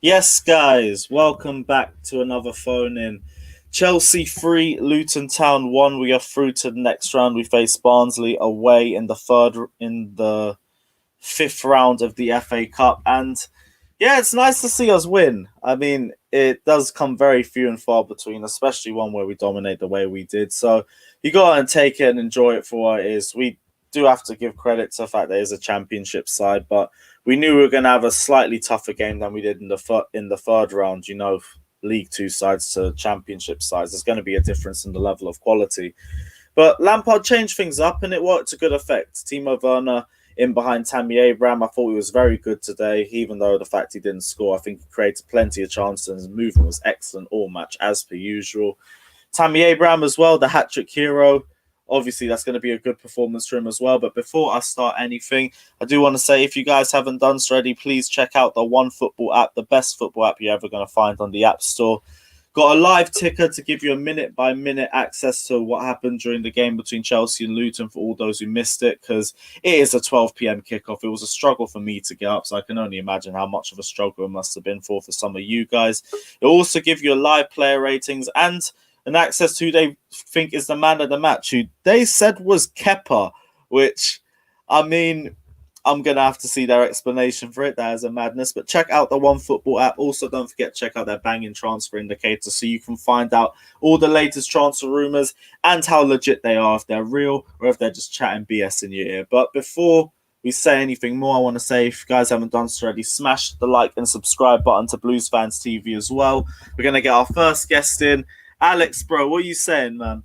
Yes, guys, welcome back to another phone in. Chelsea 3, Luton Town 1. We are through to the next round. We face Barnsley away in the fifth round of the FA Cup. And yeah, it's nice to see us win. I mean, it does come very few and far between, especially one where we dominate the way we did. So you got to take it and enjoy it for what it is. We do have to give credit to the fact that it's a championship side, but we knew we were going to have a slightly tougher game than we did in the third round. League Two sides to championship sides. There's going to be a difference in the level of quality. But Lampard changed things up and it worked to good effect. Timo Werner in behind Tammy Abraham. I thought he was very good today, even though the fact he didn't score. I think he created plenty of chances and his movement was excellent all match, as per usual. Tammy Abraham as well, the hat-trick hero. Obviously, that's going to be a good performance for him as well. But before I start anything, I do want to say, if you guys haven't done so already, please check out the One Football app, the best football app you're ever going to find on the App Store. Got a live ticker to give you a minute-by-minute access to what happened during the game between Chelsea and Luton for all those who missed it, because it is a 12 p.m. kickoff. It was a struggle for me to get up, so I can only imagine how much of a struggle it must have been for some of you guys. It'll also give you a live player ratings and an access to who they think is the man of the match, who they said was Kepa, which, I mean, I'm going to have to see their explanation for it. That is a madness. But check out the One Football app. Also, don't forget to check out their banging transfer indicator so you can find out all the latest transfer rumours and how legit they are, if they're real or if they're just chatting BS in your ear. But before we say anything more, I want to say, if you guys haven't done so already, smash the like and subscribe button to Blues Fans TV as well. We're going to get our first guest in. Alex, bro, what are you saying, man?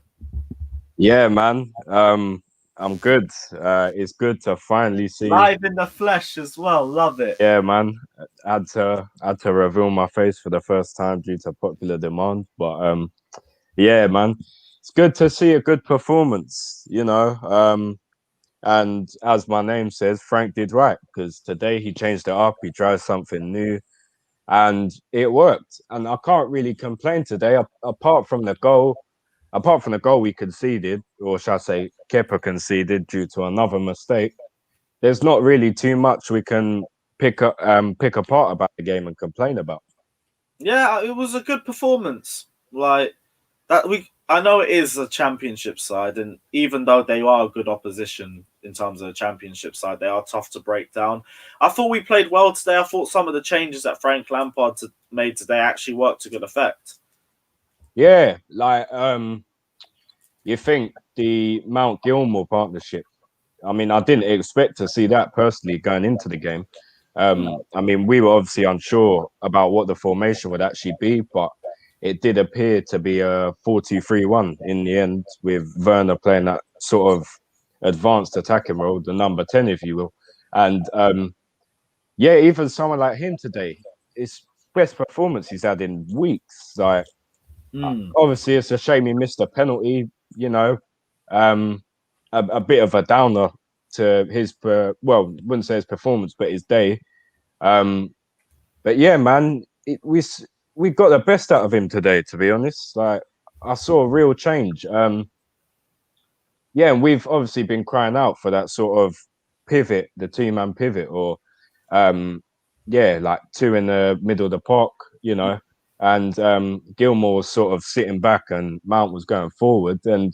Yeah, man. I'm good. It's good to finally see. Live in the flesh as well. Love it. Yeah, man. I had to reveal my face for the first time due to popular demand. But yeah, man. It's good to see a good performance. And as my name says, Frank did right because today he changed it up. He tried something new, and it worked. And I can't really complain today, apart from the goal we conceded, or shall I say, Kepa conceded due to another mistake. There's not really too much we can pick apart about the game and complain about. Yeah, it was a good performance. Like that, I know it is a championship side, and even though they are a good opposition in terms of the championship side, they are tough to break down. I thought we played well today. I thought some of the changes that Frank Lampard made today actually worked to good effect. Yeah, like you think the Mount Gilmour partnership. I mean, I didn't expect to see that personally going into the game. No. I mean, we were obviously unsure about what the formation would actually be, but it did appear to be a 4-2-3-1 in the end, with Werner playing that sort of advanced attacking role, the number 10, if you will. And yeah, even someone like him today, it's best performance he's had in weeks. Like, Mm. obviously, it's a shame he missed a penalty, you know, um, a bit of a downer to his, wouldn't say his performance, but his day. Um, but yeah, man, we got the best out of him today. To be honest, like I saw a real change. Yeah, and we've obviously been crying out for that sort of pivot, the two-man pivot, or yeah, like two in the middle of the park, you know. And Gilmour was sort of sitting back, and Mount was going forward, and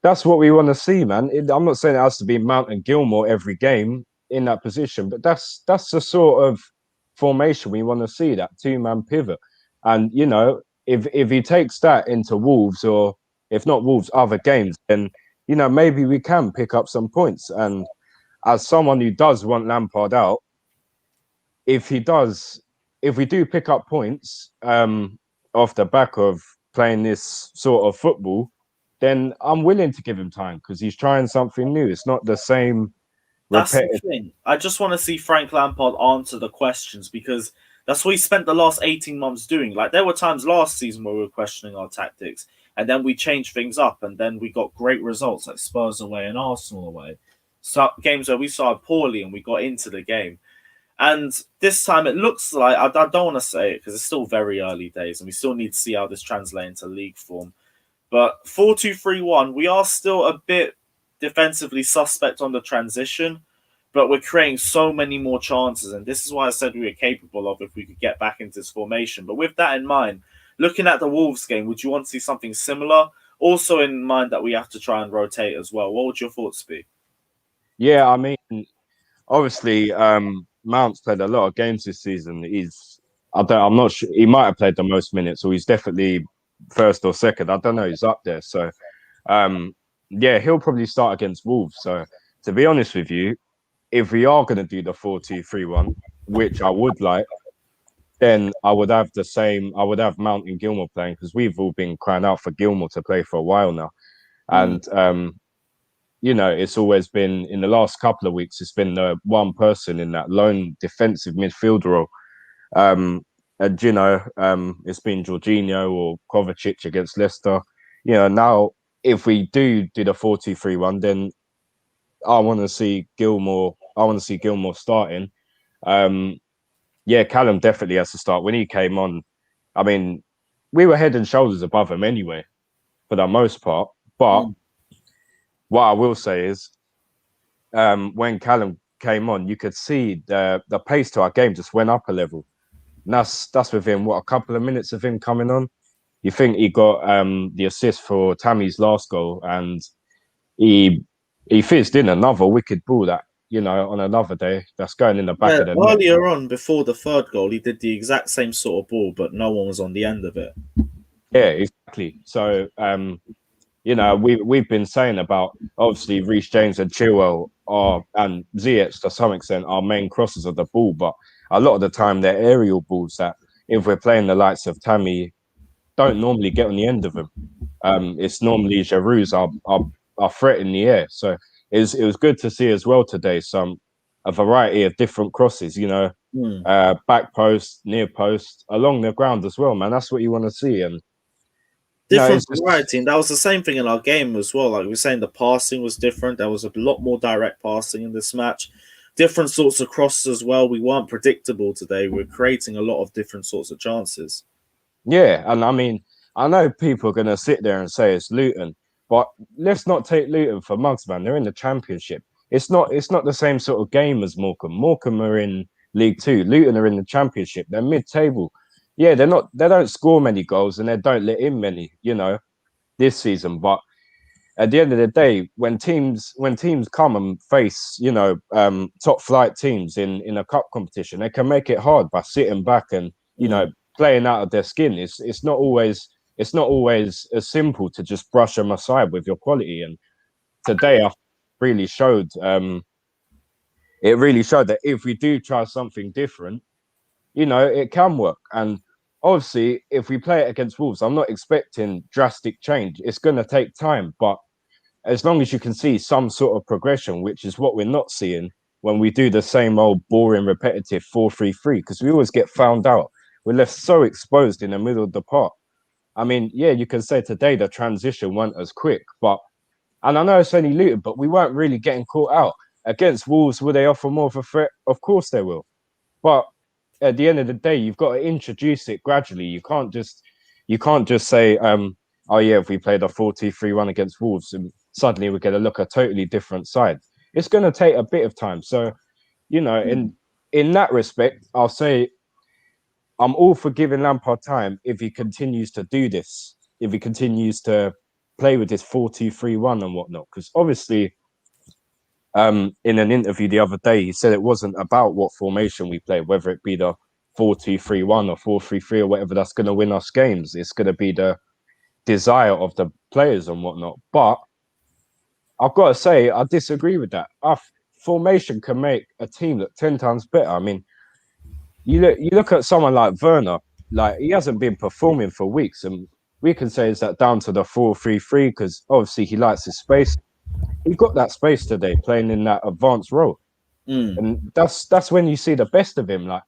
that's what we want to see, man. I'm not saying it has to be Mount and Gilmour every game in that position, but that's the sort of formation we want to see, that two-man pivot. And you know, if he takes that into Wolves, or if not Wolves, other games, then you know maybe we can pick up some points. And as someone who does want Lampard out, if he does, if we do pick up points off the back of playing this sort of football, then I'm willing to give him time because he's trying something new. It's not the same That's the repetitive. thing. I just want to see Frank Lampard answer the questions because that's what he spent the last 18 months doing. Like, there were times last season where we were questioning our tactics, and then we changed things up, and then we got great results like Spurs away and Arsenal away. So, games where we started poorly and we got into the game. And this time it looks like, I don't want to say it because it's still very early days and we still need to see how this translates into league form. But 4-2-3-1, we are still a bit defensively suspect on the transition. but we're creating so many more chances. And this is why I said we were capable of if we could get back into this formation. But with that in mind, looking at the Wolves game, would you want to see something similar? Also in mind that we have to try and rotate as well. What would your thoughts be? Yeah, I mean, obviously, Mount's played a lot of games this season. I'm not sure. He might have played the most minutes, or he's definitely first or second. I don't know. He's up there. So, yeah, he'll probably start against Wolves. So, to be honest with you, if we are going to do the 4-2-3-1, which I would like, then I would have the same. I would have Mount and Gilmour playing because we've all been crying out for Gilmour to play for a while now, and you know, it's always been in the last couple of weeks, it's been the one person in that lone defensive midfielder role. And, you know, it's been Jorginho or Kovacic against Leicester. You know, now if we do the 4-2-3-1, then I want to see Gilmour. I want to see Gilmour starting. Yeah, Callum definitely has to start. When he came on, I mean, we were head and shoulders above him anyway, for the most part. But what I will say is, when Callum came on, you could see the pace to our game just went up a level. And that's within what, a couple of minutes of him coming on. You think he got the assist for Tammy's last goal, and he fizzed in another wicked ball that, you know, on another day that's going in the back of the net. Earlier on, before the third goal, he did the exact same sort of ball, but no one was on the end of it. Yeah, exactly. So you know, we've been saying about obviously Reece James and Chilwell and Ziyech to some extent are main crosses of the ball, but a lot of the time they're aerial balls that if we're playing the likes of Tammy don't normally get on the end of them. It's normally Giroud's our threat in the air. So it was good to see as well today a variety of different crosses, you know, back post, near post, along the ground as well, man. That's what you want to see. And different variety, and that was the same thing in our game as well. Like we were saying, the passing was different. There was a lot more direct passing in this match. Different sorts of crosses as well. We weren't predictable today. We're creating a lot of different sorts of chances. Yeah, and I mean, I know people are going to sit there and say it's Luton, but let's not take Luton for mugs, man. They're in the Championship. It's not the same sort of game as Morecambe. Morecambe are in League Two. Luton are in the Championship. They're mid-table. Yeah, they don't score many goals and they don't let in many, you know, this season. But at the end of the day, when teams come and face, you know, top flight teams in a cup competition, they can make it hard by sitting back and, you know, playing out of their skin. It's not always as simple to just brush them aside with your quality. And today I really showed it really showed that if we do try something different, you know, it can work. And obviously, if we play it against Wolves, I'm not expecting drastic change. It's going to take time, but as long as you can see some sort of progression, which is what we're not seeing when we do the same old boring, repetitive 4-3-3, because we always get found out. We're left so exposed in the middle of the park. I mean, yeah, you can say today the transition weren't as quick, and I know it's only Luton, but we weren't really getting caught out. Against Wolves, will they offer more of a threat? Of course they will. But at the end of the day, you've got to introduce it gradually. You can't just say, oh yeah, if we played a 4-2-3-1 against Wolves, and suddenly we're going to look a totally different side. It's going to take a bit of time. So, you know, in that respect, I'll say I'm all for giving Lampard time if he continues to do this, if he continues to play with this 4-2-3-1 and whatnot. Because obviously, in an interview the other day, he said it wasn't about what formation we play, whether it be the 4-2-3-1 or 4-3-3 or whatever that's going to win us games. It's going to be the desire of the players and whatnot. But I've got to say, I disagree with that. Our formation can make a team look 10 times better. I mean, you look at someone like Werner, like he hasn't been performing for weeks, and we can say is that down to the 4-3-3 because obviously he likes his space. He got that space today playing in that advanced role. And that's when you see the best of him. Like,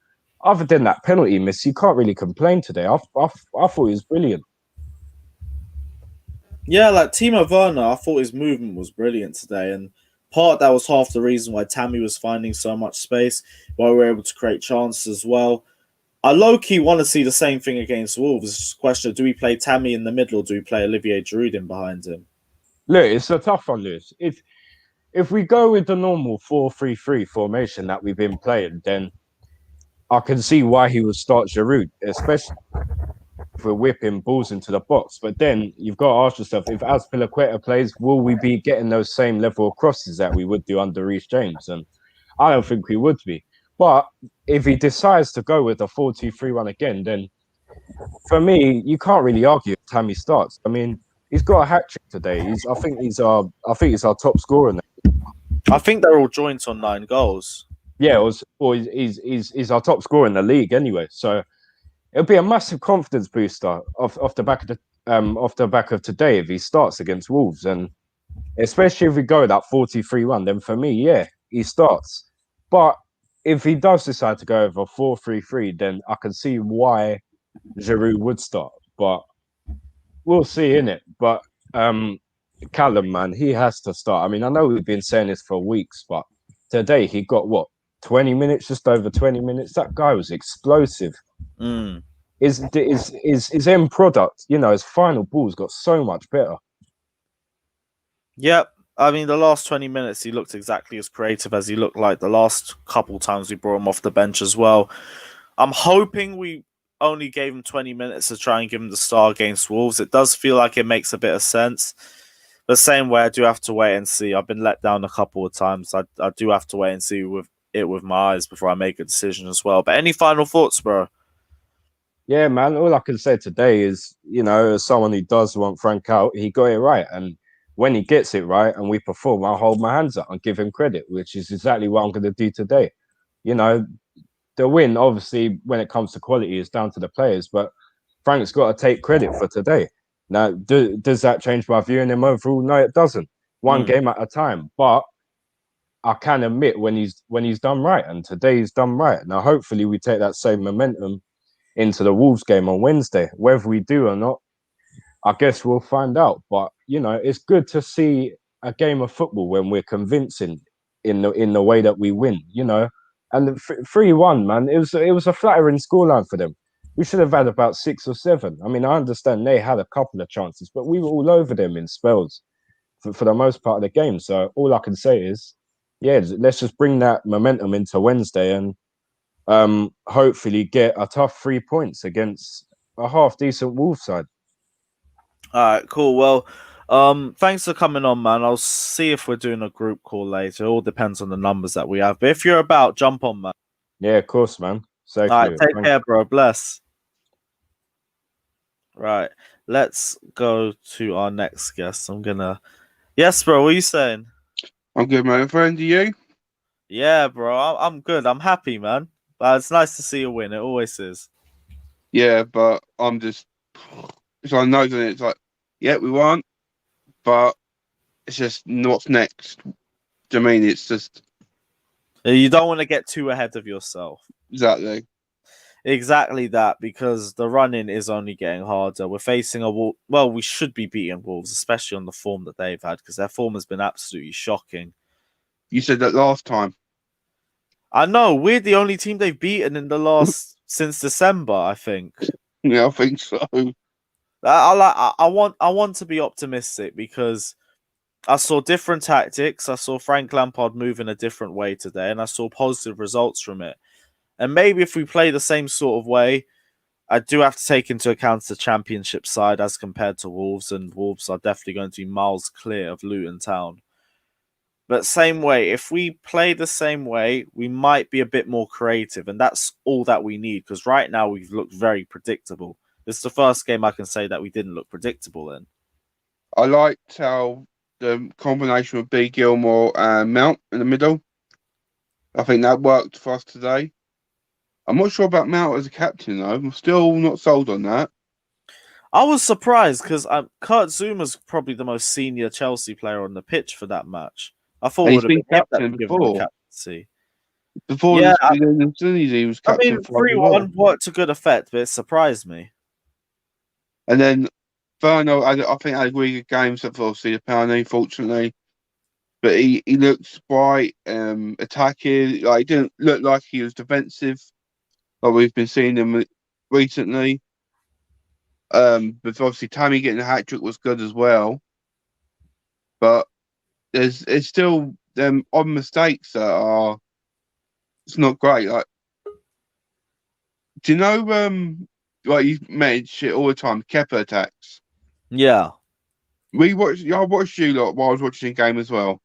other than that penalty miss, you can't really complain today. I thought he was brilliant. Yeah, like Timo Werner, I thought his movement was brilliant today, and that was half the reason why Tammy was finding so much space, why we were able to create chances as well. I low-key want to see the same thing against Wolves. It's just a question of, do we play Tammy in the middle or do we play Olivier Giroud in behind him? Look, it's a tough one, Lewis. if we go with the normal 4-3-3 formation that we've been playing, then I can see why he would start Giroud, especially if we're whipping balls into the box. But then you've got to ask yourself, if Azpilicueta plays, will we be getting those same level of crosses that we would do under Reece James? And I don't think we would be. But if he decides to go with a 4-2-3-1 again, then for me, you can't really argue if Tammy starts. I mean, he's got a hat trick today. I think he's our top scorer now. I think they're all joint on 9 goals. Yeah, he's our top scorer in the league anyway. So it'll be a massive confidence booster off the back of today if he starts against Wolves, and especially if we go that 4-2-3-1, then for me, yeah, he starts. But if he does decide to go over 4-3-3, then I can see why Giroud would start. But we'll see, innit? But Callum, man, he has to start. I mean, I know we've been saying this for weeks, but today he got what, 20 minutes, just over 20 minutes. That guy was explosive. His end product, his final ball's got so much better. Yep. I mean, the last 20 minutes, he looked exactly as creative as he looked like the last couple times we brought him off the bench as well. I'm hoping we only gave him 20 minutes to try and give him the start against Wolves. It does feel like it makes a bit of sense. The same way, I do have to wait and see. I've been let down a couple of times. I do have to wait and see with my eyes before I make a decision as well. But any final thoughts, bro? Yeah, man. All I can say today is, as someone who does want Frank out, he got it right. And when he gets it right and we perform, I'll hold my hands up and give him credit, which is exactly what I'm going to do today. The win, obviously, when it comes to quality, is down to the players, but Frank's got to take credit for today. Now, does that change my view on him overall? No, it doesn't. One game at a time. But I can admit when he's done right, and today he's done right. Now, hopefully, we take that same momentum into the Wolves game on Wednesday. Whether we do or not, I guess we'll find out. But it's good to see a game of football when we're convincing in the way that we win. And the 3-1, man, it was a flattering scoreline for them. We should have had about 6 or 7. I mean, I understand they had a couple of chances, but we were all over them in spells for the most part of the game. So all I can say is, yeah, let's just bring that momentum into Wednesday and hopefully get a tough 3 points against a half decent Wolves side. All right, cool. Well, thanks for coming on, man. I'll see if we're doing a group call later. It all depends on the numbers that we have. But if you're about, jump on, man. Yeah, of course, man. Safely. All right, take care, bro. Bless. Right, let's go to our next guest. Yes, bro. What are you saying? I'm good, my friend. Are you? Yeah, bro. I'm good. I'm happy, man. But it's nice to see you win. It always is. Yeah, but I'm just. So I know that it's like, yeah, we won, but it's just what's next. Do you mean it's just. You don't want to get too ahead of yourself. Exactly. Exactly that, because the running is only getting harder. We're facing we should be beating Wolves, especially on the form that they've had, because their form has been absolutely shocking. You said that last time. I know, we're the only team they've beaten in the last since December, I think. Yeah, I think so. I want to be optimistic because I saw different tactics. I saw Frank Lampard move in a different way today, and I saw positive results from it. And maybe if we play the same sort of way, I do have to take into account the championship side as compared to Wolves, and Wolves are definitely going to be miles clear of Luton Town. But same way, if we play the same way, we might be a bit more creative, and that's all that we need, because right now we've looked very predictable. This is the first game I can say that we didn't look predictable in. I liked how the combination of B. Gilmour and Mount in the middle. I think that worked for us today. I'm not sure about Mount as a captain, though. I'm still not sold on that. I was surprised because Kurt Zuma's probably the most senior Chelsea player on the pitch for that match. I thought it would have been captain before. Captaincy. Before yeah, he was captain. I mean, 3-1 worked to good effect, but it surprised me. And then Werner, I think had a really good game, except for obviously the penalty, fortunately. But he looked bright, attacking. Like, he didn't look like he was defensive, like we've been seeing him recently. But obviously Tammy getting a hat trick was good as well. But it's still them odd mistakes that are it's not great. Like, do you know like you mention it all the time, Kepa attacks. Yeah. I watched you lot while I was watching the game as well,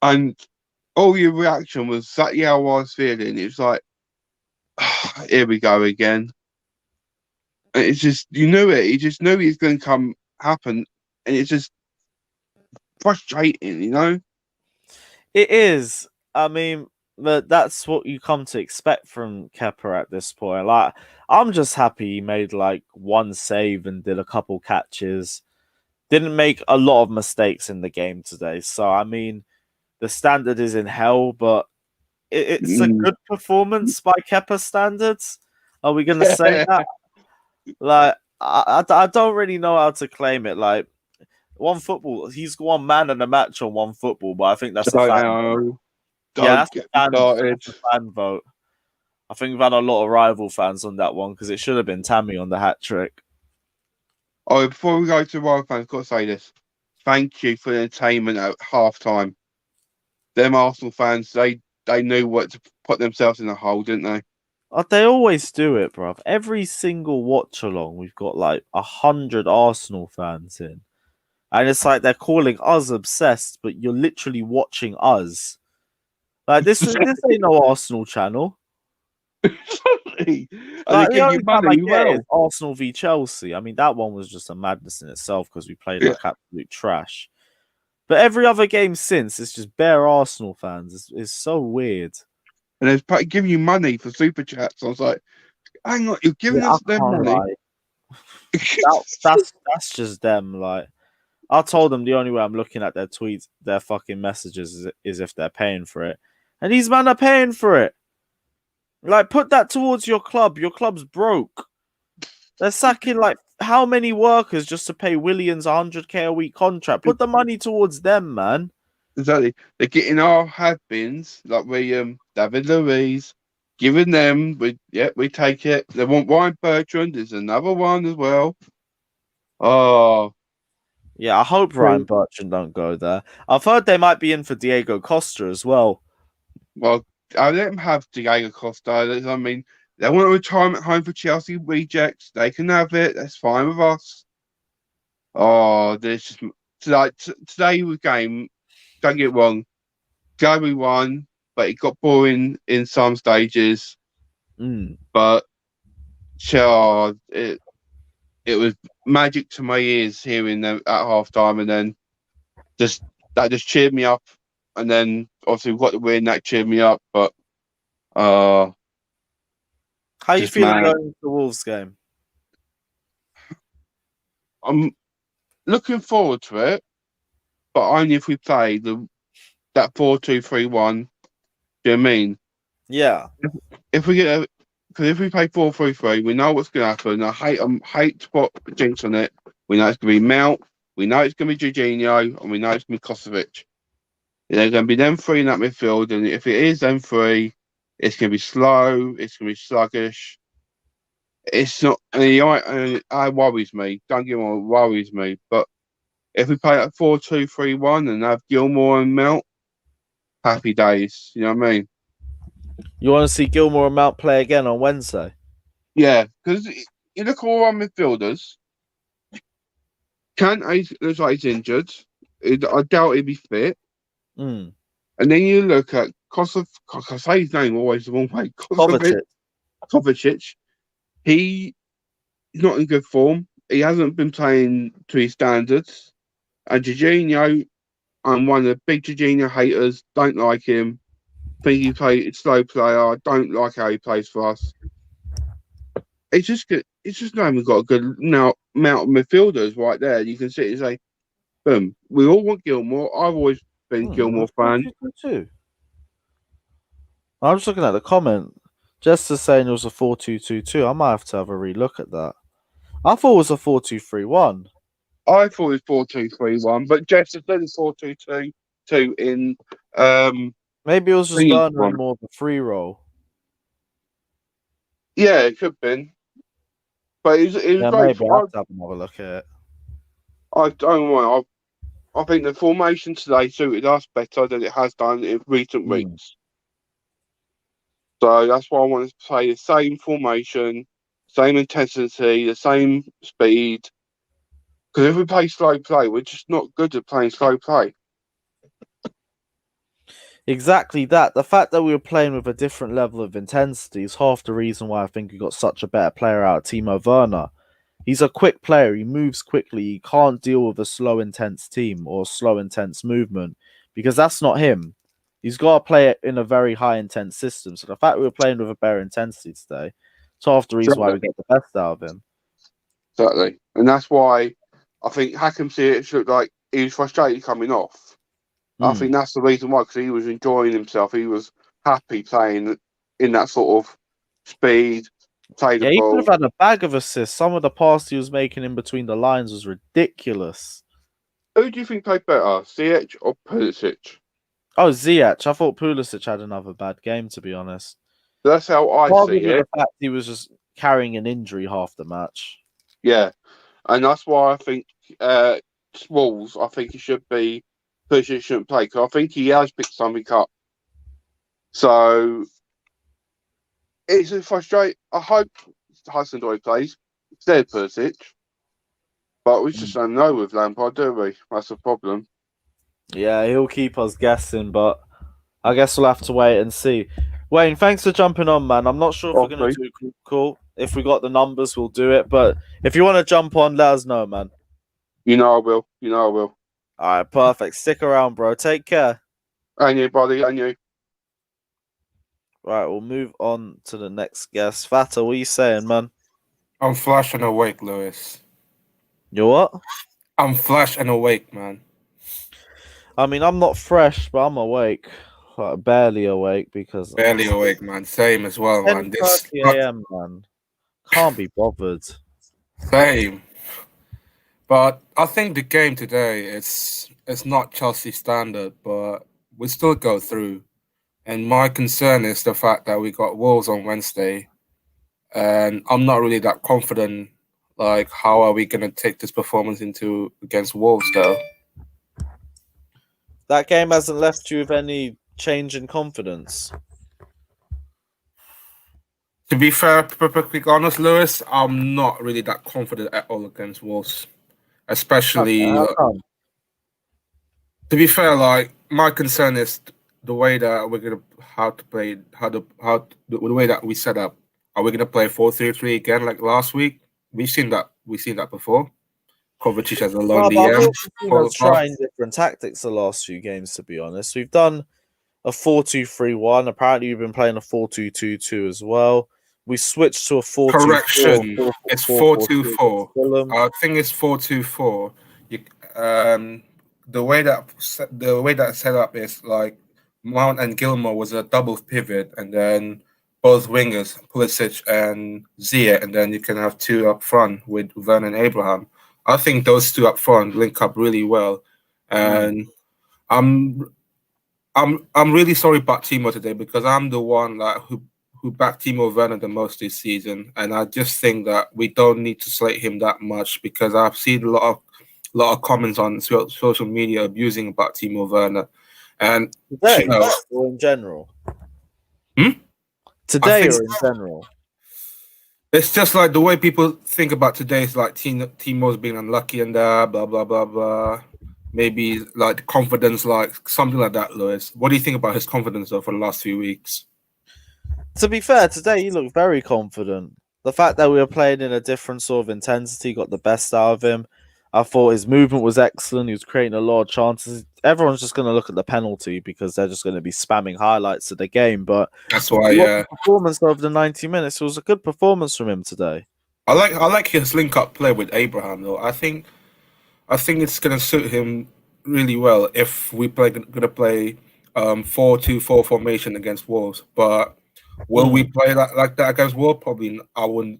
and all your reaction was exactly how I was feeling. It was like, here we go again. And it's just you knew it. You just knew it's going to happen, and it's just frustrating, you know. It is. I mean, but that's what you come to expect from Kepa at this point. Like, I'm just happy he made like one save and did a couple catches. Didn't make a lot of mistakes in the game today. So, I mean, the standard is in hell, but it's a good performance by Kepa standards. Are we going to say that? Like, I don't really know how to claim it. Like, he's one man in a match on one football, but I think that's a fan. Yeah, that's a fan vote. I think we've had a lot of rival fans on that one because it should have been Tammy on the hat trick. Oh, before we go to rival fans, I've got to say this. Thank you for the entertainment at half time. Them Arsenal fans, they knew what to put themselves in a hole, didn't they? They always do it, bruv. Every single watch along, we've got like 100 Arsenal fans in. And it's like they're calling us obsessed, but you're literally watching us. Like this ain't no Arsenal channel. Exactly. Like, the only time I get is Arsenal v Chelsea. I mean, that one was just a madness in itself because we played like absolute trash. But every other game since, it's just bare Arsenal fans. It's so weird. And they're giving you money for super chats. I was like, hang on, you're giving us their money. That's just them. Like, I told them the only way I'm looking at their tweets, their fucking messages, is if they're paying for it. And these men are paying for it. Like, put that towards your club. Your club's broke. They're sacking like how many workers just to pay Williams 100k a week contract? Put the money towards them, man. Exactly. They're getting our have-beens like David Luiz, giving them. We take it. They want Ryan Bertrand. There's another one as well. Oh. Yeah, I hope Ryan Bertrand don't go there. I've heard they might be in for Diego Costa as well. Well, I let them have Diego Costa. I mean, they want a retirement home for Chelsea rejects. They can have it. That's fine with us. Oh, this today was game. Don't get it wrong. Glad we won, but it got boring in some stages. But it was magic to my ears hearing them at halftime, and then that just cheered me up. And then obviously we got the win, that cheered me up. But how you feeling going into the Wolves game? I'm looking forward to it, but only if we play that 4-2-3-1. Do you know what I mean? Yeah. If we get because if we play 4-3-3, we know what's going to happen. I hate to put jinx on it. We know it's going to be Mount. We know it's going to be Jorginho, and we know it's going to be Kosovic. They're going to be them three in that midfield, and if it is them three, it's going to be slow. It's going to be sluggish. It's not. It worries me. Don't get me wrong, it worries me. But if we play at 4-2-3-1 and have Gilmour and Mount, happy days. You know what I mean? You want to see Gilmour and Mount play again on Wednesday? Yeah, because you look all our midfielders. Kante looks like he's injured. I doubt he'd be fit. And then you look at I say his name always the wrong way. Kovacic. He's not in good form. He hasn't been playing to his standards. And Jorginho, I'm one of the big Jorginho haters. Don't like him. Think he plays a slow player. I don't like how he plays for us. It's just good. It's just not even got a good amount of midfielders right there. You can sit and say, boom. We all want Gilmour. I've always been Gilmour fan. Too. I'm just looking at the comment. Jester saying it was a 4-2-2-2. I might have to have a relook at that. I thought it was a 4-2-3-1. I thought it was 4-2-3-1, but Jester said it's 4-2-2-2 in maybe it was just Werner and more of a free roll. Yeah, it could have been. But it was great. Maybe I'll have to have another look at it. I don't want. I think the formation today suited us better than it has done in recent weeks. So that's why I want to say the same formation, same intensity, the same speed. Because if we play slow play, we're just not good at playing slow play. Exactly that. The fact that we were playing with a different level of intensity is half the reason why I think we got such a better player out of Timo Werner. He's a quick player. He moves quickly. He can't deal with a slow, intense team or slow, intense movement because that's not him. He's got to play it in a very high, intense system. So the fact we were playing with a better intensity today, it's half the reason why we get the best out of him. Exactly. And that's why I think Hakim Ziyech looked like he was frustrated coming off. I think that's the reason why, because he was enjoying himself. He was happy playing in that sort of speed, play the He ball. could have had a bag of assists. Some of the passes he was making in between the lines was ridiculous. Who do you think played better, Ziyech or Pulisic? Oh, Ziyech. I thought Pulisic had another bad game, to be honest. That's how I see it. The fact he was just carrying an injury half the match. Yeah, and that's why I think Wolves, I think he should be Pulisic shouldn't play, because I think he has picked something up. So it's a frustrating. I hope Hudson-Odoi plays instead of Pulisic, but we just don't know with Lampard, do we? That's the problem. Yeah, he'll keep us guessing, but I guess we'll have to wait and see. Wayne, thanks for jumping on, man. I'm not sure if we're going to do a group call. If we got the numbers, we'll do it. But if you want to jump on, let us know, man. You know I will. You know I will. All right, perfect. Stick around, bro. Take care. And you, buddy. And you. Right, we'll move on to the next guest. Fata, what are you saying, man? I'm flush and awake, Lewis. You what? I'm flush and awake, man. I mean, I'm not fresh, but I'm awake. Like, barely awake because... Barely awake, man. Same as well, man. 10:30 a.m., man. Can't be bothered. Same. But I think the game today, it's not Chelsea standard, but we still go through. And my concern is the fact that we got Wolves on Wednesday, and I'm not really that confident. Like, how are we going to take this performance against Wolves, though? That game hasn't left you with any change in confidence. To be fair, perfectly honest, Lewis, I'm not really that confident at all against Wolves, especially. To be fair, like, my concern is the way that we're gonna the way that we set up. Are we gonna play 4-3-3 again like last week? We've seen that before. Kovacic has a lonely I've been trying different tactics the last few games, to be honest. We've done a 4-2-3-1. Apparently, we've been playing a 4-2-2-2 as well. We switched to a 4-2-4. Correction. It's 4-2-4. I think it's 4-2-4. The way that set up is like Mount and Gilmour was a double pivot, and then both wingers, Pulisic and Ziyech, and then you can have two up front with Werner and Abraham. I think those two up front link up really well, and I'm really sorry about Timo today, because I'm the one who backed Timo Werner the most this season, and I just think that we don't need to slate him that much, because I've seen a lot of comments on social media abusing about Timo Werner, and today, or in general. Today or in general. It's just like the way people think about today is like Timo's being unlucky and blah blah blah blah. Maybe like confidence, like something like that, Lewis. What do you think about his confidence though for the last few weeks? To be fair, today he looked very confident. The fact that we were playing in a different sort of intensity got the best out of him. I thought his movement was excellent. He was creating a lot of chances. Everyone's just going to look at the penalty because they're just going to be spamming highlights of the game. But that's why, performance over the 90 minutes, it was a good performance from him today. I like his link-up play with Abraham, though. I think it's going to suit him really well if we're going to play 4-2-4 formation against Wolves. But will we play like that against Wolves? Probably I wouldn't.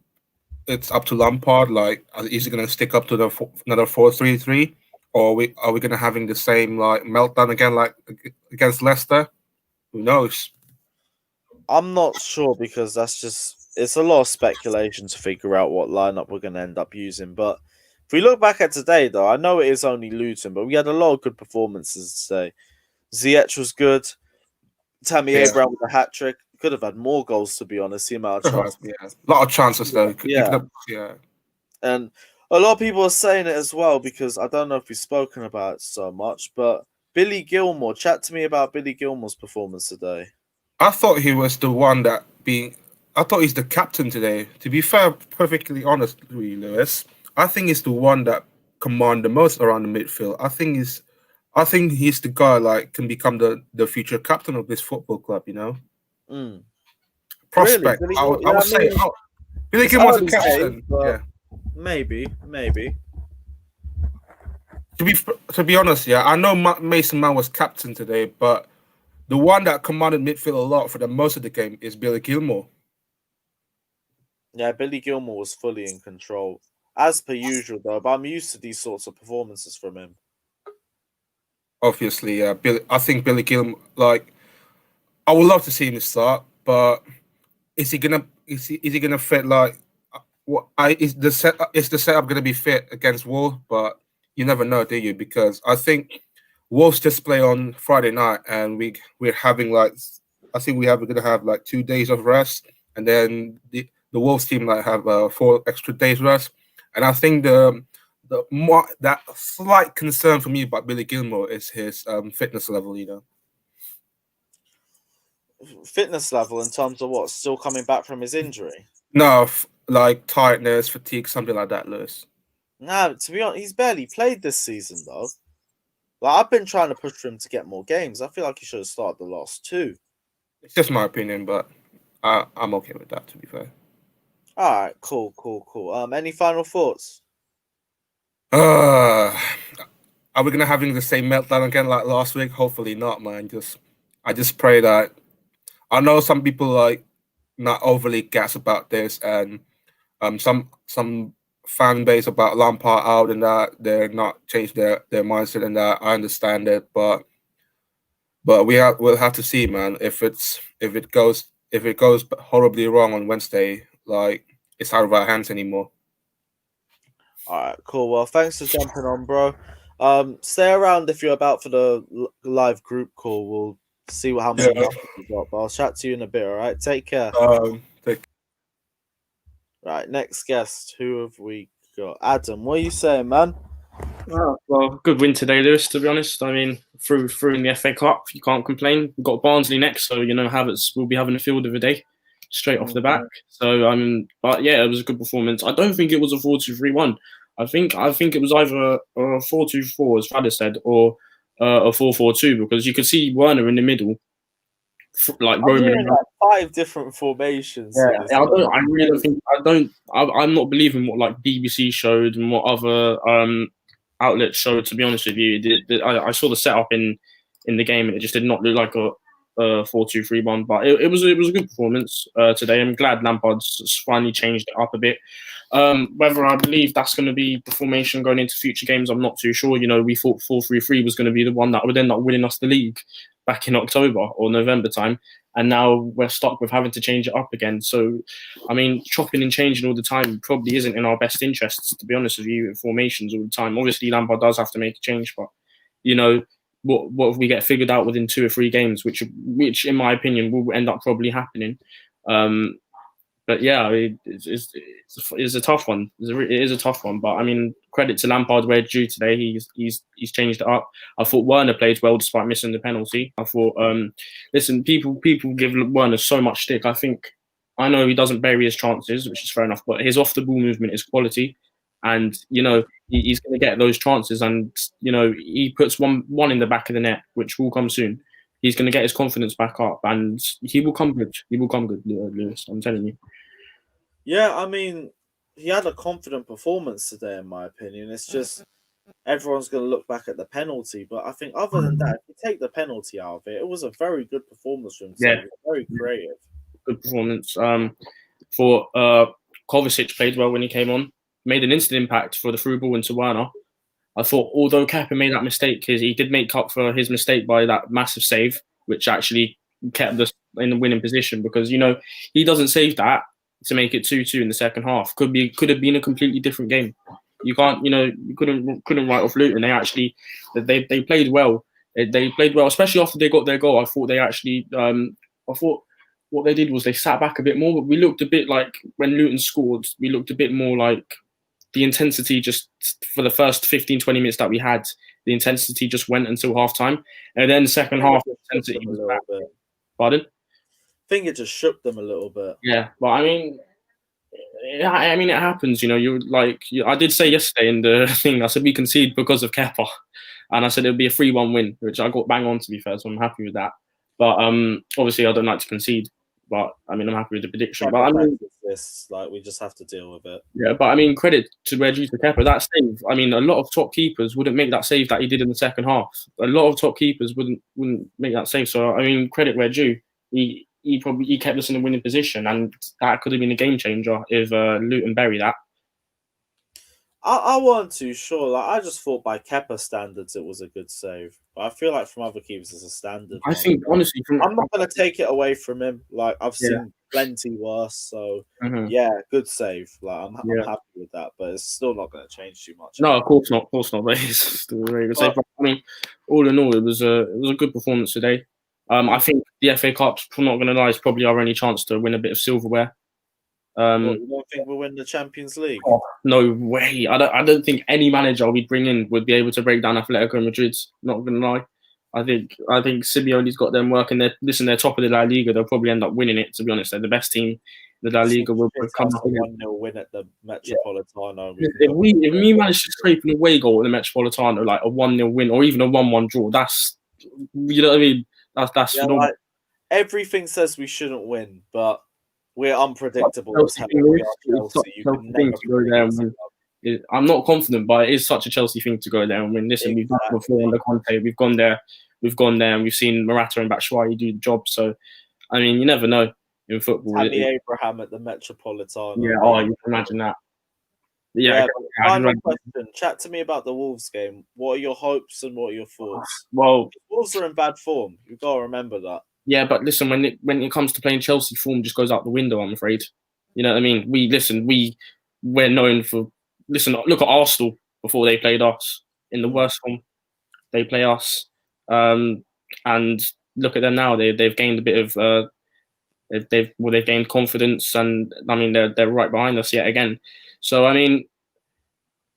It's up to Lampard. Like, is he going to stick up to another 4-3-3, or are we going to having the same like meltdown again, like against Leicester? Who knows? I'm not sure, because it's a lot of speculation to figure out what lineup we're going to end up using. But If we look back at today, though, I know it is only Luton, but we had a lot of good performances today. Ziyech was good. Tammy Abraham with a hat trick. Could have had more goals, to be honest. The amount of chances. Yeah, a lot of chances though. Yeah. And a lot of people are saying it as well because I don't know if we've spoken about it so much, but Billy Gilmour. Chat to me about Billy Gilmour's performance today. I thought he was the one that I thought he's the captain today. To be fair, perfectly honest with you, Lewis, I think he's the one that command the most around the midfield. I think he's the guy like can become the future captain of this football club. You know, prospect. Really? I would say Billy Gilmour's a captain. Yeah, maybe. To be honest, yeah, I know Mason Mount was captain today, but the one that commanded midfield a lot for the most of the game is Billy Gilmour. Yeah, Billy Gilmour was fully in control, as per usual, though. But I'm used to these sorts of performances from him. Obviously, yeah. I think Billy Gilmour, like, I would love to see him start, but is he gonna fit like? Is the setup gonna be fit against Wolves? But you never know, do you? Because I think Wolves just play on Friday night, and we're having like, I think we're gonna have like 2 days of rest, and then the Wolves team like have 4 extra days rest, and I think that slight concern for me about Billy Gilmour is his fitness level. You know, fitness level in terms of what? Still coming back from his injury? No, like tiredness, fatigue, something like that, Lewis. No, to be honest, he's barely played this season though. Like, I've been trying to push for him to get more games. I feel like he should have started the last 2. It's just my opinion, but I'm okay with that, to be fair. All right, cool. Any final thoughts? Are we gonna having the same meltdown again like last week? Hopefully not, man. I just pray that. I know some people like not overly gas about this, and some fan base about Lampard out and that they're not changed their mindset and that. I understand it, but we'll have to see, man. If it goes horribly wrong on Wednesday, like it's out of our hands anymore. All right, cool. Well, thanks for jumping on, bro. Stay around if you're about for the live group call. We'll see how many we got. But I'll chat to you in a bit. All right, take care. Right, next guest. Who have we got? Adam, what are you saying, man? Well, good win today, Lewis. To be honest, I mean, through in the FA Cup, you can't complain. We've got Barnsley next, so you know Havertz will be having a field of a day straight off the back. So but yeah, it was a good performance. I don't think it was a 4-2-3-1. I think it was either a 4-2-4, as Fada said, or a 4-4-2, because you could see Werner in the middle, like roaming. Like 5 different formations. Yeah, I'm not believing what like BBC showed and what other outlets showed. To be honest with you, I saw the setup in the game, and it just did not look like a 4-2-3-1. But it was a good performance today. I'm glad Lampard's finally changed it up a bit. Whether I believe that's going to be the formation going into future games, I'm not too sure. You know, we thought 4-3-3 was going to be the one that would end up winning us the league back in October or November time, and now we're stuck with having to change it up again. So, I mean, chopping and changing all the time probably isn't in our best interests, to be honest with you, in formations all the time. Obviously, Lampard does have to make a change, but, you know, what if we get figured out within 2 or 3 games, which in my opinion will end up probably happening. But yeah, it's a tough one. It is a tough one. But I mean, credit to Lampard where due today. He's changed it up. I thought Werner played well despite missing the penalty. I thought, listen, people give Werner so much stick. I know he doesn't bury his chances, which is fair enough. But his off the ball movement is quality, and you know he's going to get those chances. And you know he puts one in the back of the net, which will come soon. He's going to get his confidence back up, and he will come good. He will come good, Lewis. I'm telling you. Yeah, I mean, he had a confident performance today, in my opinion. It's just everyone's going to look back at the penalty. But I think other than that, if you take the penalty out of it, it was a very good performance from him. Yeah. Very creative. Good performance. For Kovacic played well when he came on. Made an instant impact for the through ball into Werner. I thought, although Kepa made that mistake, he did make up for his mistake by that massive save, which actually kept us in the winning position, because, you know, he doesn't save that to make it 2-2 in the second half. Could have been a completely different game. You can't, you couldn't write off Luton. They played well. They played well, especially after they got their goal. I thought they actually, I thought what they did was they sat back a bit more. But we looked a bit like when Luton scored. We looked a bit more like the intensity just for the first 15, 20 minutes that we had. The intensity just went until half time, and then second half the intensity was back. Pardon? I think it just shook them a little bit. Yeah, but I mean, it happens. I did say yesterday in the thing. I said we concede because of Kepa, and I said it would be a 3-1 win, which I got bang on, to be fair. So I'm happy with that. But obviously I don't like to concede. But I mean, I'm happy with the prediction. But I mean, we just have to deal with it. Yeah, but I mean, credit to where due to Kepa. That save. I mean, a lot of top keepers wouldn't make that save that he did in the second half. A lot of top keepers wouldn't make that save. So I mean, credit where due. He kept us in a winning position, and that could have been a game changer if Luton bury that. I wasn't too sure. Like, I just thought by Kepa standards it was a good save. But I feel like from other keepers it's a standard. I think honestly, I'm not going to take it away from him. Like, I've seen plenty worse. So yeah, good save. Like, I'm happy with that. But it's still not going to change too much. No, of course not. But it's still a very good save. But, I mean, all in all, it was a good performance today. I think the FA Cup's, I'm not going to lie, is probably our only chance to win a bit of silverware. You don't think we'll win the Champions League? Oh, no way. I don't think any manager we'd bring in would be able to break down Atletico Madrid. Not going to lie. I think Simeone's got them working. They're top of the La Liga. They'll probably end up winning it, to be honest. They're the best team. The La Liga will come up with a 1-0 win at the Metropolitano. If we manage to scrape an away goal at the Metropolitano, like a 1-0 win or even a 1-1 draw, that's, you know what I mean? That's like, everything says we shouldn't win, but we're unpredictable. I'm not confident, but it is such a Chelsea thing to go there and win. Listen, we've done it before under Conte. We've gone there, and we've seen Morata and Batshuayi do the job. So, I mean, you never know in football. Tammy Abraham at the Metropolitano. Yeah, you can imagine that. Yeah. Final question. Chat to me about the Wolves game. What are your hopes and what are your thoughts? Well, Wolves are in bad form. You've got to remember that. Yeah, but listen, when it comes to playing Chelsea, form just goes out the window, I'm afraid. You know what I mean? We're known for... Listen, look at Arsenal before they played us. In the worst form, they play us. And look at them now. They've gained a bit of... They've gained confidence, and I mean, they're right behind us yet again. So, I mean,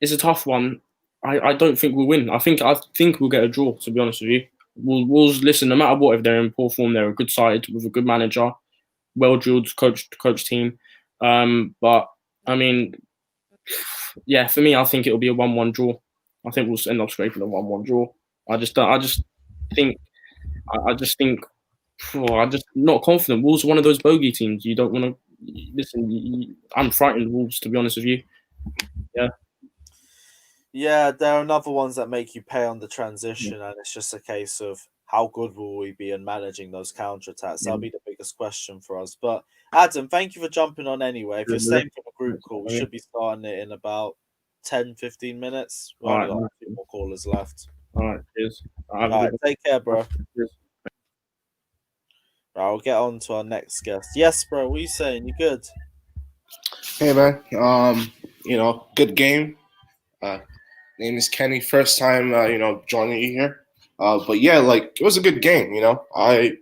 it's a tough one. I don't think we'll win. I think we'll get a draw, to be honest with you. Wolves, listen, no matter what, if they're in poor form, they're a good side with a good manager, well-drilled coach team. But, I mean, yeah, for me, I think it'll be a 1-1 draw. I think we'll end up scraping a 1-1 draw. I'm just not confident. Wolves are one of those bogey teams. You don't want to listen. I'm frightened, Wolves, to be honest with you. Yeah. Yeah, there are another ones that make you pay on the transition, and it's just a case of how good will we be in managing those counterattacks. That'll be the biggest question for us. But Adam, thank you for jumping on anyway. If you're staying for the group call, we should be starting it in about 10-15 minutes. We've only got 2 more callers left. All right, cheers. All right, take care, bro. Cheers. Right, we'll get on to our next guest. Yes, bro, what are you saying? You good? Hey, man. Good game. Name is Kenny. First time, joining you here. But yeah, it was a good game. I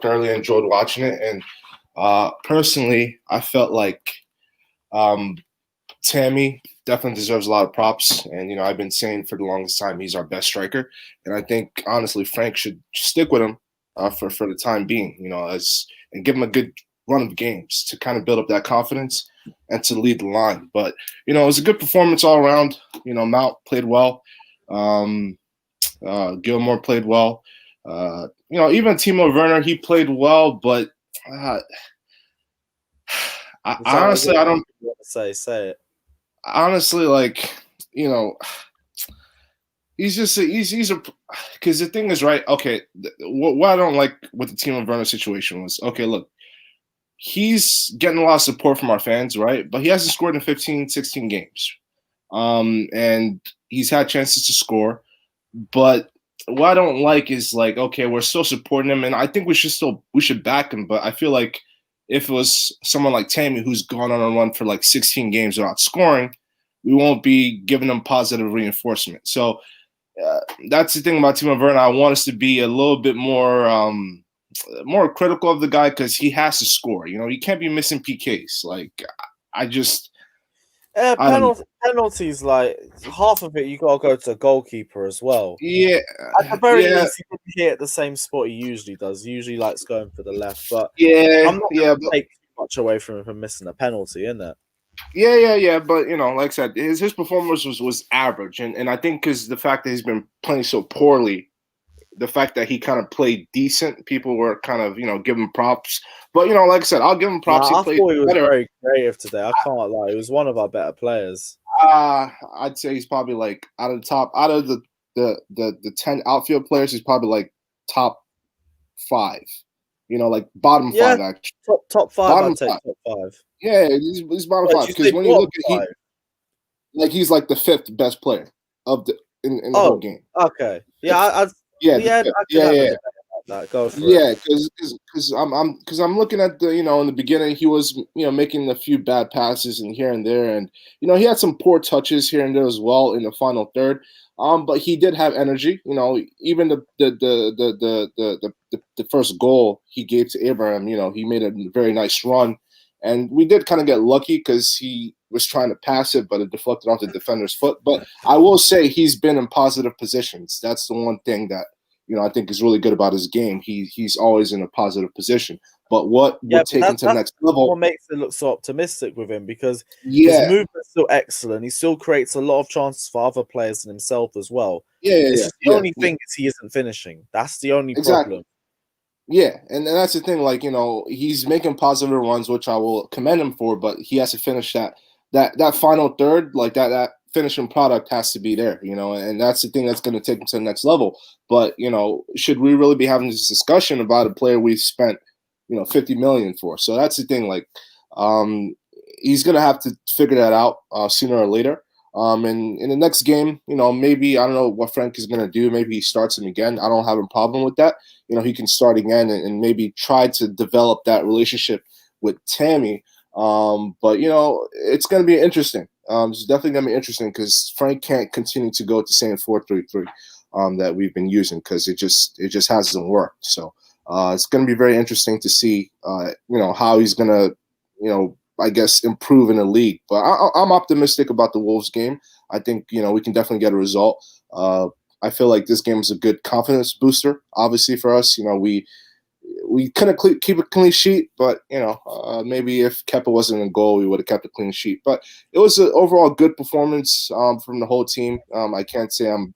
thoroughly enjoyed watching it, and personally, I felt like Tammy definitely deserves a lot of props. And I've been saying for the longest time he's our best striker, and I think honestly Frank should stick with him for the time being. And give him a good run of games to kind of build up that confidence and to lead the line. But, it was a good performance all around. Mount played well. Gilmour played well. Even Timo Werner, he played well, but honestly, I don't say it. Honestly, he's because the thing is, right? Okay, what I don't like with the Timo Werner situation was, okay, look, he's getting a lot of support from our fans, right? But he hasn't scored in 15, 16 games. And he's had chances to score. But what I don't like is okay, we're still supporting him, and I think we should back him. But I feel like if it was someone like Tammy who's gone on a run for 16 games without scoring, we won't be giving them positive reinforcement. So that's the thing about Timo Werner. I want us to be a little bit more critical of the guy because he has to score. You know, he can't be missing PKs. Like, I just I don't know. Penalties, like half of it, you gotta go to the goalkeeper as well. Yeah, At the very yeah, least, he didn't hit at the same spot he usually does. He usually likes going for the left, but yeah, I'm not yeah. gonna But take too much away from him for missing a penalty, isn't it? yeah. But you know, like I said, his performance was average, and I think because the fact that he's been playing so poorly, the fact that he kind of played decent, people were kind of giving props. But you know, like I said, I'll give him props. Nah, I He played thought he was better. very creative today. I can't lie. He was one of our better players. I'd say he's probably like out of the 10 outfield players, he's probably like top 5. You know, like bottom 5 actually. Top 5, Bottom I'd take 5. top 5. Yeah, he's bottom Wait, 5 you because say when you look bottom at he's like the 5th best player of the in the whole game. Okay. Yeah, Yeah, I could have a debate about that. Go for it. Yeah, because I'm looking at the in the beginning he was making a few bad passes and here and there, and he had some poor touches here and there as well in the final third. But he did have energy. Even the first goal he gave to Abraham, he made a very nice run, and we did kind of get lucky because he was trying to pass it, but it deflected off the defender's foot. But I will say he's been in positive positions. That's the one thing that I think is really good about his game. He's always in a positive position. But what would take him to the next level? What makes it look so optimistic with him because Yeah, his movement's still excellent. He still creates a lot of chances for other players and himself as well. yeah. It's just the only thing is he isn't finishing. That's the only problem. Yeah, and that's the thing. Like he's making positive runs, which I will commend him for. But he has to finish that final third, like that finishing product has to be there, and that's the thing that's going to take him to the next level. But should we really be having this discussion about a player we spent 50 million for? So that's the thing. Like, he's going to have to figure that out sooner or later. And in the next game, maybe I don't know what Frank is going to do. Maybe he starts him again. I don't have a problem with that. He can start again and maybe try to develop that relationship with Tammy. But it's going to be interesting. It's definitely going to be interesting because Frank can't continue to go with the same 4-3-3 that we've been using because it just hasn't worked. So it's going to be very interesting to see how he's going to I guess improve in the league. But I'm optimistic about the Wolves game. I think we can definitely get a result. I feel like this game is a good confidence booster. Obviously for us, we couldn't keep a clean sheet, but maybe if Kepa wasn't in goal, we would have kept a clean sheet. But it was an overall good performance from the whole team. I can't say I'm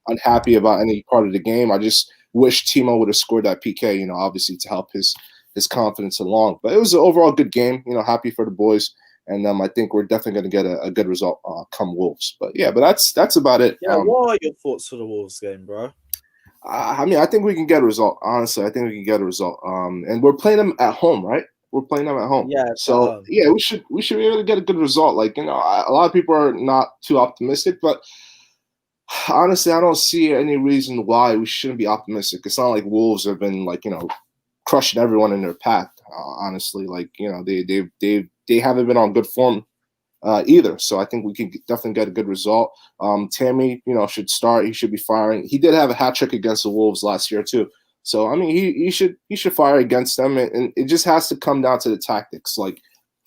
unhappy about any part of the game. I just wish Timo would have scored that PK. Obviously to help his confidence along. But it was an overall good game. Happy for the boys, and I think we're definitely going to get a good result come Wolves. But yeah, but that's about it. Yeah, what are your thoughts for the Wolves game, bro? I mean, I think we can get a result. Honestly, I think we can get a result. And we're playing them at home, right? We're playing them at home. Yeah. So yeah, we should be able to get a good result. Like a lot of people are not too optimistic, but honestly, I don't see any reason why we shouldn't be optimistic. It's not like Wolves have been crushing everyone in their path. Honestly, they haven't been on good form either. So I think we can definitely get a good result. Tammy, should start. He should be firing. He did have a hat trick against the Wolves last year too. So I mean, he should fire against them, and it just has to come down to the tactics. Like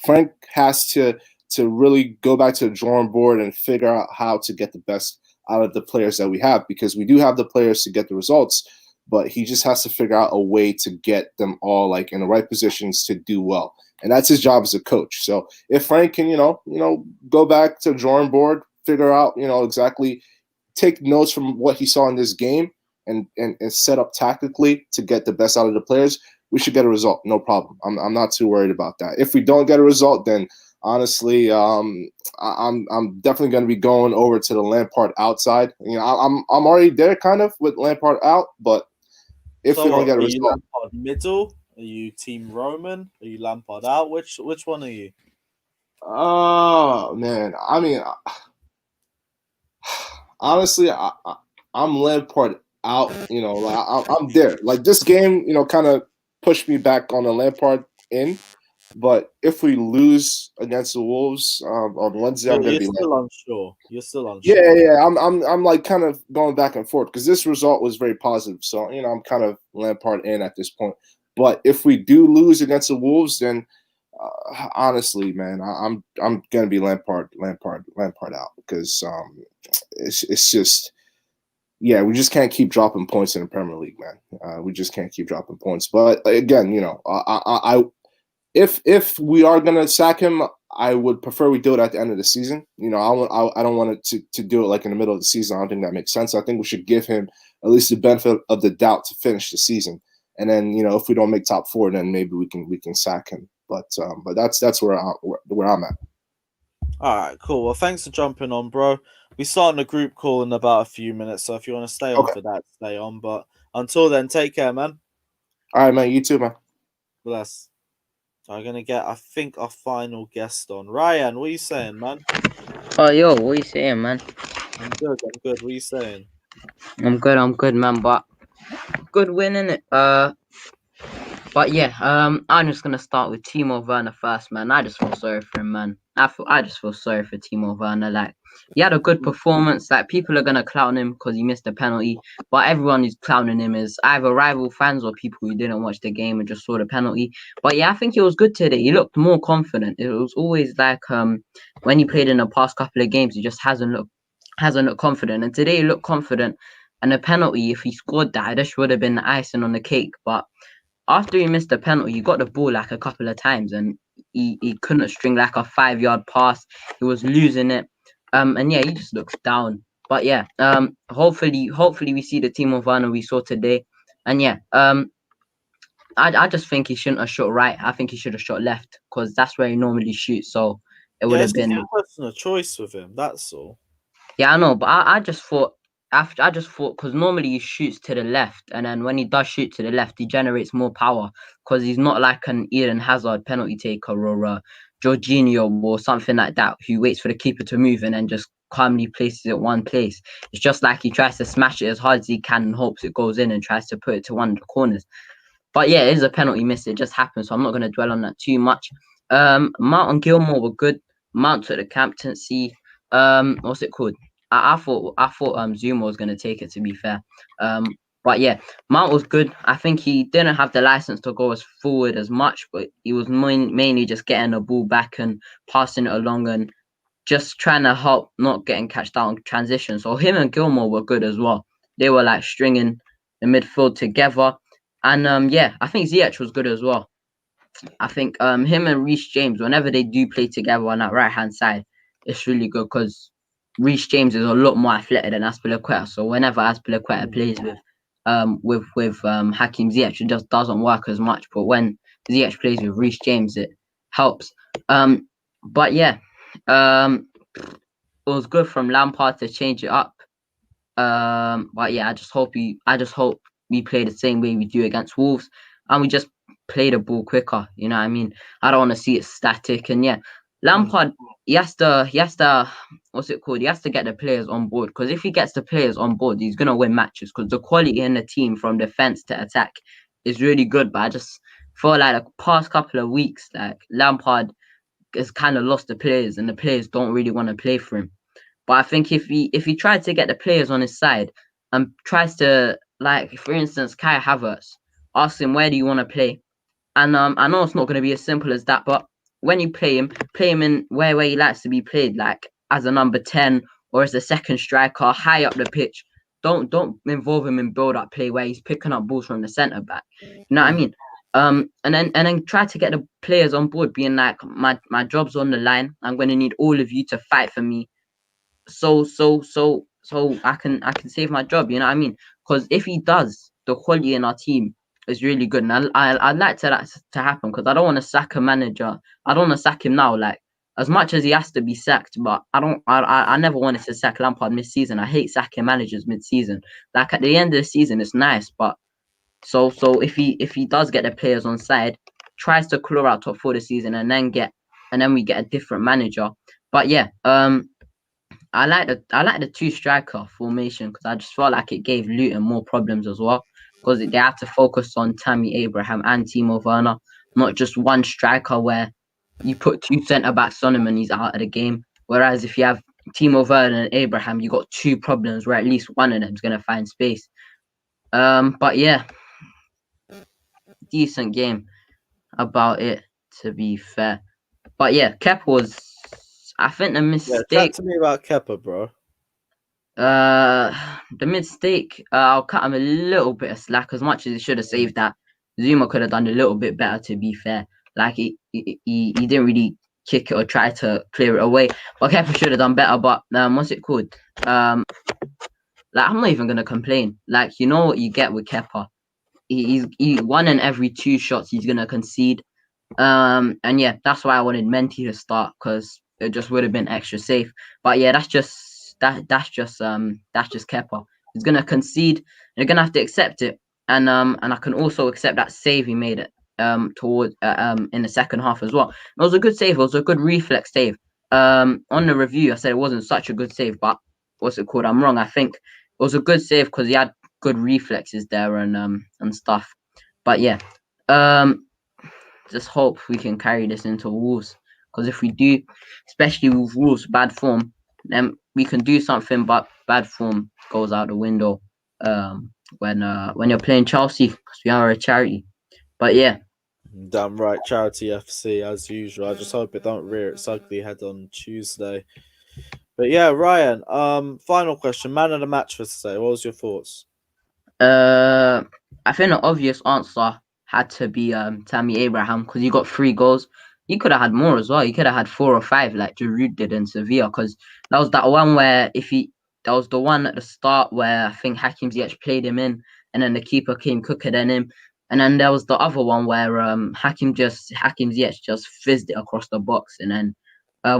Frank has to really go back to the drawing board and figure out how to get the best out of the players that we have, because we do have the players to get the results, but he just has to figure out a way to get them all in the right positions to do well. And that's his job as a coach. So if Frank can, go back to the drawing board, figure out, exactly, take notes from what he saw in this game and set up tactically to get the best out of the players, we should get a result. No problem. I'm not too worried about that. If we don't get a result, then honestly, I'm definitely going to be going over to the Lampard outside. I'm already there kind of with Lampard out, but if we don't get a result, Lampard middle. Are you Team Roman? Are you Lampard out? Which one are you? Oh man, I mean, honestly, I'm Lampard out. I'm there. Like this game, kind of pushed me back on the Lampard in. But if we lose against the Wolves on Wednesday, I'm gonna You're be still unsure. You're still yeah, unsure. yeah. I'm like kind of going back and forth because this result was very positive. So I'm kind of Lampard in at this point. But if we do lose against the Wolves, then honestly, man, I'm gonna be Lampard out because it's just yeah, we just can't keep dropping points in the Premier League, man. We just can't keep dropping points. But again, if we are gonna sack him, I would prefer we do it at the end of the season. I don't want it to do it like in the middle of the season. I don't think that makes sense. I think we should give him at least the benefit of the doubt to finish the season. And then if we don't make top 4, then maybe we can sack him. But that's where I'm at. All right, cool. Well, thanks for jumping on, bro. We start a group call in about a few minutes, so if you want to stay on for that, stay on. But until then, take care, man. All right, man. You too, man. Bless. I'm gonna get, I think, our final guest on. Ryan, what are you saying, man? Oh, yo, what you saying, man? I'm good. What are you saying? I'm good, man. But good win, innit? But yeah, I'm just gonna start with Timo Werner first, man. I just feel sorry for him, man. I just feel sorry for Timo Werner. Like, he had a good performance. Like, people are gonna clown him because he missed a penalty, but everyone who's clowning him is either rival fans or people who didn't watch the game and just saw the penalty. But yeah, I think he was good today. He looked more confident. It was always like when he played in the past couple of games, he just hasn't looked confident. And today he looked confident. And the penalty, if he scored that, this would have been the icing on the cake. But after he missed the penalty, he got the ball like a couple of times and he couldn't string like a 5-yard pass. He was losing it. And yeah, he just looks down. But yeah, hopefully we see the Timo Werner we saw today. And yeah, I just think he shouldn't have shot right. I think he should have shot left because that's where he normally shoots. So it would have been a question of choice with him. That's all. Yeah, I know, but I just thought because normally he shoots to the left, and then when he does shoot to the left, he generates more power because he's not like an Eden Hazard penalty taker or a Jorginho or something like that who waits for the keeper to move and then just calmly places it one place. It's just like he tries to smash it as hard as he can and hopes it goes in and tries to put it to one of the corners. But yeah, it is a penalty miss. It just happens, so I'm not going to dwell on that too much. Mount and Gilmour were good. Mount took the captaincy. What's it called? I thought Zuma was going to take it, to be fair. But yeah, Mount was good. I think he didn't have the license to go as forward as much, but he was mainly just getting the ball back and passing it along and just trying to help not getting catched out on transition. So him and Gilmour were good as well. They were like stringing the midfield together. And yeah, I think Ziyech was good as well. I think him and Reece James, whenever they do play together on that right-hand side, it's really good because Reece James is a lot more athletic than Azpilicueta. So whenever Azpilicueta plays with Hakim Ziyech, it just doesn't work as much. But when Ziyech plays with Reece James, it helps. But yeah, it was good from Lampard to change it up. But yeah, I just hope we play the same way we do against Wolves, and we just play the ball quicker. You know what I mean? I don't want to see it static. And yeah, Lampard, he has to what's it called? He has to get the players on board, because if he gets the players on board, he's gonna win matches. Because the quality in the team from defense to attack is really good. But I just feel like the past couple of weeks, like Lampard has kind of lost the players, and the players don't really want to play for him. But I think if he tried to get the players on his side and tries to, like, for instance, Kai Havertz, ask him, where do you want to play? And I know it's not going to be as simple as that, but when you play him in where he likes to be played, like as a number 10 or as a second striker, high up the pitch. Don't involve him in build-up play where he's picking up balls from the centre back. You know what I mean? And then try to get the players on board, being like, my job's on the line. I'm going to need all of you to fight for me, so I can save my job. You know what I mean? Because if he does, the quality in our team is really good, and I'd like that to happen, because I don't want to sack a manager. I don't want to sack him now, like, as much as he has to be sacked. But I never wanted to sack Lampard mid-season. I hate sacking managers mid-season. Like, at the end of the season, it's nice, but so if he does get the players on side, tries to claw out top 4 this season, and then we get a different manager. But yeah, I like the 2 striker formation, because I just felt like it gave Luton more problems as well, because they had to focus on Tammy Abraham and Timo Werner. not just one striker where you put two centre backs on him and he's out of the game. Whereas if you have Timo Werner and Abraham, you got two problems where at least one of them is gonna find space. But yeah, decent game about it, to be fair. But yeah, Kepa was, I think, the Yeah, mistake. chat to me about Kepa, bro. The mistake, I'll cut him a little bit of slack. As much as he should have saved that, Zuma could have done a little bit better, to be fair. Like he didn't really kick it or try to clear it away. But Kepa should have done better. But what's it called? Like I'm not even gonna complain. Like you know what you get with Kepa. He one in every two shots he's gonna concede. And yeah, that's why I wanted Menti to start, because it just would have been extra safe. But yeah, that's just Kepa. He's gonna concede. You're gonna have to accept it. And I can also accept that save he made it toward in the second half as well. It was a good save. It was a good reflex save. On the review, I said it wasn't such a good save, but what's it called? I'm wrong. I think it was a good save because he had good reflexes there and stuff. But yeah, just hope we can carry this into Wolves, because if we do, especially with Wolves bad form, then we can do something, but bad form goes out the window when you're playing Chelsea, because we are a charity. But yeah, Damn right, Charity FC as usual. I just hope it don't rear its ugly head on Tuesday. But yeah, Ryan. Final question, man of the match for today. What was your thoughts? I think the obvious answer had to be Tammy Abraham, because he got 3 goals. He could have had more as well. He could have had 4 or 5 like Giroud did in Sevilla, because that was that one where that was the one at the start where I think Hakim Ziyech played him in, and then the keeper came quicker than him. And then there was the other one where Hakim Ziyech just fizzed it across the box, and then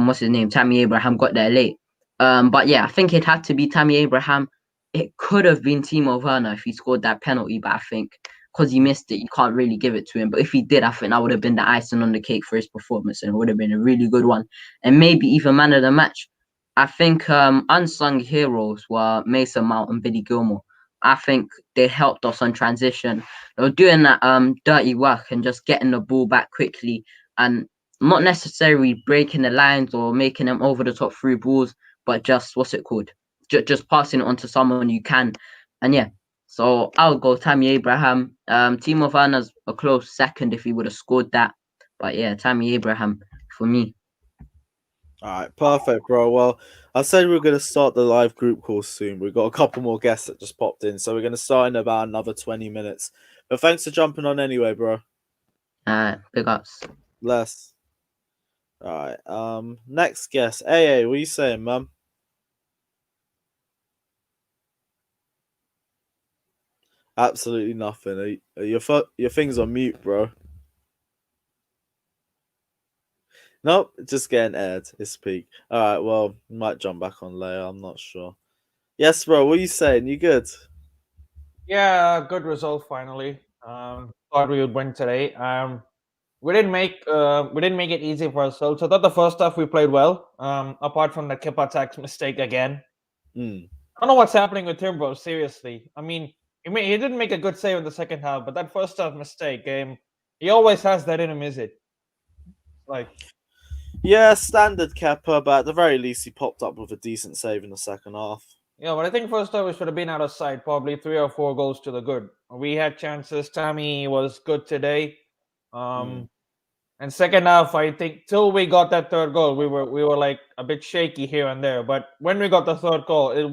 what's his name? Tammy Abraham got there late. But yeah, I think it had to be Tammy Abraham. It could have been Timo Werner if he scored that penalty, but I think because he missed it, you can't really give it to him. But if he did, I think that would have been the icing on the cake for his performance, and it would have been a really good one, and maybe even man of the match. I think unsung heroes were Mason Mount and Billy Gilmour. I think they helped us on transition. They were doing that dirty work and just getting the ball back quickly, and not necessarily breaking the lines or making them over the top through balls, but just what's it called? Just passing it on to someone you can. And yeah, so I'll go Tammy Abraham. Timo Werner's a close second if he would have scored that. But yeah, Tammy Abraham for me. All right, perfect, bro. Well, I said we were going to start the live group call soon. We've got a couple more guests that just popped in, so we're going to start in about another 20 minutes. But thanks for jumping on anyway, bro. Big ups. Bless. All right. Next guest. AA, what are you saying, mum? Absolutely nothing. Your thing's on mute, bro. Nope, just getting aired. It's peak. All right, well, might jump back on later. I'm not sure. Yes, bro. What are you saying? You good? Yeah, good result finally. Thought we would win today. We didn't make it easy for ourselves. I thought the first half we played well. Apart from the Kepa attack mistake again. I don't know what's happening with him, bro. Seriously. I mean, he didn't make a good save in the second half, but that first half mistake, he always has that in him, is it? Like, yeah, standard Kepa, but at the very least, he popped up with a decent save in the second half. Yeah, but I think first half we should have been out of sight, probably 3 or 4 goals to the good. We had chances. Tammy was good today. And second half, I think till we got that third goal, we were like a bit shaky here and there. But when we got the third goal, it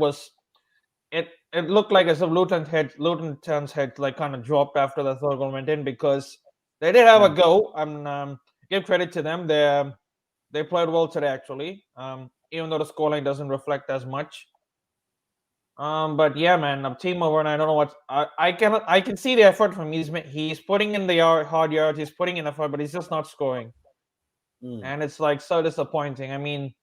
looked like as if Luton Town's head like kind of dropped after the third goal went in, because they did have a go. Give credit to them. They played well today, actually. Even though the scoreline doesn't reflect as much. But yeah, man, Timo Werner, I don't know what I can see the effort from him. He's putting in the hard yards, he's putting in effort, but he's just not scoring. And it's like so disappointing. I mean,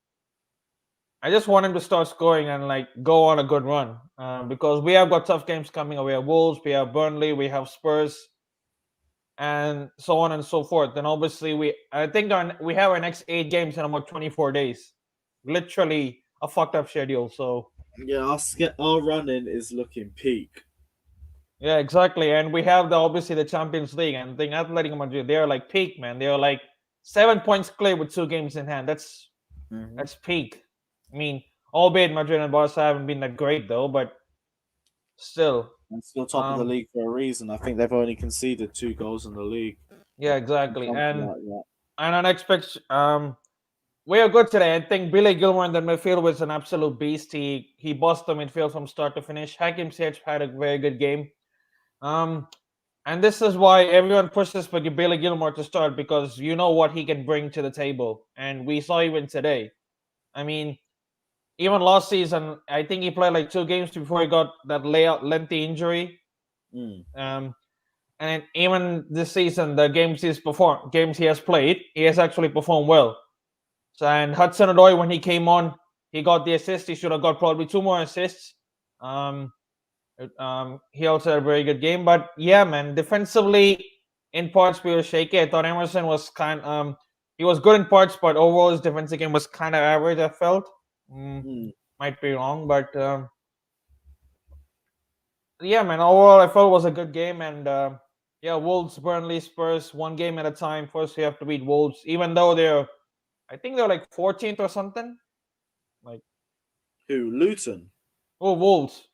I just want him to start scoring and like go on a good run. Because we have got tough games coming. We have Wolves, we have Burnley, we have Spurs, and so on and so forth. Then obviously I think we have our next 8 games in about 24 days. Literally a fucked up schedule. So yeah, our running is looking peak. Yeah, exactly. And we have obviously the Champions League, and I think Atletico Madrid, they're like peak, man. They're like 7 points clear with 2 games in hand. That's peak. I mean, albeit Madrid and Barca haven't been that great though, but still. And still top of the Um, league for a reason. I think they've only conceded 2 goals in the league. yeah, exactly. Something And like that. and I expect we are good today. I think Billy Gilmour in the midfield was an absolute beast. He bossed the midfield from start to finish. Hakim Ziyech had a very good game. And this is why everyone pushes for Billy Gilmour to start, because you know what he can bring to the table. And we saw even today. I mean, even last season, I think he played like 2 games before he got that lengthy injury. And even this season, the games he has played, he has actually performed well. So, and Hudson-Odoi, when he came on, he got the assist. He should have got probably 2 more assists. He also had a very good game. But yeah, man, defensively in parts we were shaky. I thought Emerson was he was good in parts, but overall his defensive game was kind of average. I felt might be wrong, but yeah, man, overall I felt it was a good game. And yeah, Wolves, Burnley, Spurs, 1 game at a time. First, you have to beat Wolves, even though I think they're like 14th or something. Like Who? Luton? Wolves.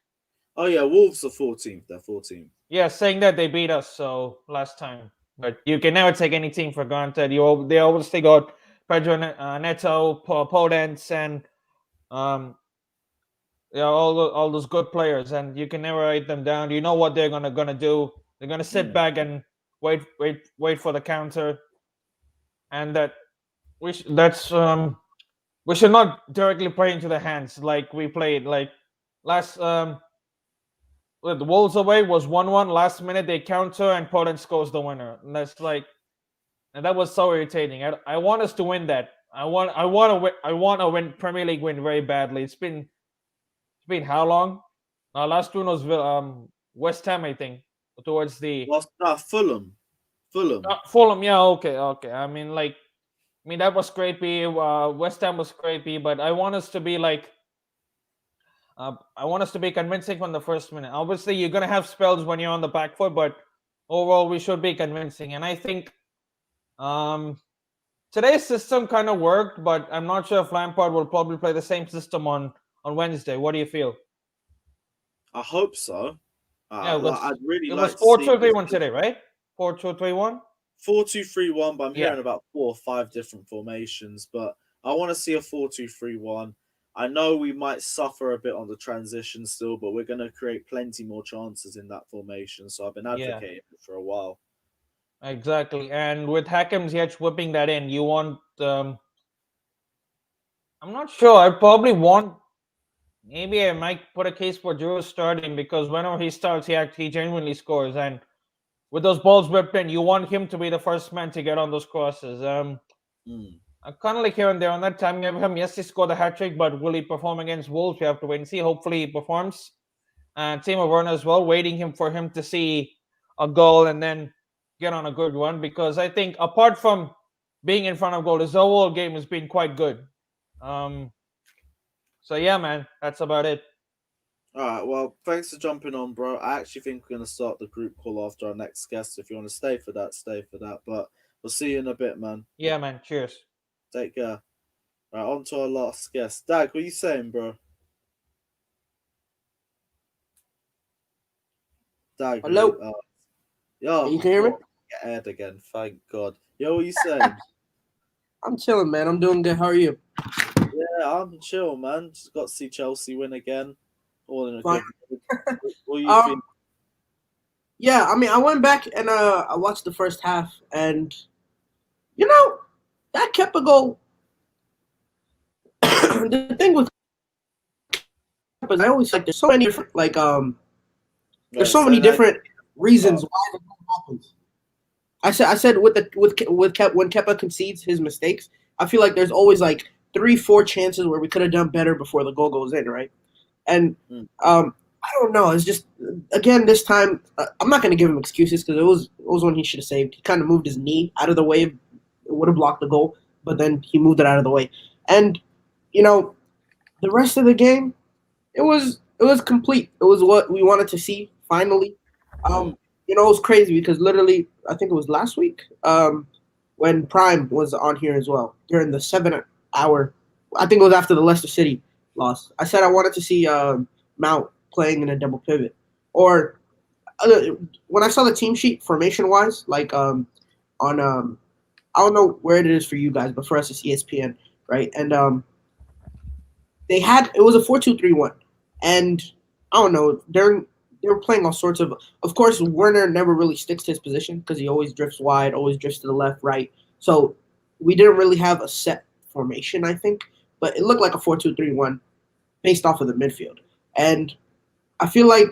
Oh yeah, Wolves are 14th. They're 14th. Yeah, saying that they beat us so last time, but you can never take any team for granted. They obviously got Pedro Neto, Podence, and yeah, all those good players, and you can never write them down. You know what they're gonna do. They're gonna sit back and wait for the counter, and we should not directly play into the hands like we played like last. With the Wolves away was 1-1. Last minute they counter and Podence scores the winner. And that's like, and that was so irritating. I want us to win that. I want to win Premier League win very badly. It's been how long? Last one was West Ham, I think, towards the Fulham. Fulham. Yeah, okay. I mean, that was scrapey. West Ham was scrapey, but I want us to be like. I want us to be convincing from the first minute. Obviously, you're gonna have spells when you're on the back foot, but overall, we should be convincing. And I think today's system kind of worked, but I'm not sure if Lampard will probably play the same system on Wednesday. What do you feel? I hope so. Yeah, I'd really it like was to 4-2-3-1 today, right? 4-2-3-1. 4-2-3-1, but I'm Yeah. hearing about 4 or 5 different formations. But I want to see a 4-2-3-1. I know we might suffer a bit on the transition still, but we're going to create plenty more chances in that formation. So I've been advocating it for a while. Exactly. And with Hakim Ziyech whipping that in, you want... I'm not sure. I probably want... Maybe I might put a case for Drew starting, because whenever he starts, he genuinely scores. And with those balls whipped in, you want him to be the first man to get on those crosses. I'm kind of like here and there on that time. Abraham, yes, he scored a hat trick, but will he perform against Wolves? We have to wait and see. Hopefully, he performs. And Timo Werner as well, waiting for him to see a goal and then get on a good one. Because I think apart from being in front of goal, his overall game has been quite good. So yeah, man, that's about it. All right. Well, thanks for jumping on, bro. I actually think we're going to start the group call after our next guest. If you want to stay for that, stay for that. But we'll see you in a bit, man. Yeah, man. Cheers. Take care. Right, on to our last guest. Dag, what are you saying, bro? Dag. Hello. Yo, you can hear me? Get aired again. Thank God. Yo, what are you saying? I'm chilling, man. I'm doing good. How are you? Yeah, I'm chill, man. Just got to see Chelsea win again. All in a Fine. good mood. What are you feeling? Yeah, I mean, I went back and I watched the first half, and you know, that Kepa goal. The thing with Kepa is I always like there's so many different there's so many different reasons why the goal happens. I said with Kepa, when Kepa concedes his mistakes, I feel like there's always like 3-4 chances where we could have done better before the goal goes in, right? And I don't know. It's just, again, this time, I'm not going to give him excuses because it was one he should have saved. He kind of moved his knee out of the way. It would have blocked the goal, but then he moved it out of the way. And, you know, the rest of the game, it was complete. It was what we wanted to see, finally. You know, it was crazy because literally, I think it was last week, when Prime was on here as well during the 7 hour. I think it was after the Leicester City loss. I said I wanted to see Mount playing in a double pivot, or when I saw the team sheet formation wise, like on I don't know where it is for you guys, but for us it's ESPN, right? And it was a 4-2-3-1, and I don't know, they were playing all sorts of. Of course, Werner never really sticks to his position because he always drifts wide, always drifts to the left, right. So we didn't really have a set formation, I think, but it looked like a 4-2-3-1 based off of the midfield, and I feel like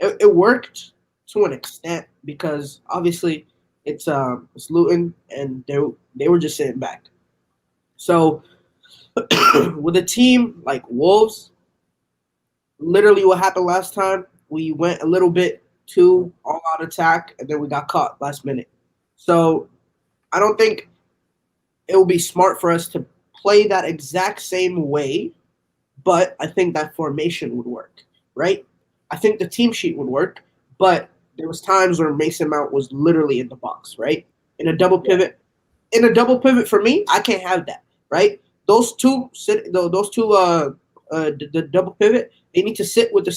it worked to an extent because obviously it's Luton and they were just sitting back. So with a team like Wolves, literally what happened last time, we went a little bit too all-out attack, and then we got caught last minute. So I don't think it will be smart for us to play that exact same way, but I think that formation would work, right? I think the team sheet would work, but there was times where Mason Mount was literally in the box, right? In a double pivot. In a double pivot, for me, I can't have that, right? The double pivot, they need to sit with the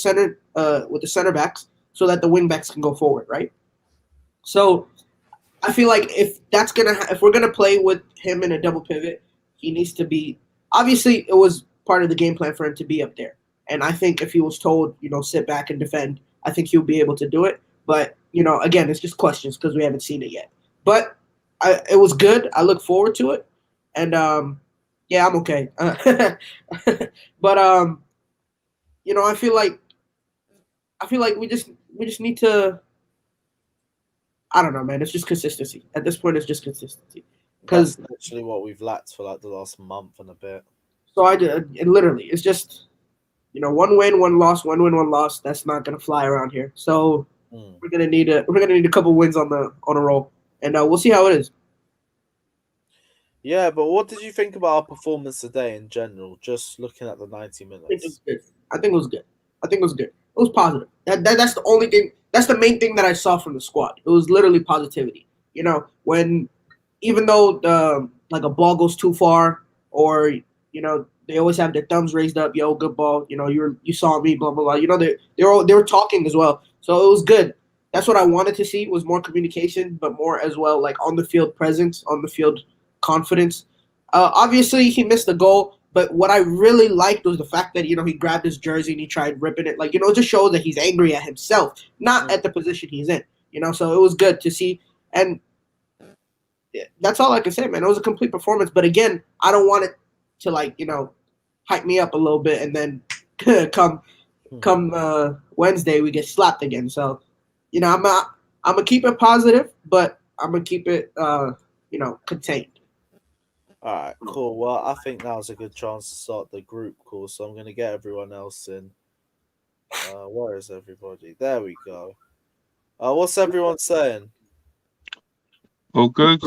center backs so that the wing backs can go forward, right? So I feel like if we're gonna play with him in a double pivot, he needs to be. Obviously, it was part of the game plan for him to be up there, and I think if he was told, sit back and defend, I think he'll be able to do it. But again, it's just questions because we haven't seen it yet. But it was good. I look forward to it, and yeah, I'm okay. But I feel like we just need to. I don't know, man. It's just consistency. At this point, it's just consistency. Because that's literally what we've lacked for like the last month and a bit. So literally, it's just one win, one loss, one win, one loss. That's not gonna fly around here. So we're gonna need a couple wins on a roll, and we'll see how it is. Yeah, but what did you think about our performance today in general? Just looking at the 90 minutes. I think it was good. It was positive. That's the only thing. That's the main thing that I saw from the squad. It was literally positivity. When even though like a ball goes too far, or they always have their thumbs raised up. Yo, good ball. You saw me. Blah blah blah. They were talking as well. So it was good. That's what I wanted to see, was more communication, but more as well like on the field presence, on the field confidence. Obviously, he missed the goal, but what I really liked was the fact that he grabbed his jersey and he tried ripping it. Like it just shows that he's angry at himself, not at the position he's in. So it was good to see, and that's all I can say, man. It was a complete performance, but again, I don't want it to hype me up a little bit, and then come Wednesday we get slapped again. So I'm gonna keep it positive, but I'm gonna keep it contained. All right, cool. Well, I think now's a good chance to start the group call, so I'm going to get everyone else in. Where is everybody? There we go. What's everyone saying? All good.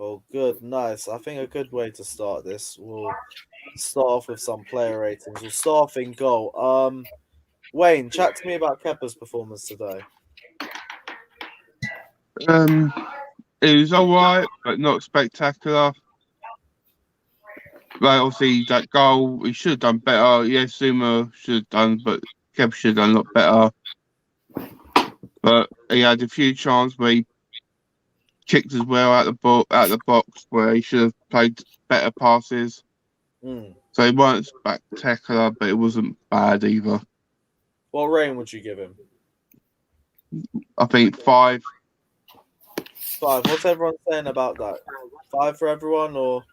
Oh, good. Nice. I think a good way to start this, we'll start off with some player ratings. We'll start off in goal. Wayne, chat to me about Kepa's performance today. It was all right, but not spectacular. Like, obviously, that goal, he should have done better. Yes, Zuma should have done, but Kepa should have done a lot better. But he had a few chances where he kicked as well out the box, where he should have played better passes. So it weren't spectacular, but it wasn't bad either. What rating would you give him? I think 5. 5. What's everyone saying about that? 5 for everyone, or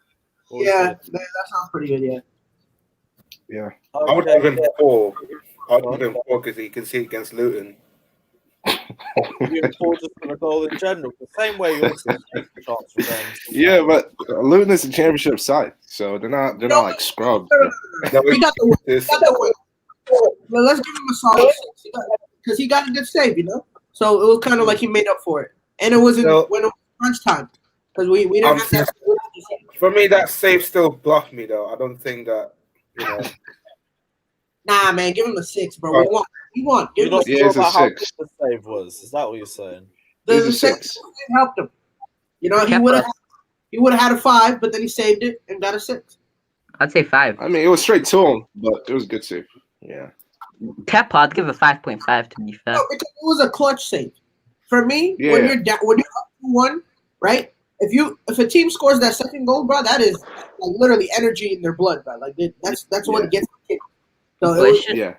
yeah, that sounds pretty good. Yeah. Yeah. Okay. I would give him 4. I would give him 4 because he can see it against Luton. You 4 just for the goal in general, the same way you also take the chance for them. Yeah, but Luton is a championship side, so they're not like scrubs. He got the win. Well, let's give him a solid 6 because he got a good save, So it was kind of like he made up for it, and it wasn't when it was crunch time because we didn't have that. For me, that save still bluffed me though. I don't think that. Nah, man, give him a 6, bro. He won. You're not Yeah, sure it's a about how 6. good the save was. Is that what you're saying? It's a The second 6. helped him. You know, he Kepa. would have had a 5, but then he saved it and got a 6. I'd say 5. I mean, it was straight to him, but it was a good save. Yeah. Kepa, I'd give a 5.5 to be fair. No, because it was a clutch save. For me, Yeah. when you're up 2-1, right? If a team scores that second goal, bro, that is like literally energy in their blood, bro. Like that's what Yeah. gets the kick. So But it Yeah.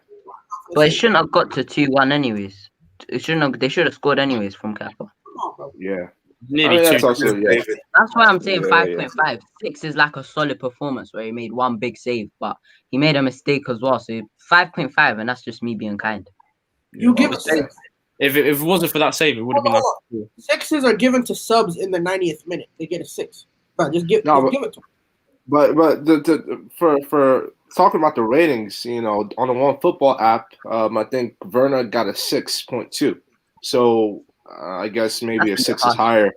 But it shouldn't have got to 2-1 anyways. They should have scored anyways from Kepa. Come on, bro. Yeah. Nearly that's two. also, yeah. That's why I'm saying Yeah, 5.5. 6 is like a solid performance where he made one big save, but he made a mistake as well. So 5.5, and that's just me being kind. You give it If it wasn't for that save, it would have been like. Hold 6s are given to subs in the 90th minute. They get a 6. Bro, just give it to them. But for talking about the ratings, you know, on the One Football app, I think Werner got a 6.2. So I guess maybe That's a 6 harsh. is higher.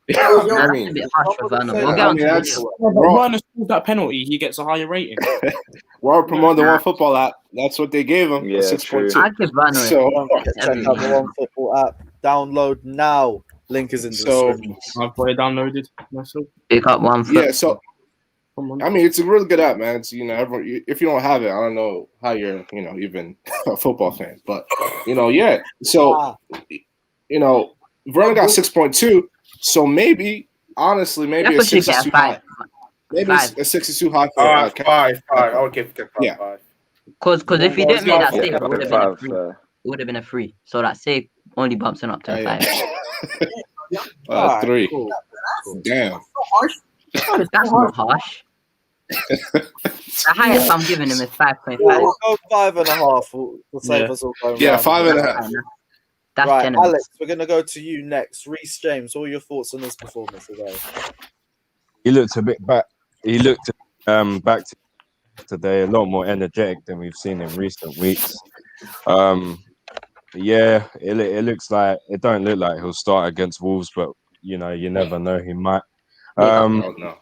That's I a mean, bit harsh for Werner. We'll I get on mean, to that's the But raw. Werner scores that penalty, he gets a higher rating. We're all promoting the One Football app. That's what they gave him. Yeah, a 6.2. I'd give Werner So, Don't forget to check out the One Football app. Download now. Link is in the So- description. I've got it downloaded myself. Pick up 1 foot. yeah. So Come on. I mean, it's a really good app, man. It's, you know, if you don't have it, I don't know how you're, you know, even a football fan. But you know, yeah. So you know, Werner got 6.2. So maybe, honestly, maybe Kepa a 6 should is get a too 5. high. Maybe Five. a 6 is too high for Five. I would give Kepa Yeah. 5. Because if he Well, didn't make that yeah, save, it would have been a 3. Five. It would have been a 3. So that save only bumps him up to a 5. 3. Cool. Damn. So harsh. That's not harsh. The highest I'm giving him is 5.5. We'll go 5.5. We'll save Yeah. us all going Yeah, round. 5.5. That's Right, generous. Alex, we're going to go to you next. Reece James, what are your thoughts on this performance today? He looked a bit back. He looked back today a lot more energetic than we've seen in recent weeks. Yeah, it looks like it don't look like he'll start against Wolves, but you know, you never know. He might. Hell no.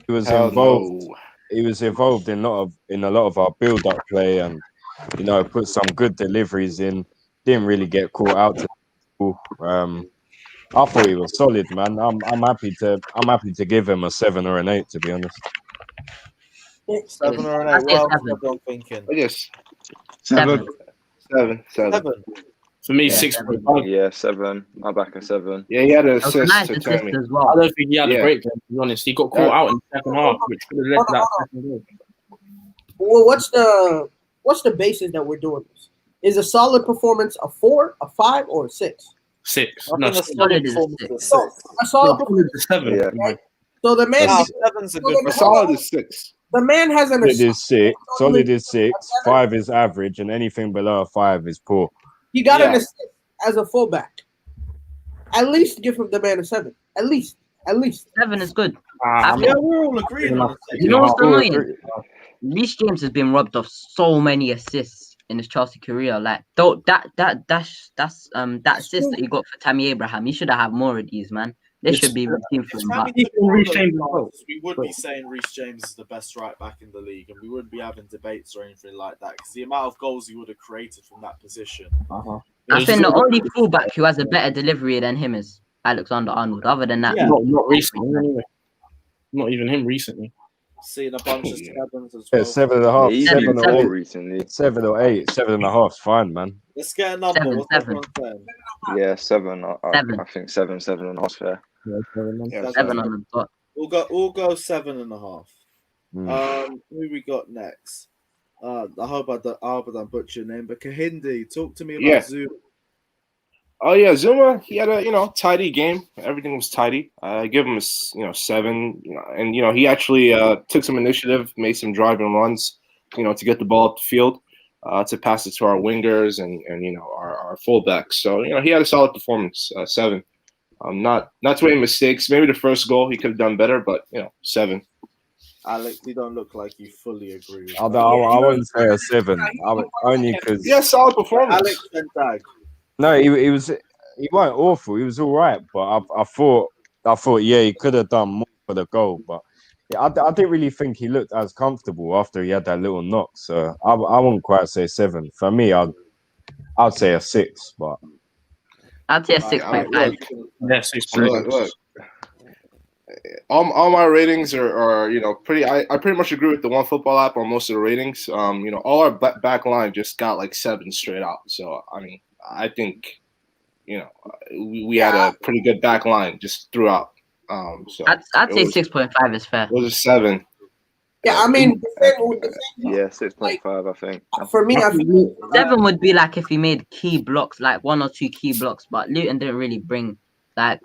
He was Hell involved. no. He was involved in a lot of our build-up play, and you know, put some good deliveries in. Didn't really get caught out. I thought he was solid, man. I'm happy to give him a 7 or an 8, to be honest. 7 or an 8? I'd say What else 7. is everyone thinking? Yes. 7. 7. 7. For me, Yeah, 6.5. Yeah, 7. I'll back a 7. Yeah, he had an That was a assist nice to assist Tammy. as I well. don't think he had Yeah. a great game, to be honest. He got caught out in the second half, which could have led to that second goal. Well, what's the basis that we're doing this? Is a solid performance a 4, a 5, or a 6? 6. I No, think a 6. solid is a performance is a 6. A solid performance. 7. Yeah. So the man, Nah, 7's a good A solid is 6. the man has an Solid assist. is 6. Solid is 6. 5 is average, and anything below a 5 is poor. He got an Yeah. assist as a fullback. At least give him the man a 7. At least. 7 is good. I'm Yeah, we're all agreeing on the You know what's All annoying? agree. Reece James has been robbed of so many assists in his Chelsea career. Like, that assist that he got for Tammy Abraham, he should have had more of these, man. They It's- should be routine for him. But Reece James as well. We would be saying Reece James is the best right back in the league, and we wouldn't be having debates or anything like that because the amount of goals he would have created from that position. I think the only fullback who has a better delivery than him is Alexander-Arnold. Other than that, Yeah. Not recently, anyway. Not even him recently. Seeing a bunch of 7s as Yeah, well. 7.5, he's 7 been or seven. 8 recently. 7 or 8, 7.5 is fine, man. Let's get a number. 7, What's 7. everyone saying? Yeah, 7. I 7. think 7.5 is fair. Yeah, 7 on the dot. We'll go 7.5. Mm. Who we got next? I hope I don't butcher your name, but Kahindi, talk to me about Yeah. Zoom. Oh yeah, Zuma. He had a tidy game. Everything was tidy. I give him a 7. And he actually took some initiative, made some driving runs, to get the ball up the field, to pass it to our wingers and our fullbacks. So he had a solid performance. 7. Not too many mistakes. Maybe the first goal he could have done better, but 7. Alex, you don't look like you fully agree with I that. wouldn't say a 7. Only because Yeah, solid performance. Alex and Dag. no, he wasn't awful. He was all right, but I thought yeah, he could have done more for the goal. But yeah, I didn't really think he looked as comfortable after he had that little knock. So I wouldn't quite say 7. For me, I'd I'd say a 6, but I'd say a 6.5. Yeah, 6.5. Look, all my ratings are pretty. I pretty much agree with the One Football app on most of the ratings. All our back line just got like 7 straight out. So I mean, I think we had a pretty good back line just throughout. So I'd say 6.5 is fair. It was a 7. Yeah, I mean, Yeah, 6.5, I think. for me, I feel 7 would be like if he made key blocks, like 1 or 2 key blocks, but Luton didn't really bring they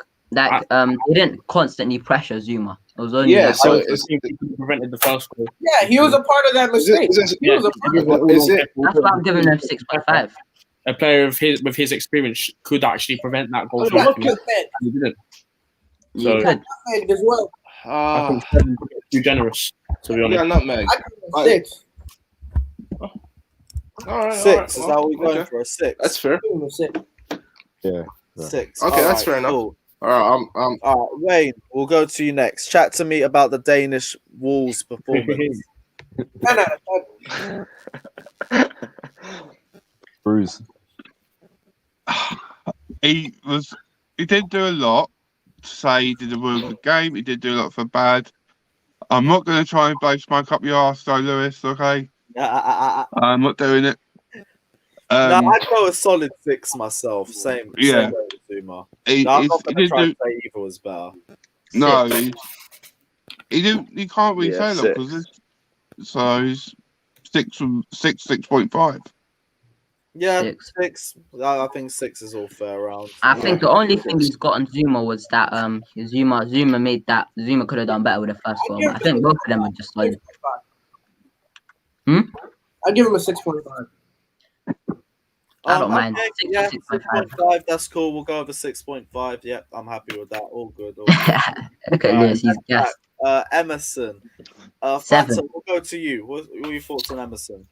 didn't constantly pressure Zuma. It was only so He prevented the first goal. yeah, he was a part of that mistake. He was a part of it. that's why I'm giving him 6.5. A player of his experience could actually prevent that goal. Oh, from yeah, happening, good man. and he didn't. You So- could. Nutmeg as well. I think 7 is too generous, to be honest. Yeah, nutmeg. I give him a 6. All right, 6. Is that what we're going for? A 6? That's fair. I give him a 6. yeah. 6. Okay, that's fair enough. Cool. All right, I'm All right, Wayne, we'll go to you next. Chat to me about the Danish Wolves performance. 10 out of 10. Bruce. He didn't do a lot to say he did a really good game. He did do a lot for bad. I'm not going to try and blow smoke up your arse, though, Lewis. Okay, I'm not doing it. No, I'd go a solid 6 myself. Same way with Zuma. He No, I'm not he going to didn't try do. to say either was better. No, he didn't. He can't really Yeah, say that 6. because so he's 6.5. Yeah, 6. 6. I think 6 is all fair round. I think the only thing he's got on Zuma was that Zuma made that Zuma could have done better with the first goal. But I think both of them are just solid. I give him a 6.5. I don't mind. Okay, 6 yeah, 6.5. 6.5. That's cool. We'll go over 6.5. Yep, I'm happy with that. All good. All good. Look at Lewis, he's gassed. Emerson. 7. Fanta, we'll go to you. What are your thoughts on Emerson?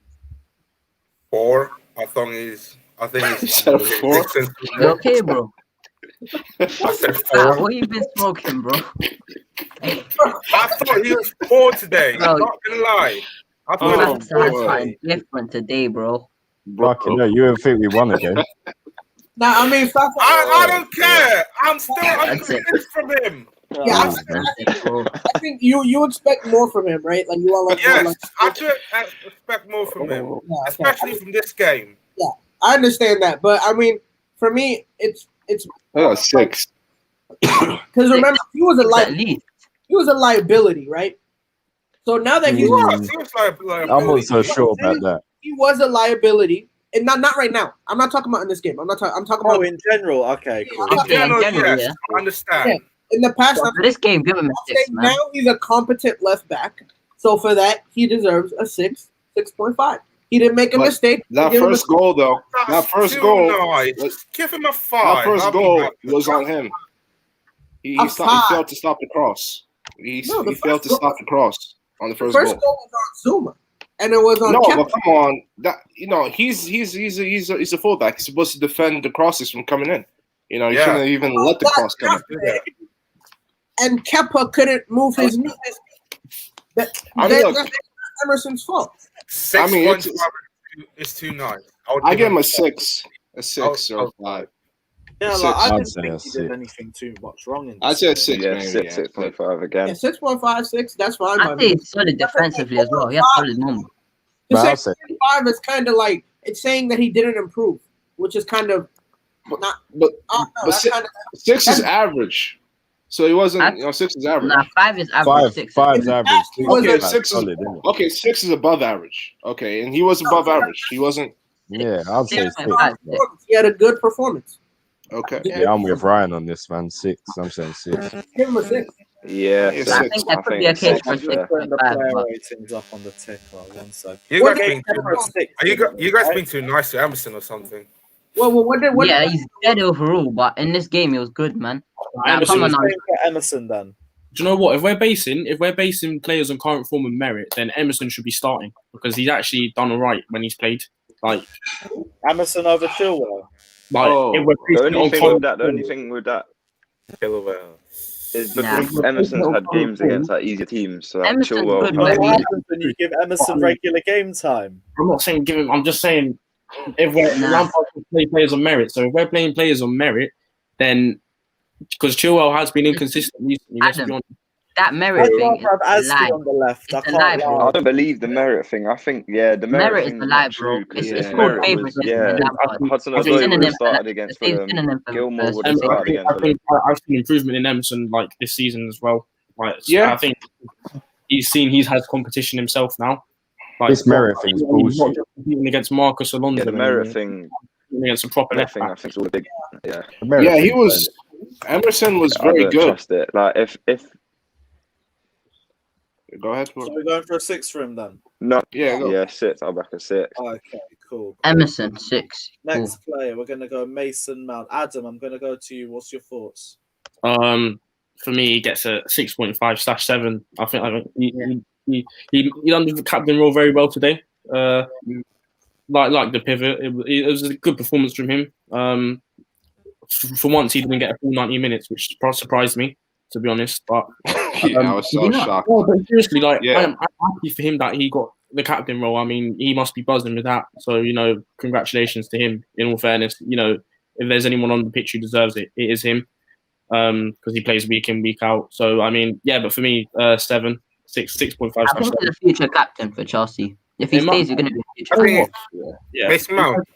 4. I think he's Said 4. You okay, bro? I said Ah, 4. what you been smoking, bro? I thought he was 4 today. Bro. I'm not gonna lie. I Oh, thought he was That's 4 boy. today. different today, bro. Fucking hell, you would think we won again. Now, I mean, Fafa, I don't care. I'm That's it. convinced from him. yeah, That's it, bro. I think you expect more from him, right? Like you are like, Yes, like I do expect more from him, yeah, okay. especially from this game. I understand that, but I mean, for me, it's 6. because remember he was At least. a liability, right? So now that he's What? He was like I'm not so sure about that. he was a liability, and not right now. I'm not talking about in this game. I'm talking Oh, about in general. Okay, cool. in Okay, in general, general, yes, yeah. I understand. in the past. For this game, give him a 6, I'm man. saying now he's a competent left back, so for that he deserves a 6.5. He didn't make a But mistake. That Give him a first goal, though, that That's first too goal, nice. was- Give him a 5. that first I'll be goal happy. was on him. He A 5. failed to stop the cross. He No, the failed to first stop the cross on the The first first goal. goal was on Zuma, and it was on No, Kepa. but come on, that he's a fullback. He's supposed to defend the crosses from coming in. He Yeah. shouldn't have even let the cross come in. And Kepa couldn't move his knee. I mean, look, That's Emerson's fault. 6.5 I mean, it's- is too nice. I give him a 6, a 6 or a 5. Yeah, Six. like, I I'd didn't say think a he did 6. anything too much wrong in this I'd say a game. 6, Yeah, maybe. 6.5 Yeah, again. 6.5, 6. That's fine. by I me. say he's solid defensively as well. He has solid numbers. To But say I'll say 5 is kind of like it's saying that he didn't improve, which is kind of not. But Oh, no, But that's si- kind of 6 is average. So he wasn't, 6 is average. Nah, 5 is average. 6 is 5's average. Okay, That's 6 is solid, isn't it? okay. 6 is above average. Okay, and he was above average. He wasn't. Yeah, I'd say 6. 6.5. but- he had a good performance. Okay. Yeah, I'm with Ryan on this, man. 6. I'm saying 6. Give him a 6. Yeah, Yeah, six. I think that could be a case six for is fair. Putting the 6.5. player But ratings up on the ticker. One sec. You What guys game- being you guys being too nice to Emerson or something. Well, what did yeah, he's dead overall. But in this game, he was good, man. Nah, Emerson come on was now. Same for Emerson then. Do you know what? If we're basing players on current form and merit, then Emerson should be starting because he's actually done all right when he's played. Like Emerson over Chilwell. Oh, if we're the basing only on thing current with that, the only form- thing with that Chilwell. is Nah. because Emerson's had games against like easier teams, so like Emerson's Chilwell good, What man. can't happens when you give Emerson regular game time? I'm not saying give him. I'm just saying if we're Nah. Lampard can play players on merit, so if we're playing players on merit, then because Chilwell has been inconsistent recently, let's be Adam, honest. that I'd merit thing rather is have a lie. Ashley on the left. I It's a can't lie, lie. bro. I don't believe the merit thing. I think the merit Merit is thing a is lie, not bro. true because It's if called merit was favoritism in Lampard. Hudson-Odoi I think would synonym have for started that. against It's a Fulham. synonym for Gilmour would I have think, started against Fulham. I've seen improvement in Emerson like this season as well. Like, Yeah. I think he has competition himself now. Like, This merit thing's he's not bullshit. just competing against Marcus Alonso. Yeah, the merit anymore. thing. He's against a proper Merit left thing. I back. think is all a big. Yeah, The merit Yeah, he thing, was. Emerson was I very don't good. trust it. Like if Go ahead. So we're going for a 6 for him then. no, Yeah, go. yeah, 6. I'll back a 6. Okay, cool. Emerson 6. Cool. Next player, we're gonna go Mason Mount. Adam, I'm gonna go to you. What's your thoughts? For me, he gets a 6.5/7. I think he done the captain role very well today. Like the pivot, it was a good performance from him. For once, he didn't get a full 90 minutes, which surprised me, to be honest. But Yeah, I was so shocked. no, but seriously, like Yeah. I'm happy for him that he got the captain role. I mean, he must be buzzing with that. So congratulations to him. In all fairness, if there's anyone on the pitch who deserves it, it is him. Because he plays week in, week out. So I mean, yeah, but for me, 7, 6.5. I think he's a future captain for Chelsea. If he stays, he's going to be a future I think captain. Yeah. Mason Mount.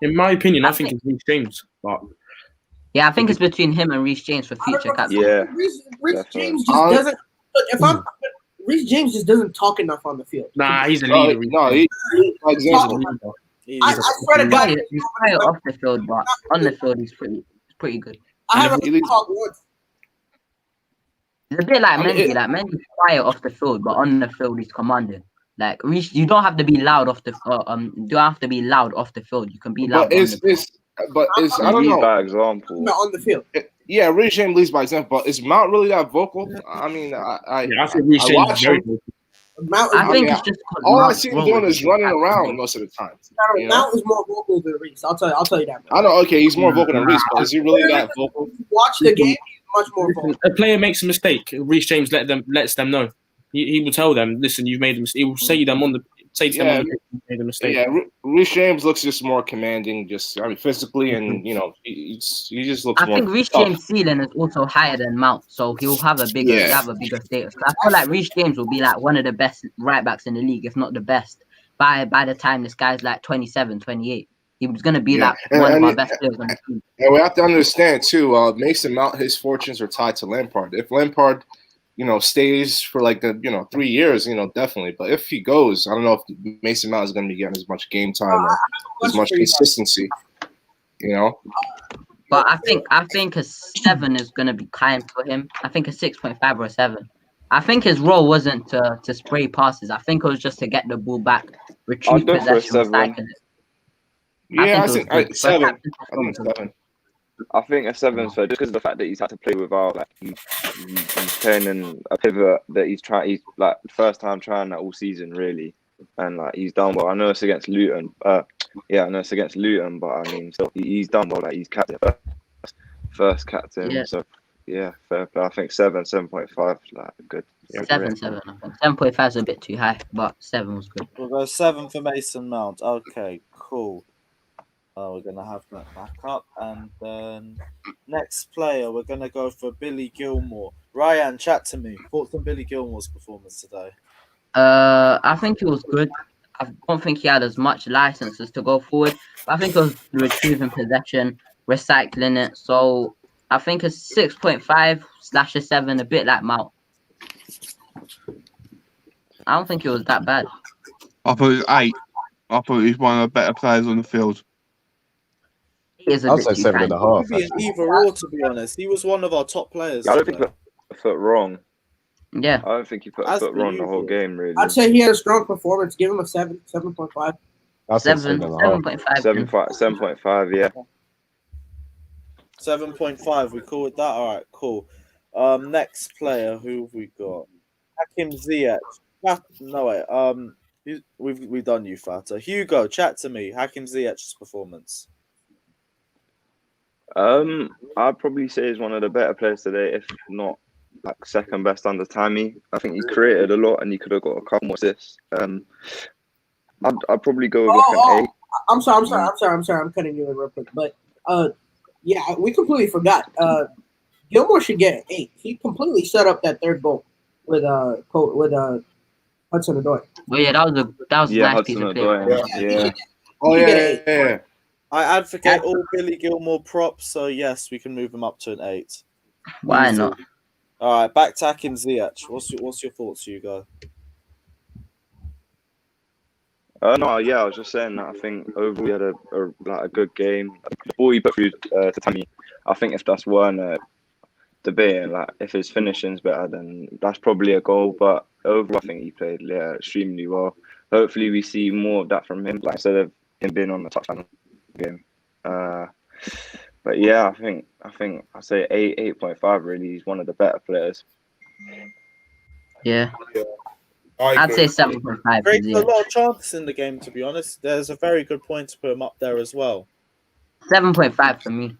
In my opinion, I think it's Reece James. But Yeah, I think it's between him and Reece James for future captain. Yeah. Reece Definitely. James just doesn't. Look, if I'm Reece James just doesn't talk enough on the field. nah, he's a No, leader. no, He's exactly. a leader. I swear to He's God, quiet off the field, but on the field, he's pretty good. I haven't He leads- talked once. It's a bit like I mean, Mendy. Like Mendy's quiet off the field, but on the field, he's commanding. Like Reece, you don't have to be loud off the you don't have to be loud off the field. You can be loud. But on it's the field. I don't Lead know. by example. Not on the field. Yeah, Reece James leads by example, but is Mount really that vocal? I mean, I think Reece James watch is very him. good. Mount is, I think mean, it's just All I see him doing is running around most of the time. You know? Mount is more vocal than Reece. I'll tell you that. I know. Okay, he's more vocal than Reece, but is he really that vocal? Watch the game. He's much more vocal. A player makes a mistake. Reece James lets them know. He will tell them, listen, you've made a mistake. He will say to them on the pitch, you made a mistake. Yeah, Reece James looks just more commanding, physically, and he just looks I more. think Reece tough. James' ceiling is also higher than Mount, so he'll have a bigger status. I feel like Reece James will be like one of the best right backs in the league, if not the best, by the time this guy's like 27, 28. He was going to be like one of our best players on the team. And we have to understand too, Mason Mount, his fortunes are tied to Lampard. If Lampard, stays for like the 3 years, definitely. But if he goes, I don't know if Mason Mount is going to be getting as much game time or as much consistency. But I think a 7 is going to be kind for him. I think a 6.5 or a 7. I think his role wasn't to spray passes. I think it was just to get the ball back, retrieve go for a possession, 7. recycle it. Yeah, I it think was good. 7. But I think 7. I think a 7's fair, just because of the fact that he's had to play without, like, he's playing in a pivot that he's like first time trying that all season really, and like he's done well. I know it's against Luton, I know it's against Luton, but I mean, still he's done well. Like he's captain, first captain, Yeah. so yeah, fair play. I think 7.5, like good. 7. I think 7.5 is a bit too high, but 7 was good. We'll go 7 for Mason Mount. Okay, cool. We're going to have that back up. And then next player, we're going to go for Billy Gilmour. Ryan, chat to me. Thoughts on Billy Gilmour's performance today? I think it was good. I don't think he had as much licenses to go forward. But I think it was retrieving possession, recycling it. So I think a 6.5/7, a bit like Mount. I don't think it was that bad. I thought it was 8. I thought he was one of the better players on the field. He is a I'd bit say too 7.5. Could be an either or, to be honest. He was one of our top players. I don't think he today. put a foot wrong. Yeah. I don't think he put a As foot per wrong the whole usual. game really. I'd say he had a strong performance. Give him a 7.5. I'd say 7.5. 7.5, yeah. 7.5, we call it that? All right, cool. Next player, who have we got? Hakim Ziyech. No, wait. We've done you, Fata. Hugo, chat to me. Hakim Ziyech's performance. I'd probably say he's one of the better players today, if not like second best under Tammy. I think he created a lot and he could have got a couple more assists. I'd probably go with like an 8. I'm sorry. I'm cutting you in real quick, but yeah, we completely forgot. Gilmour should get an 8. He completely set up that third goal with Hudson-Odoi. Well, yeah, that was a nice piece of play. Yeah. Oh yeah. I advocate all Billy Gilmour props, so yes, we can move him up to an 8. Why not? All right, back to Hakim Ziyech. What's your thoughts, Hugo? No, yeah, I was just saying that I think overall we had a good game. The ball he put through to Tammy, I think if that's Werner debating, like if his finishing's better, then that's probably a goal. But overall, I think he played extremely well. Hopefully, we see more of that from him, like instead of him being on the touchline game. But yeah, I think I say 8.5. Really, he's one of the better players. Yeah. I'd say 7.5. Created a lot of chances in the game, to be honest. There's a very good point to put him up there as well. 7.5 for me.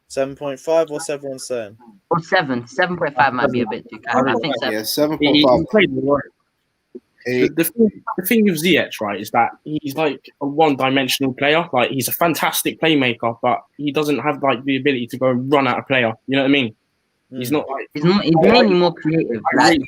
7.5, what's everyone saying? Or 7. 7.5 might be a bit too kind. I think 7. Yeah, He 7.5. played well. The thing with Ziyech, right, is that he's like a one-dimensional player. Like he's a fantastic playmaker, but he doesn't have like the ability to go and run at a player. You know what I mean? He's not like He's mainly more creative. I think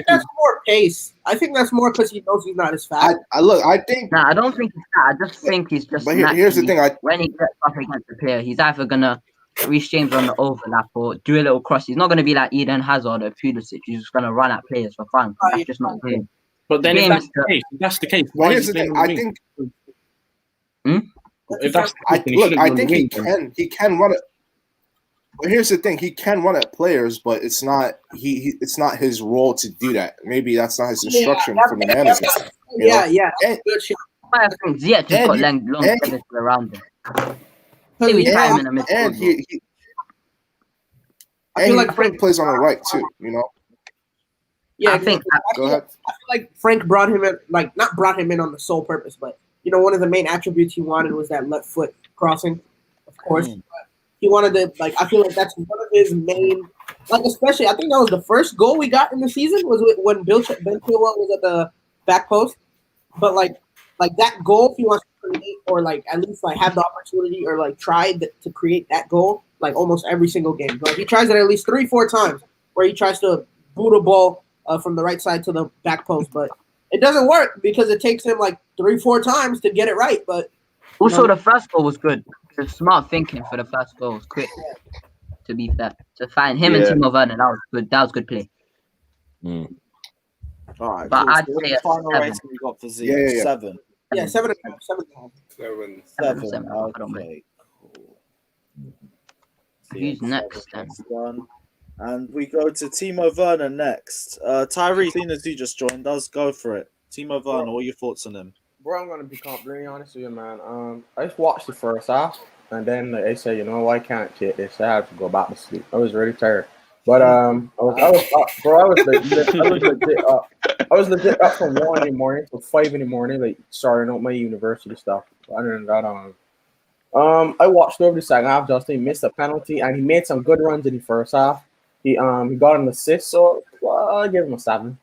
that's more pace. I think that's more because he knows he's not as fast. I think. Nah, I don't think he's that. I just think he's just. But here's the thing. When he gets up against the player, he's either gonna reach James on the overlap or do a little cross. He's not gonna be like Eden Hazard or Pulisic. He's just gonna run at players for fun. That's just not him. But then if that's the case, why Here's is the he thing. playing on I the wing? think. If that's the case, then he Look, shouldn't I be on think the he wing, can. He can run it. But here's the thing: he can run at players, but it's not it's not his role to do that. Maybe that's not his instruction from the manager. Yeah. And, Good shit. I think Ziyech just got longevity around him. Maybe time in the midfield. and he I feel like Frank Frank plays on the right too. You know. Yeah, I think. Go ahead. I feel like Frank brought him in, like not brought him in on the sole purpose, but one of the main attributes he wanted was that left foot crossing, of course. But he wanted to, like, I feel like that's one of his main, like, especially I think that was the first goal we got in the season was when Ben Chilwell was at the back post. But like that goal, if he wants to create or like at least like have the opportunity or like try to create that goal, like almost every single game. But he tries it at least 3-4 times where he tries to boot a ball from the right side to the back post, but it doesn't work because it takes him like 3-4 times to get it right. But also, the first goal was good. The smart thinking for the first goal was quick. To be fair, to find him and Timo Werner, that was good. That was good play. All right, But cool. I'd So say the a final 7. rating we got for Ziyech, Yeah. 7. yeah, 7.5. 7. 7. I don't Okay, cool. Who's next then? Done. And we go to Timo Werner next. Tyree, seeing as you just joined us, go for it. Timo Werner, what are your thoughts on him? Bro, I'm gonna be completely honest with you, man. I just watched the first half, and then they said, you know, I can't get this. I have to go back to sleep. I was really tired, but I was legit up from 1 in the morning to 5 in the morning, like starting out my university stuff. Other than that, I watched over the second half. Justin missed a penalty, and he made some good runs in the first half. He got an assist, so I give him a 7.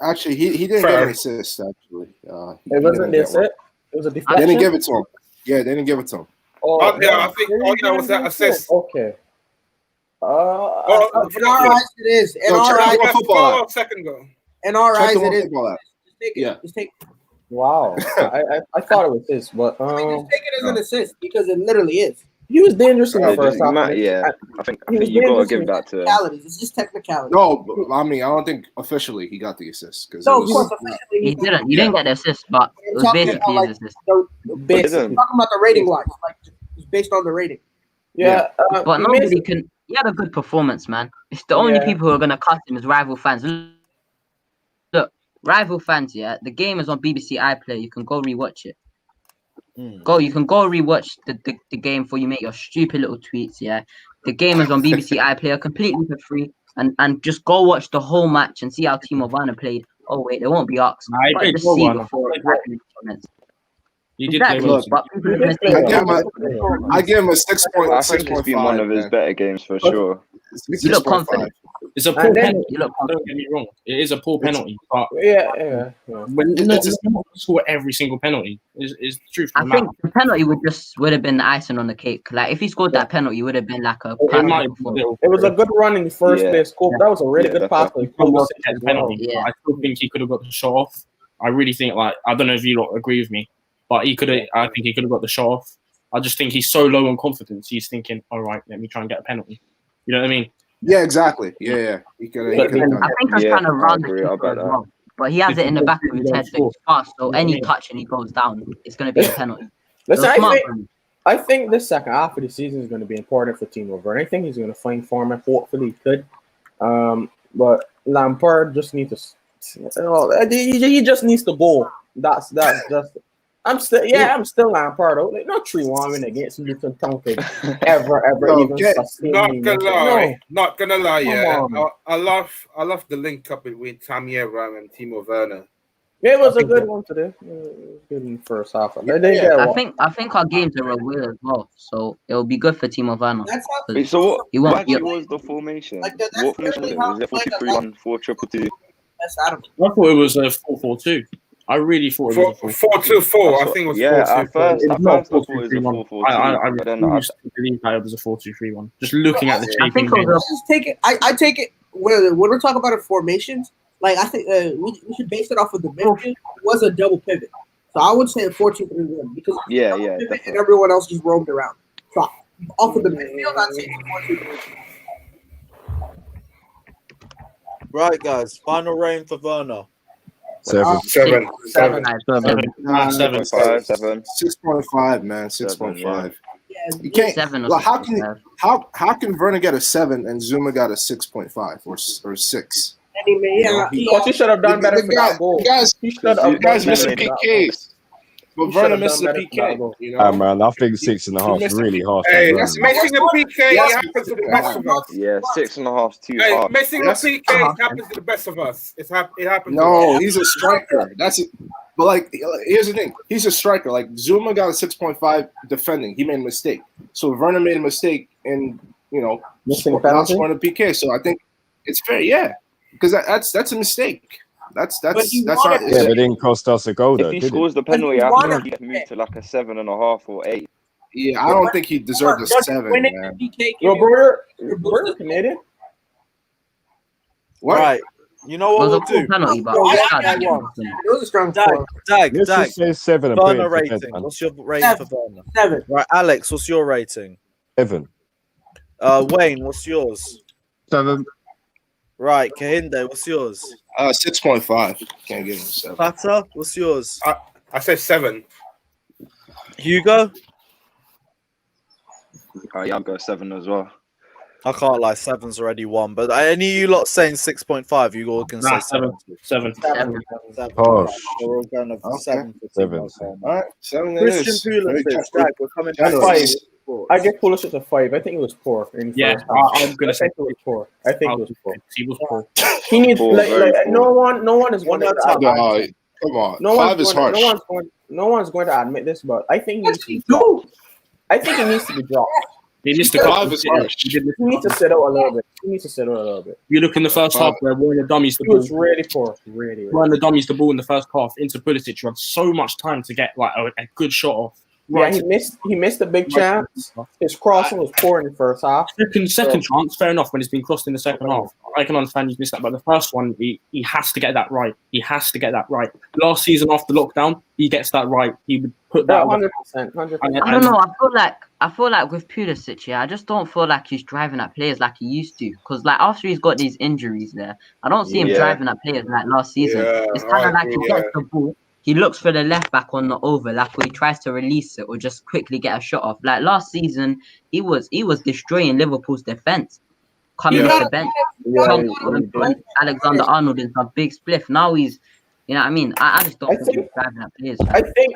Actually, he didn't get an assist. Actually, It wasn't this it. It was a They deflection. didn't give it to him. Yeah, they didn't give it to him. Oh, yeah, I think all was that assist. Okay. In our eyes, it is. In No, our check eyes, out football app. Second goal. in our Check eyes, the it is. football app. Just take it. Yeah. Just take. Wow. I thought it was his, but Just take it as an assist because it literally is. he was dangerous in the first half. I think you gotta give that to him. Technicalities. It's just technicality. No, but, I mean, I don't think officially he got the assist because No, of course, officially He didn't. He didn't get the assist, but it was basically his assist. Talking about the rating wise, like it's based on the rating. Yeah. But nobody can. He had a good performance, man. It's the only people who are gonna cuss him is rival fans. Look, rival fans. Yeah, the game is on BBC iPlayer. You can go rewatch it. You can go rewatch the game before you make your stupid little tweets. Yeah, the game is on BBC iPlayer completely for free, and just go watch the whole match and see how Timo Werner played. Oh wait, there won't be arcs. I Just played see well, before exactly comments. He did play Exactly, well. but people are gonna I say, give him a 6.6. I think it's been one of his better games for sure. you look confident. It's a poor And then penalty. You look Don't get me wrong. It is a poor penalty, but yeah. when not score every single penalty is the truth of I the matter. think the penalty would have been the icing on the cake. Like if he scored that penalty, it would have been like a It might perfect be a goal. little. It was a good run in the first Yeah. place. Cool. That was a really Yeah, good pass. definitely. Like, Still Pulisic worth to get as the well. penalty. Yeah. I still think he could have got the shot off. I really think, like, I don't know if you lot agree with me, but he could have. I think he could have got the shot off. I just think he's so low on confidence. He's thinking, all right, let me try and get a penalty. You know what I mean? Yeah, exactly. Yeah. He could have I done think he's Yeah, trying to I round the agree. I keeper bet as that. well. But he has it in the back of his head, so he's fast. So You know what I any mean? touch and he goes down, it's going to be a penalty. Listen, So smart. I think this second half of the season is going to be important for Timo Werner. I think he's going to find form, and hopefully he could. But Lampard just needs to. He just needs to go. That's just. I'm still Lampard. Like, not 3-1 win against Luton Town could ever No, even get- sustain Not me. gonna No. lie, not gonna lie. Yeah, Come on. I love the link up between Tammy Abraham and Timo Werner. Yeah, it was a good one today. It was good in the first half. They didn't get I one. think our games are away as well, so it'll be good for Timo Werner. That's how Wait, so what? He won't What be actually up. was the formation? Like that's What formation was it? literally Was it how 4-2-3-1, 4-2-2? that's Adam. I thought it was a 4-4-2. I really thought it was a 4-2-4. I think it was Yeah, 4-2-4. at first It's I not thought it was a 4-2-3-1. 4-4-2. I But then refuse to believe that it was a 4-2-3-1. Just looking at the I shaping think it was Just take it. I take it when we're talking about formations. Like I think we should base it off of the midfield. It was a double pivot, so I would say a 4-2-3-1 because it was a Yeah, double yeah, pivot definitely. and everyone else just roamed around. So off of the midfield, I'd say it's 4-2-3-1. Right, guys. Final reign for Werner. 7. 7. Seven. 7. 6.5, 7. 6.5, man. 7, 6.5. Yeah, You can't. 7 or Well, how 6.5. can how can Werner get a 7 and Zuma got a 6.5 or 6? Because he should have done better for that goal. He should have You guys done missing better for that PKs. But He Werner should've missed done a better for that PK. goal. You know. Man, I think 6.5 is really harsh. on Hey, Werner. missing a PK happens to the best of us. Yeah, 6.5 is too Hey, hard. missing a PK happens to the best of us. It happens. No, he's a striker. That's it. But like, here's the thing: he's a striker. Like Zuma got a 6.5 defending. He made a mistake. So Werner made a mistake in Missing a not penalty? scoring a PK. So I think it's fair. Yeah, because that's a mistake. That's But he not. wanted Yeah, but it didn't cost us a goal, though, If he did it? scores the penalty, he I wanted think he gets moved to like a 7.5 or 8. Yeah, I don't think he deserved a 7, man. Yo, brother Canadian? What? Right. You know It what was a we'll poor do? penalty, but It was a strong Dag, score. Dag, Let's Dag. just say 7 and put it Werner to bed, rating. man. What's your rating for Werner? 7. Right, Alex, what's your rating? 7. Wayne, what's yours? 7. Right, Kahinde, what's yours? 6.5. Can't give him a 7. Pata, what's yours? I said 7. Hugo? Yeah, I'll go 7 as well. I can't lie, 7's already one. But any of you lot saying 6.5, you all can Nah, say 7. 7. 7. Harsh. So we're all going to Okay. 7 for 7. Timo. All right, 7 it Christian is. Very Pulisic, generous. Dag, we're coming back Generous. to you. I give Pulisic a 5. I think it was poor. In the Yeah, first half. I'm gonna say it was poor. I think it was poor. he was poor. He needs Poor, very poor. no one is going One to more time. No, come on. 5 is harsh. no one's going to admit this, but I think he needs to be Yes, dropped. I think he needs to be dropped. He missed the 5 is harsh. He needs to sit out a little bit. You look in the first half where Werner dummies the He was ball. really poor. Really. Werner dummies the ball in the first half into Pulisic. You had so much time to get like a good shot off. Yeah, he missed a big chance. His crossing was poor in the first half. Second chance, fair enough, when it's been crossed in the second half. I can understand he's missed that, but the first one, he has to get that right. He has to get that right. Last season after lockdown, he gets that right. He would put that 100%. 100%. I don't know. I feel like with Pulisic, I just don't feel like he's driving at players like he used to. Because like after he's got these injuries there, I don't see him Yeah. driving at players like last season. Yeah, It's kind I of like he agree, gets the ball, he looks for the left back on the overlap, or he tries to release it or just quickly get a shot off. Like last season, he was destroying Liverpool's defense. Coming off the bench, when Alexander Arnold in some big spliff. Now he's, you know what I mean? I just don't think he's driving at players. I think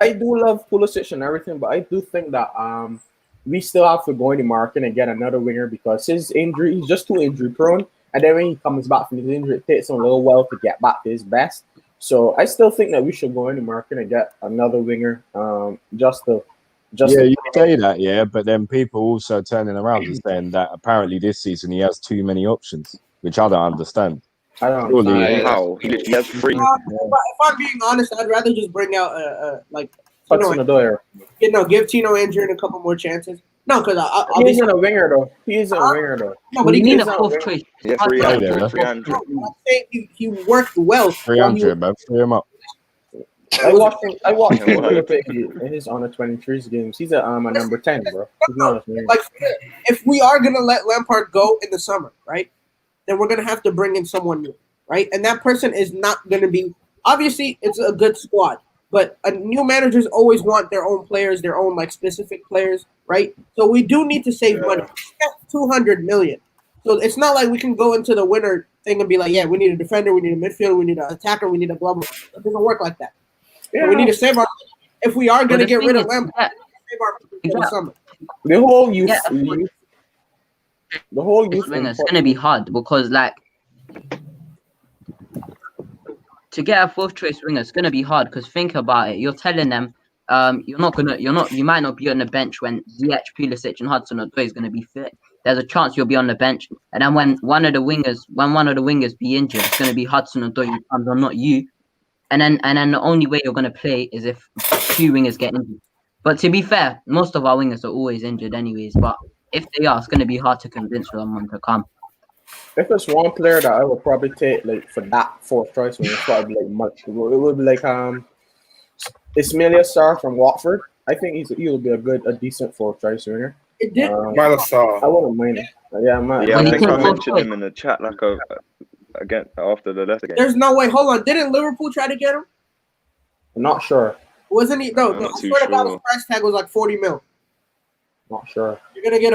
I do love Pulisic and everything, but I do think that we still have to go in the market and get another winger because his injury, he's just too injury prone. And then when he comes back from his injury, it takes him a little while to get back to his best. So I still think that we should go in the market and get another winger, just Yeah, you say that, yeah, but then people also turning around and saying that apparently this season he has too many options. which I don't understand. I don't Surely- understand. How? He literally has 3. If I'm being honest, I'd rather just bring out Hudson-Odoi. give Tino Andrew a couple more chances. No, because He isn't a winger though. He isn't a winger though. No, but We he need did. a fourth choice. Yeah, Hudson- 300. Yeah. 300. I'm saying he worked well. 300, man. Free him up. I watched him Yeah, a what? little bit in his under 23s games. He's a number 10, bro. He's not a winger. Like, if we are gonna let Lampard go in the summer, right, then we're gonna have to bring in someone new, right? And that person is not gonna be. Obviously, it's a good squad, but new managers always want their own players, their own like specific players, right? So we do need to save money. That's 200 million. So it's not like we can go into the winter thing and be like, yeah, we need a defender, we need a midfielder, we need an attacker, we need a blah blah. It doesn't work like that. So we need to save our. If we are But gonna the get thing rid of is, Lampard, save our money for the summer. The whole youth, Yeah. the whole this youth winger is gonna be hard because like to get a fourth choice winger, it's gonna be hard because think about it. You're telling them you might not be on the bench when Ziyech, Pulisic, and Hudson-Odoi is gonna be fit. There's a chance you'll be on the bench, and then when one of the wingers be injured, it's gonna be Hudson-Odoi who comes on, not you. And then the only way you're gonna play is if 2 wingers get injured. But to be fair, most of our wingers are always injured anyways. But if they are, it's gonna be hard to convince someone to come. If it's one player that I would probably take like for that fourth choice winger, it's probably like much. It would be like Ismaila Sarr from Watford. I think he'll be a decent fourth choice winger. It did. Myla Sarr. I wouldn't mind it. Yeah, man. Yeah, When I he think I took mentioned off- him in the chat again after the Leicester game. There's no way. Hold on. Didn't Liverpool try to get him? I'm not sure. Wasn't he? No, I'm no. not I too swear to God, his sure. price tag was like 40 mil. Not sure. You're gonna get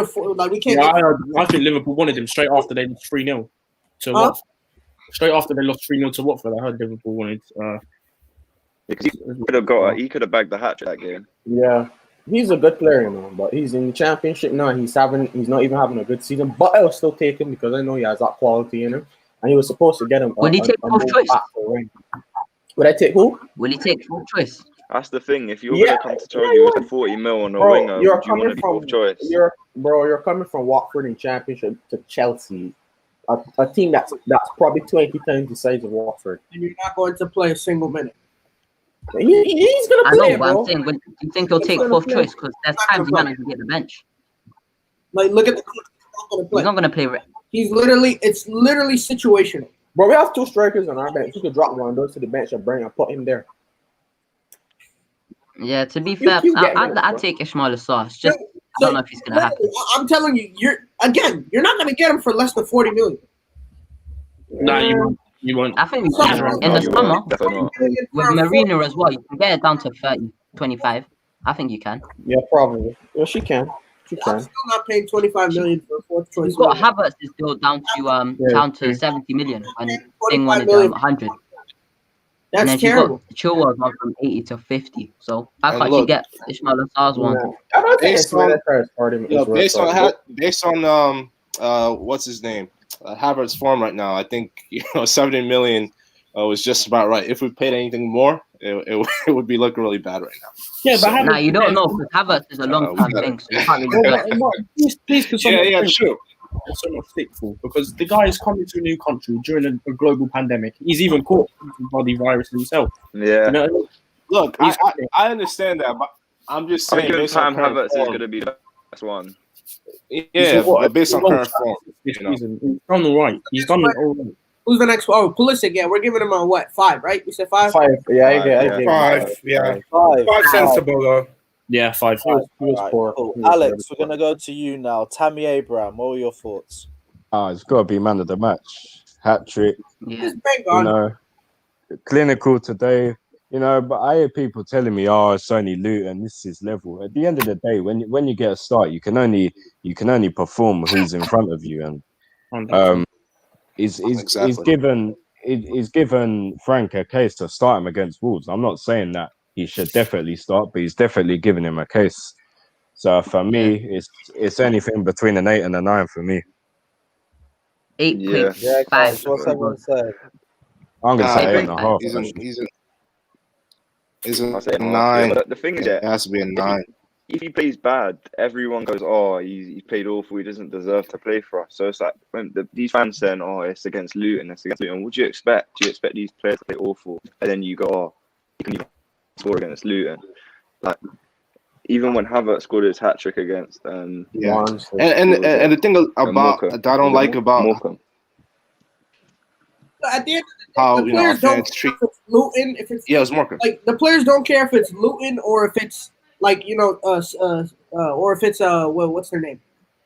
we can't. Yeah, I think Liverpool wanted him straight after they lost 3-0 to Watford. Straight after they lost 3-0 to Watford, I heard Liverpool wanted. Because he could have bagged the hat trick that game. Yeah, he's a good player, but he's in the championship now. He's not even having a good season. But I will still take him because I know he has that quality in him, and he was supposed to get him. Would he take fourth choice? Would I take who? Will he take fourth choice? That's the thing. If you're Yeah, going to come to Chelsea with 40 mil on a winger, would you want to be fourth choice? You're coming from Watford in championship to Chelsea, a team that's probably 20 times the size of Watford. And you're not going to play a single minute. He's gonna I play, know, but bro. I'm saying, do you think he'll take fourth choice? Because there's times he might not even get the bench. Like, look at the. He's not gonna play. He's not gonna play. It's literally situational. Bro, we have 2 strikers on our bench. You could drop one of those to the bench and put him there. Yeah, to be fair, I'd take Ismaila Sarr. It's just I don't know if he's gonna happen. I'm telling you, you're not gonna get him for less than 40 million. Nah, you won't. I think in No, the you summer won't. Definitely not. with Marina as well, you can get it down to 30, 25. I think you can. Yeah, probably. Well, she can. She I'm can. still not paying 25 million for a fourth choice. You've got winger. Havertz is still down to 70 million, and Thing 45 wanted million. 100. And That's then you've terrible. got Chilwell's gone from 80 to 50. So how And can't you look, get Ismaila Sarr's one? Yeah. I don't think Based on- based on what's his name, Havertz's form right now, I think 70 million was just about right. If we paid anything more, it would be looking really bad right now. Yeah, but Nah, you don't know because Havertz is a long term thing, so you can't really Please, can someone Yeah, true. so much stickful because the guy is coming to a new country during a global pandemic. He's even caught the bloody virus himself. Yeah. You know, Look, I understand that, but I'm just I saying think based time on current Havertz is form. going to be the best one. Yeah, but based on current form. this season, he's done all right. He's done it all right. Who's the next one? Oh, Pulisic. Yeah, we're giving him a 5, right? You said 5? 5. Yeah, I Five, get Five, yeah. 5. 5 sensible though. Yeah, 5. He was Alright, poor. cool. He was Alex, very we're gonna go to you now. Tammy Abraham, what were your thoughts? It's got to be man of the match. Hat trick, Yeah. Just bang you on. know, clinical today. But I hear people telling me, "Oh, it's only Luton. This is level." At the end of the day, when you get a start, you can only perform who's in front of you, and he's given Frank a case to start him against Wolves. I'm not saying that he should definitely start, but he's definitely giving him a case. So for me, it's anything between an 8 and a 9 for me. 8.5. Yeah, guys, what's everyone saying? I'm gonna say 8.5. He's a I say 9. The thing is, It has to be a 9. if he plays bad, everyone goes, "Oh, he's played awful. He doesn't deserve to play for us." So it's like when these fans saying, "Oh, it's against Luton. It's against Luton." What do you expect? Do you expect these players to play awful, and then you go, "Oh, you can even score against Luton"? Like even when Havertz scored his hat trick against, And the thing about that I don't like about Morecambe. At the end of the day, how the players don't fans treat. care if it's Luton, if it's Yeah, it's Morecambe. like the players don't care if it's Luton or if it's like or if it's what's their name,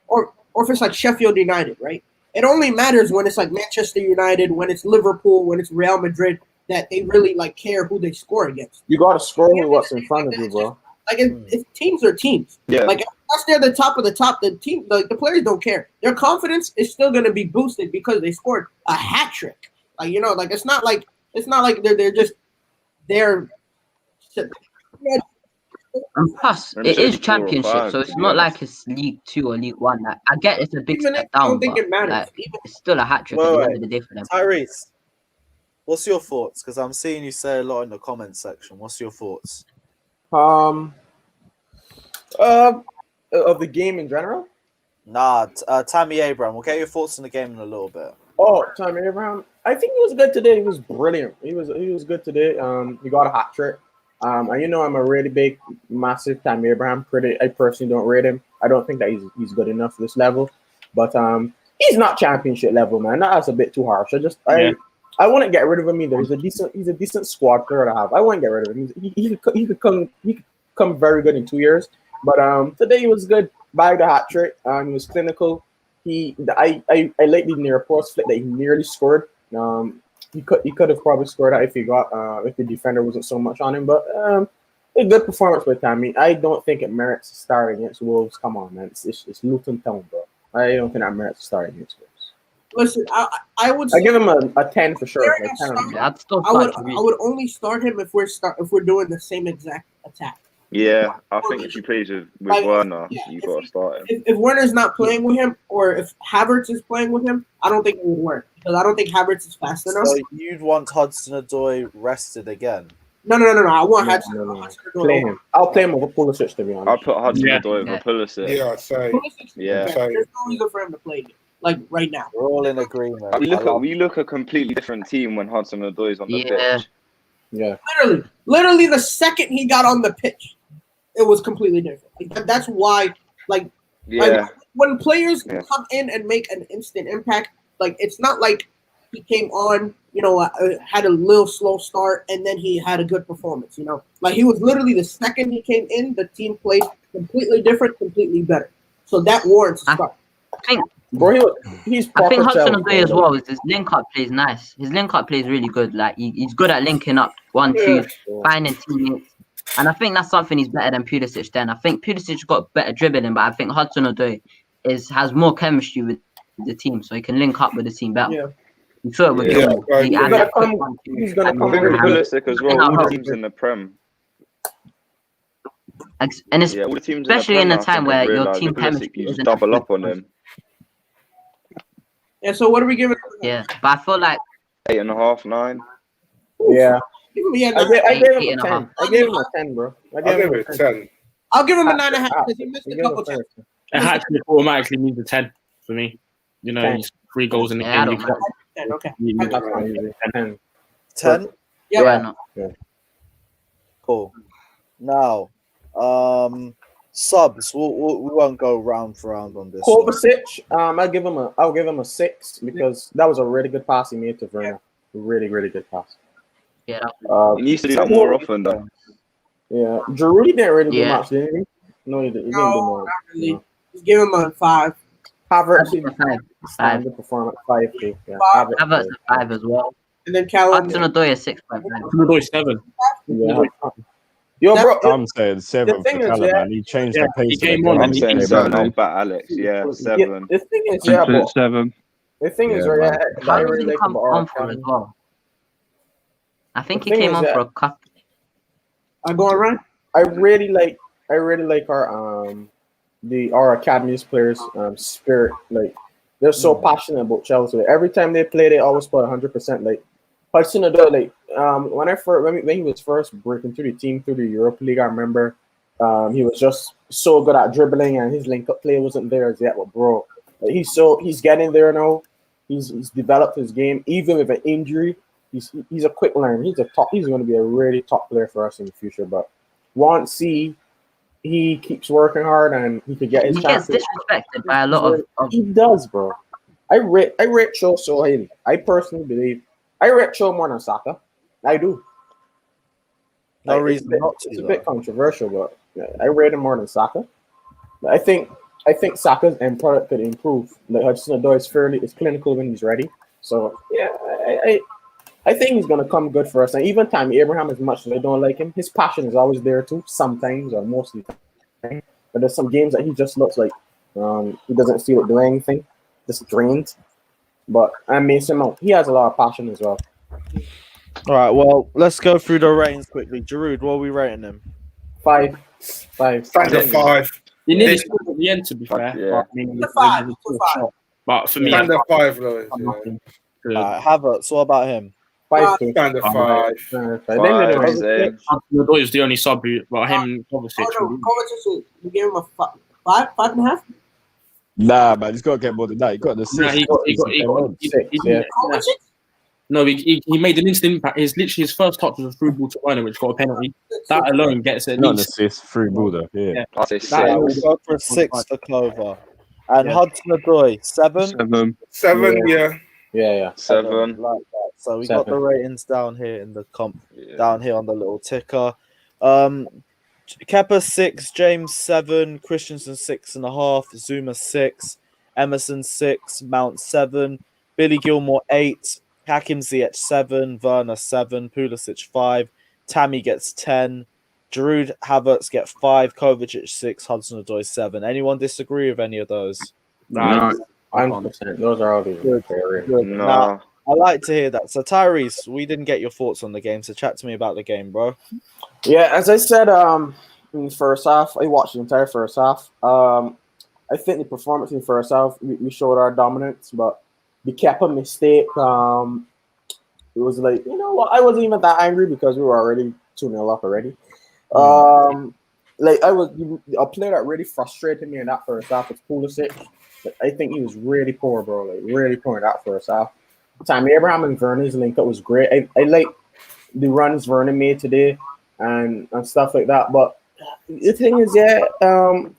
or if it's like Sheffield United, right? It only matters when it's like Manchester United, when it's Liverpool, when it's Real Madrid, that they really like care who they score against. You gotta score with what's in front of you, bro. Like if teams are teams, Yeah. like unless they're the top of the top, the team, like the players don't care. Their confidence is still gonna be boosted because they scored a hat trick. Like like it's not like they're just there. And plus, it is Championship, so it's not like it's League 2 or League 1. Like, I get it's a big Even step if I down, don't think but it matters. like, Even it's still a hat trick at the end of the day for them. Tyrese, what's your thoughts? Because I'm seeing you say a lot in the comments section. What's your thoughts? Of the game in general. Nah, Tammy Abraham. We'll get your thoughts on the game in a little bit. Oh, Tammy Abraham. I think he was good today. He was brilliant. He was good today. He got a hat trick. And I'm a really big, massive Tammy Abraham. I personally don't rate him. I don't think that he's good enough for this level. But he's not Championship level, man. That's a bit too harsh. I wouldn't get rid of him either. He's a decent squad player to have. I wouldn't get rid of him. He could come very good in 2 years. But today he was good. By the hat trick, he was clinical. I like the near post flick that he nearly scored. He could have probably scored that if the defender wasn't so much on him. But a good performance by Tammy. I don't think it merits a start against Wolves. Come on, man. It's Luton Town, bro. I don't think that merits a start against Wolves. listen, I would. I give him a 10 for sure. Fair A 10 enough. I'd still I would. start I would only start him if we're doing the same exact attack. Yeah, I think if he plays with Like, Werner, yeah, you got to start him. If Werner's not playing with him, or if Havertz is playing with him, I don't think it would work because I don't think Havertz is fast enough. So you'd want Hudson-Odoi rested again? No. I want Hudson. No. Play him. I'll play him over Pulisic, to be honest. I'll put Hudson-Odoi over Pulisic. Yeah, sorry. Yeah. There's no reason for him to play like right now. We're all in agreement. We look a completely different team when Hudson-Odoi is on the pitch. Yeah. Literally, the second he got on the pitch, it was completely different. Like, that's why, like when players come in and make an instant impact, like it's not like he came on, had a little slow start and then he had a good performance. Like he was literally the second he came in, the team played completely different, completely better. So that warrants a start. I think he's. I think Hudson-Odoi as well. His link up plays nice. His link up plays really good. Like he's good at linking up 1-2, finding teammates. And I think that's something he's better than Pulisic then. I think Pulisic got better dribbling, but I think Hudson-Odoi has more chemistry with the team, so he can link up with the team better. Yeah. You saw it with Gilmour. He's gonna come with Pulisic as well. All the teams in the Prem. And it's, all the teams especially in the a time where your team Pulisic, chemistry you just isn't double up on him. Yeah. So what are we giving? Yeah, but I feel like 8.5, 9. Yeah. Yeah, I gave him a 10. I gave him a 10, bro. I'll give it a 10. I'll give him a 9.5 because he missed a couple chances. A hat trick automatically means a 10 for me. He's 3 goals in the game. Okay. 10. 10? Yeah. why not? Yeah. Cool. Now, subs. We won't go round for round on this. Kovacic, I'll give him a 6 because that was a really good pass he made to Werner. Really, really good pass. Yeah. He needs to do that more often, though. Yeah, Giroud didn't really do much, did he? No, he didn't do more. Not really. No. Just give him a 5. Havertz, Five. Performance 5 too. Yeah, Havertz a 5 as well. And then Callum. Hudson-Odoi a 6.5. Hudson-Odoi 7. Yeah. Yo, bro. I'm saying 7 for Callum, man. He changed the pace. He came on I'm and saying he 7. I'll bet Alex. Yeah, 7. The thing is, Put 7. The thing is, man. How did he come on for as well? I think he came on for a cup. I'm going right. I really like our academy's players' spirit. Like they're so passionate about Chelsea. Every time they play, they always put 100%. Like Hudson-Odoi, when he was first breaking through the team through the Europa League, I remember He was just so good at dribbling, and his link-up play wasn't there as yet. But bro, he's getting there now. He's developed his game, even with an injury. He's a quick learner. He's going to be a really top player for us in the future. But once he keeps working hard and he could get his chance. He gets disrespected by a lot of. He does, bro. I rate Cho so highly. I personally believe I rate Cho more than Saka. I do. No reason not to. It's a bit controversial, but I rate him more than Saka. I think Saka's end product could improve. Like Hudson-Odoi is clinical when he's ready. So yeah, I think he's gonna come good for us. And even Tammy Abraham, as much as I don't like him, his passion is always there too. Sometimes or mostly, but there's some games that he just looks like he doesn't feel like doing anything, just drained. But I mean, he has a lot of passion as well. All right, well, let's go through the ratings quickly. Giroud, what are we rating him? 5. Standard 5. You nearly scored at the end, to be fair. Yeah. But, I mean, but for me, Standard 5, Louis. Havertz, what about him? 5. Standard 5. Hudson-Odoi is the only sub who, but him, obviously. Kovacic, you gave him a 5.5. Nah, man, he's got to get more than that. He got the assist. Nah, he got 6. Yeah. No, he made an instant impact. His first touch was a through ball to Werner, which got a penalty. That alone gets at Not an least. assist, through ball though. Yeah. I'll say 6. We'll go for a 6 for Clover. And Hudson-Odoi, 7? 7, yeah. Yeah. 7. Like that. So we 7. got the ratings down here in the comp, down here on the little ticker. Kepa 6, James 7, Christensen 6.5, Zuma 6, Emerson 6, Mount 7, Billy Gilmour 8, Hakim Ziyech 7, Werner 7, Pulisic 5, Tammy gets 10, Giroud, Havertz get 5, Kovacic 6, Hudson-Odoi 7. Anyone disagree with any of those? No. 100%. Those are all the Good. No. Now, I like to hear that. So Tyrese, we didn't get your thoughts on the game, so chat to me about the game, bro. Yeah, as I said, in the first half, I watched the entire first half. I think the performance in the first half, we showed our dominance, but the Kepa mistake, it was like, you know what, I wasn't even that angry because we were already 2-0 up already. A player that really frustrated me in that first half was Pulisic. I think he was really poor, bro. Like really poor in that first half. Tammy Abraham and Werner's link up was great. I like the runs Werner made today and stuff like that. But the thing is,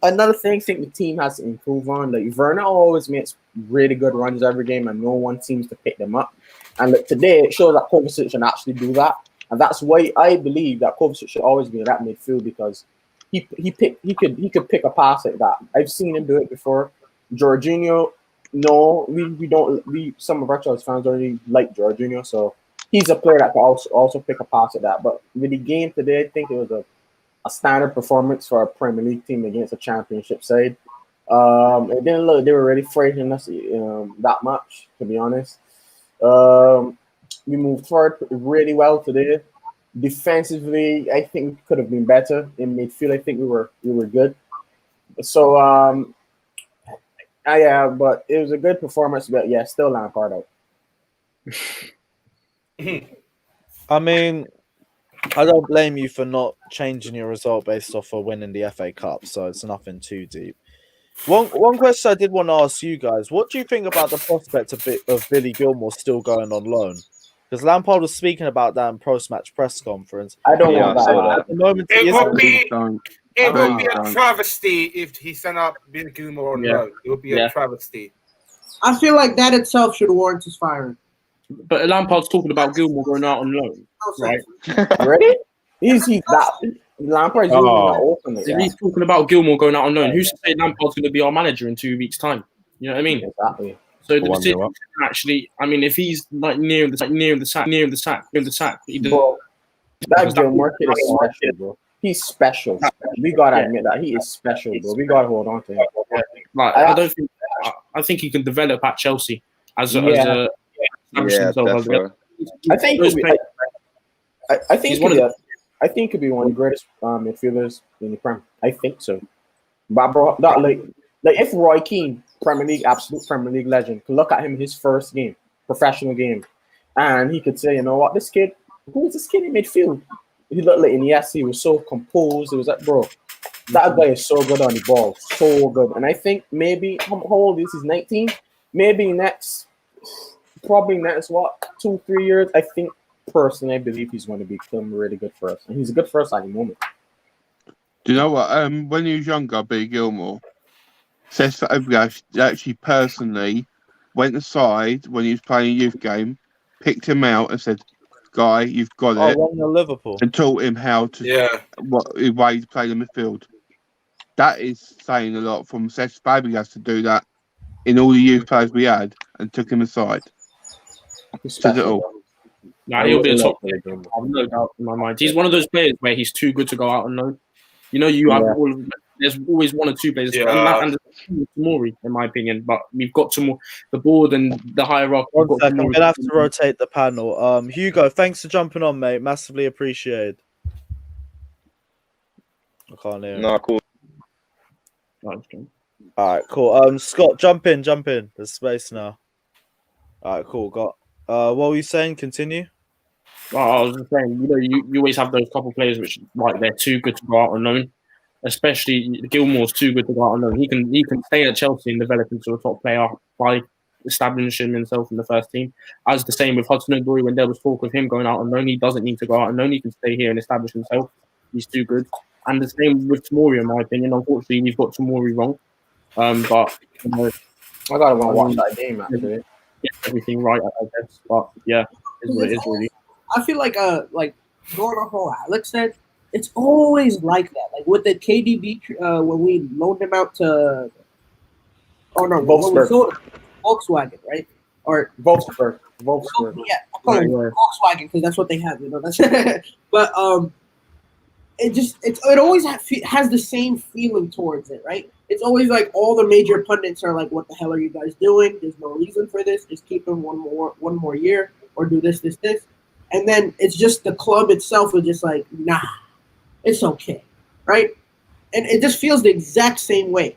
another thing I think the team has to improve on. Like Werner always makes really good runs every game, and no one seems to pick them up. And like, today it shows that Kovacic can actually do that, and that's why I believe that Kovacic should always be in that midfield because he could pick a pass like that. I've seen him do it before. Jorginho, no, we don't. Some of our Chelsea fans don't really like Jorginho, so he's a player that can also pick a pass at that. But with the game today, I think it was a standard performance for a Premier League team against a Championship side. It didn't look they were really frightening us that much, to be honest. We moved forward really well today. Defensively, I think we could have been better. In midfield, I think we were good. So but it was a good performance. But yeah, still Lampard out. I mean, I don't blame you for not changing your result based off of winning the FA Cup, so it's nothing too deep. One question I did want to ask you guys: what do you think about the prospect of Billy Gilmour still going on loan? Because Lampard was speaking about that in post-match press conference. I don't want that. At the moment, It would be a travesty if he sent up Billy Gilmour on loan. It would be a travesty. I feel like that itself should warrant his firing. But Lampard's talking about Gilmour going out on loan, right? Ready? Is he that? Lampard's using that openly. If he's talking about Gilmour going out on loan, who's to say Lampard's going to be our manager in 2 weeks' time? You know what I mean? Exactly. So the decision actually, I mean, if he's like near the sack, he does. Bro, that Gilmour kid is special, bro. He's special. We gotta admit that he is special, bro. We gotta hold on to him. Like, I think he can develop at Chelsea as a definitely. I think he could be one of the greatest midfielders in the Prem. I think so. But bro, like if Roy Keane, absolute Premier League legend, could look at him in his first game, professional game, and he could say, you know what, this kid, who is this kid in midfield? He looked like Iniesta. He was so composed. It was like, bro, That guy is so good on the ball, so good. And I think maybe how old is he? He's 19. Maybe probably next 2-3 years. I think personally, I believe he's going to become really good for us, and he's a good for us at the moment. Do you know what? When he was younger, B. Gilmour says for Fabregas actually personally went aside when he was playing a youth game, picked him out and said, "Guy, you've got it," when you're Liverpool. and taught him how to what way to play the midfield. That is saying a lot from Cesc Fabregas to do that in all the youth players we had and took him aside. Says it all. Nah, he'll be a top player. I've no doubt in my mind. He's one of those players where he's too good to go out unknown. You know, there's always one or two players, and Tomori, in my opinion. But we've got the board and the hierarchy. I'm gonna have to rotate the panel. Hugo, thanks for jumping on, mate. Massively appreciated. I can't hear. No, cool. All right, cool. Scott, jump in. There's space now. All right, cool. What were you saying? Continue. Well, I was just saying, you know, you always have those couple players which like they're too good to go out unknown. Especially Gilmour's too good to go out unknown. He can stay at Chelsea and develop into a top player by establishing himself in the first team. As the same with Hudson-Odoi, when there was talk of him going out unknown, he doesn't need to go out unknown. He can stay here and establish himself. He's too good. And the same with Tomori, in my opinion. Unfortunately, we've got Tomori wrong. But you know, I gotta go watch that game actually. Get everything right, I guess. But yeah, it's what it is really. I feel like going off what Alex said, it's always like that. Like with the KDB when we loaned him out to when we sold him, Volkswagen, right? Or Volkswagen. Yeah, I call it Volkswagen because that's what they have, you know. That's but it always has the same feeling towards it, right? It's always like all the major pundits are like, "What the hell are you guys doing? There's no reason for this. Just keep him one more year, or do this." And then it's just the club itself is just like, nah, it's okay, right? And it just feels the exact same way.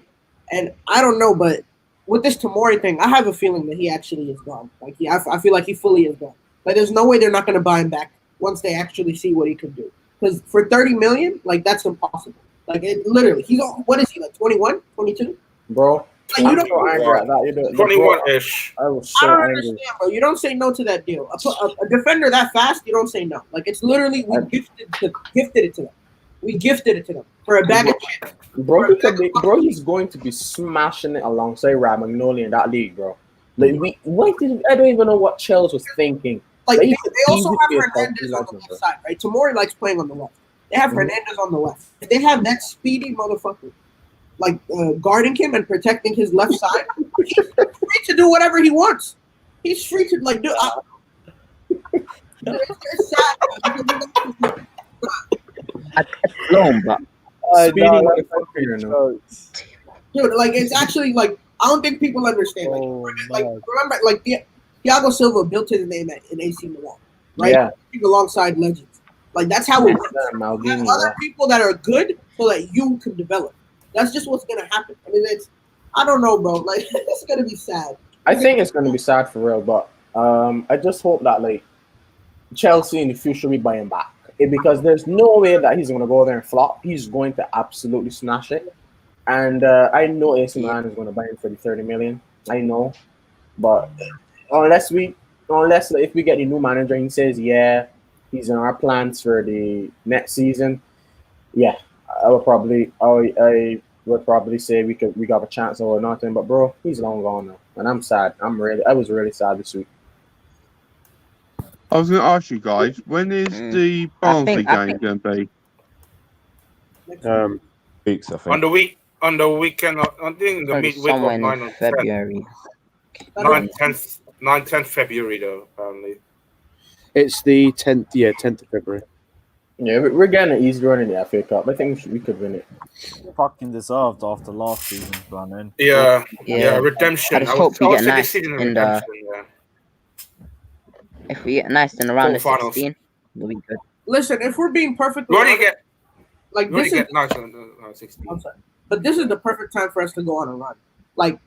And I don't know, but with this Tomori thing, I have a feeling that he actually is gone. Like I feel like he fully is gone. Like there's no way they're not going to buy him back once they actually see what he can do. Because for 30 million, like that's impossible. Like it literally, what is he, like 21, 22? Bro. Like, you don't angry at that. 21-ish. I was so I don't angry. understand, bro. You don't say no to that deal. A defender that fast, you don't say no. Like it's literally we gifted it to them. We gifted it to them for a bag of chips. Bro, he's going to be smashing it alongside Magnolia in that league, bro. Like I don't even know what Chelsea was thinking. Like they also have Hernandez on the left side, right? Tomori likes playing on the left. They have Hernandez on the left. If they have that speedy motherfucker, like guarding him and protecting his left side, he's free to do whatever he wants. He's free to like do. It's sad. Dude, like it's actually like I don't think people understand. Like remember, like Thiago Silva built his name in AC Milan, right? Yeah. Alongside legends. Like that's how it works. You have other people that are good so that you can develop. That's just what's gonna happen. I mean, I don't know, bro. Like it's gonna be sad. I think it's gonna be sad for real, but I just hope that like Chelsea in the future we buy him back. Because there's no way that he's going to go there and flop. He's going to absolutely smash it. And I know AC Milan is going to buy him for the 30 million. I know. But unless if we get the new manager and he says, yeah, he's in our plans for the next season, yeah, I would probably say we got a chance or nothing. But bro, he's long gone now. And I'm sad. I was really sad this week. I was going to ask you guys, when is the Barnsley game going to be? Weeks, I think. On the weekend, I think the midweek of 9 and 10. February. 9th February, though, apparently. It's the 10th, 10th of February. Yeah, we're getting an easy run in the FA Cup. I think we could win it. Fucking deserved after last season's run in. Yeah, redemption. I just hope we get nice in the... If we get nice in around the 16, we'll be good. Listen, if we're being perfectly honest, like this is nice on 16. I'm sorry, but this is the perfect time for us to go on a run. Like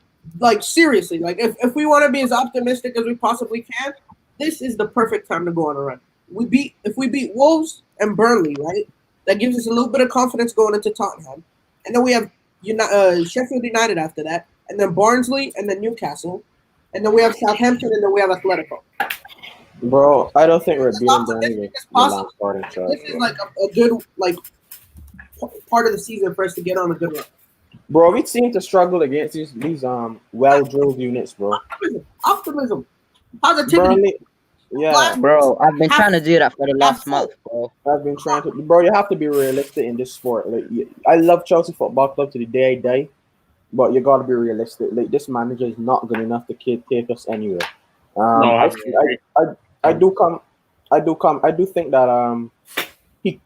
seriously, like if we want to be as optimistic as we possibly can, this is the perfect time to go on a run. If we beat Wolves and Burnley, right? That gives us a little bit of confidence going into Tottenham. and then we have Sheffield United after that, and then Barnsley, and then Newcastle, and then we have Southampton, and then we have Atletico. Bro, I don't think we're beating Burnley with Lampard in charge. This is like a good part of the season for us to get on a good run. Bro, we seem to struggle against these well-drilled units, bro. Optimism. Positivity. Burnley, yeah. Bro, I've been trying to do that for the last month, bro. I've been trying to. Bro, you have to be realistic in this sport. Like, I love Chelsea Football Club to the day I die, but you got to be realistic. Like, this manager is not good enough to take us anywhere. I do think that he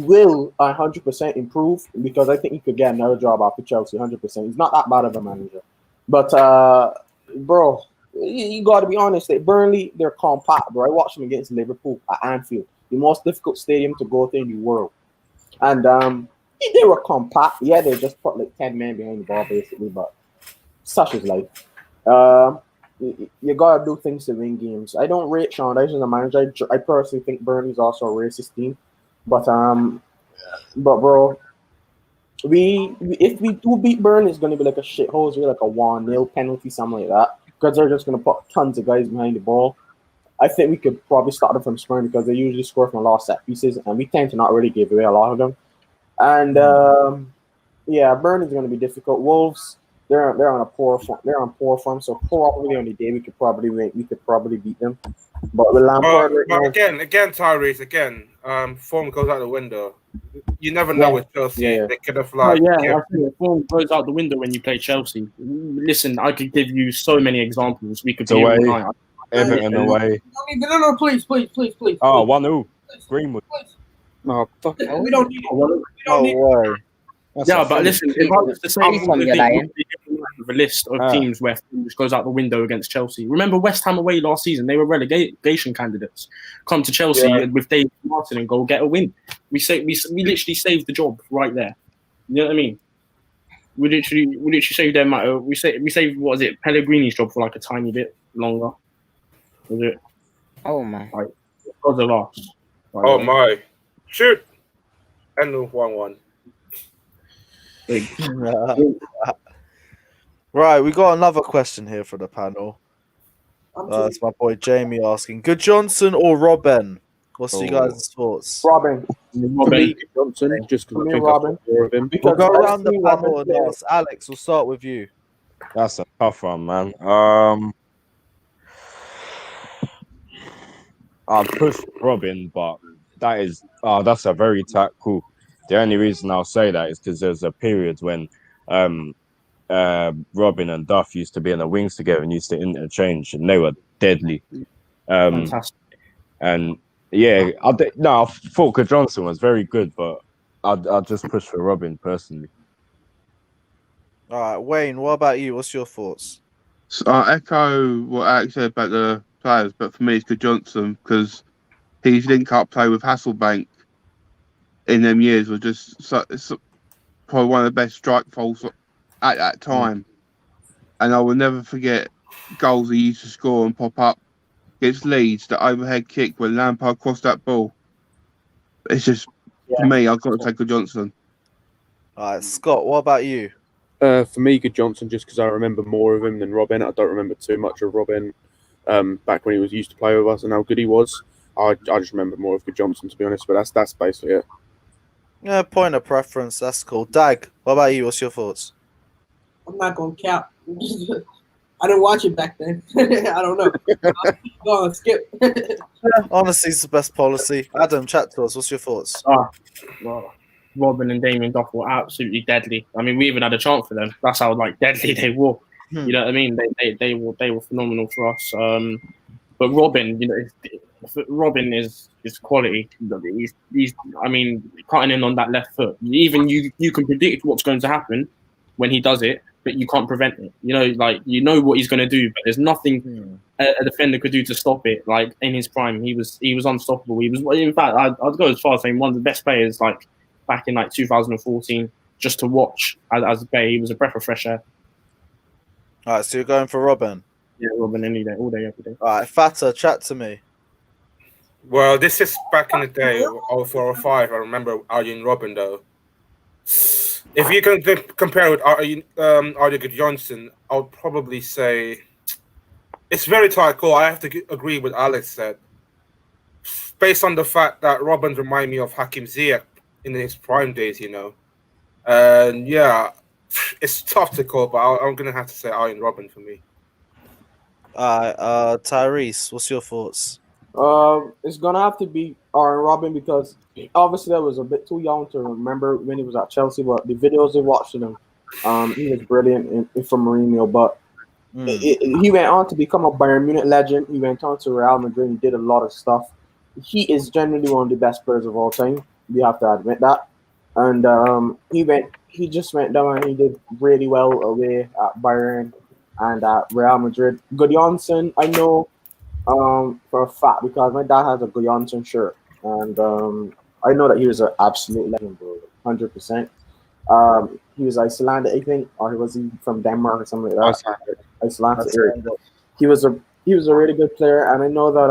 will 100% improve, because I think he could get another job after Chelsea 100%. He's not that bad of a manager. But bro, you got to be honest. Like, Burnley, they're compact, bro. I watched them against Liverpool at Anfield, the most difficult stadium to go to in the world. And they were compact. Yeah, they just put like 10 men behind the ball basically, but such is life. You gotta do things to win games. I don't rate Sean Dyche as a manager. I personally think Burnley's also a racist team, but bro, if we do beat Burnley, it's gonna be like a shithole, like a 1-0 penalty, something like that, because they're just gonna put tons of guys behind the ball. I think we could probably start them from scoring, because they usually score from a lot of set pieces, and we tend to not really give away a lot of them. And yeah, Burnley's gonna be difficult. Wolves. They're on a poor form. They're on poor form, so probably on the day we could probably beat them. But with Lampard, again, Tyrese, form goes out the window. You never know with Chelsea. Yeah. They could have I think form goes out the window when you play Chelsea. Listen, I could give you so many examples. We could be all night. Everton away. No, please. Oh, 1-0. Greenwood. Oh, fuck. We don't need it. We don't need it. But listen, if I was to say a list of teams where form goes out the window against Chelsea, remember West Ham away last season? They were relegation candidates. Come to Chelsea with David Martin and go get a win. We literally saved the job right there. You know what I mean? We literally saved their matter. We saved what was it? Pellegrini's job for like a tiny bit longer. Was it? Oh my! Like, because of us. Oh my! Shoot! And 1-1. Right, we got another question here for the panel. It's my boy Jamie asking: Good Johnson or Robben? What's you guys' thoughts? Robben. Johnson, just because I think Robben. more of him. We'll go around the panel and ask. Alex, we'll start with you. That's a tough one, man. I'll push Robin, but that's a very tight call. The only reason I'll say that is because there's a period when Robin and Duff used to be in the wings together and used to interchange, and they were deadly. Fantastic. And yeah, I thought Good Johnson was very good, but I'll just push for Robin personally. All right, Wayne, what about you? What's your thoughts? So I echo what Alex said about the players, but for me, it's Good Johnson, because his link-up play with Hasselbank in them years was just probably one of the best strike force at that time. And I will never forget goals he used to score and pop up against Leeds, the overhead kick when Lampard crossed that ball. It's just, for me, I've got to take Good Johnson. All right, Scott, what about you? For me, Good Johnson, just because I remember more of him than Robin. I don't remember too much of Robin back when he was used to play with us and how good he was. I just remember more of Good Johnson, to be honest, but that's basically it. Yeah, point of preference. That's cool. Dag, what about you? What's your thoughts? I'm not going to cap. I didn't watch it back then. I don't know. Go on, skip. Honestly, it's the best policy. Adam, chat to us. What's your thoughts? Well, Robin and Damien Duff were absolutely deadly. I mean, we even had a chance for them. That's how deadly they were. You know what I mean? They were phenomenal for us. But Robin, Robin is quality. He's I mean, cutting in on that left foot. Even you can predict what's going to happen when he does it, but you can't prevent it. You know what he's going to do, but there's nothing a defender could do to stop it. Like in his prime, he was unstoppable. He was, in fact, I'd go as far as saying one of the best players back in 2014. Just to watch as a Bay, he was a breath of fresh air. All right, so you're going for Robin? Yeah, Robin any day, all day, every day. All right, Fata, chat to me. Well, this is back in the day, 04 or 05. I remember Arjen Robben, though. If you can compare with Artie Johnson, I would probably say it's very tight call. I have to agree with Alex said. Based on the fact that Robin remind me of Hakim Ziyech in his prime days, and yeah, it's tough to call, but I'm gonna have to say Arjen Robben for me. Tyrese, what's your thoughts? It's gonna have to be Arjen Robben because obviously I was a bit too young to remember when he was at Chelsea, but the videos I watched of him, he was brilliant for Mourinho. But he went on to become a Bayern Munich legend. He went on to Real Madrid. He did a lot of stuff. He is generally one of the best players of all time. We have to admit that. And he just went down and he did really well away at Bayern and at Real Madrid. Gudjonsson, I know for a fact because my dad has a Gudjonsson shirt, and I know that he was an absolute legend, bro, 100%. He was Icelandic, I think, or was he from Denmark or something like that? Icelandic. He was a really good player, and I know that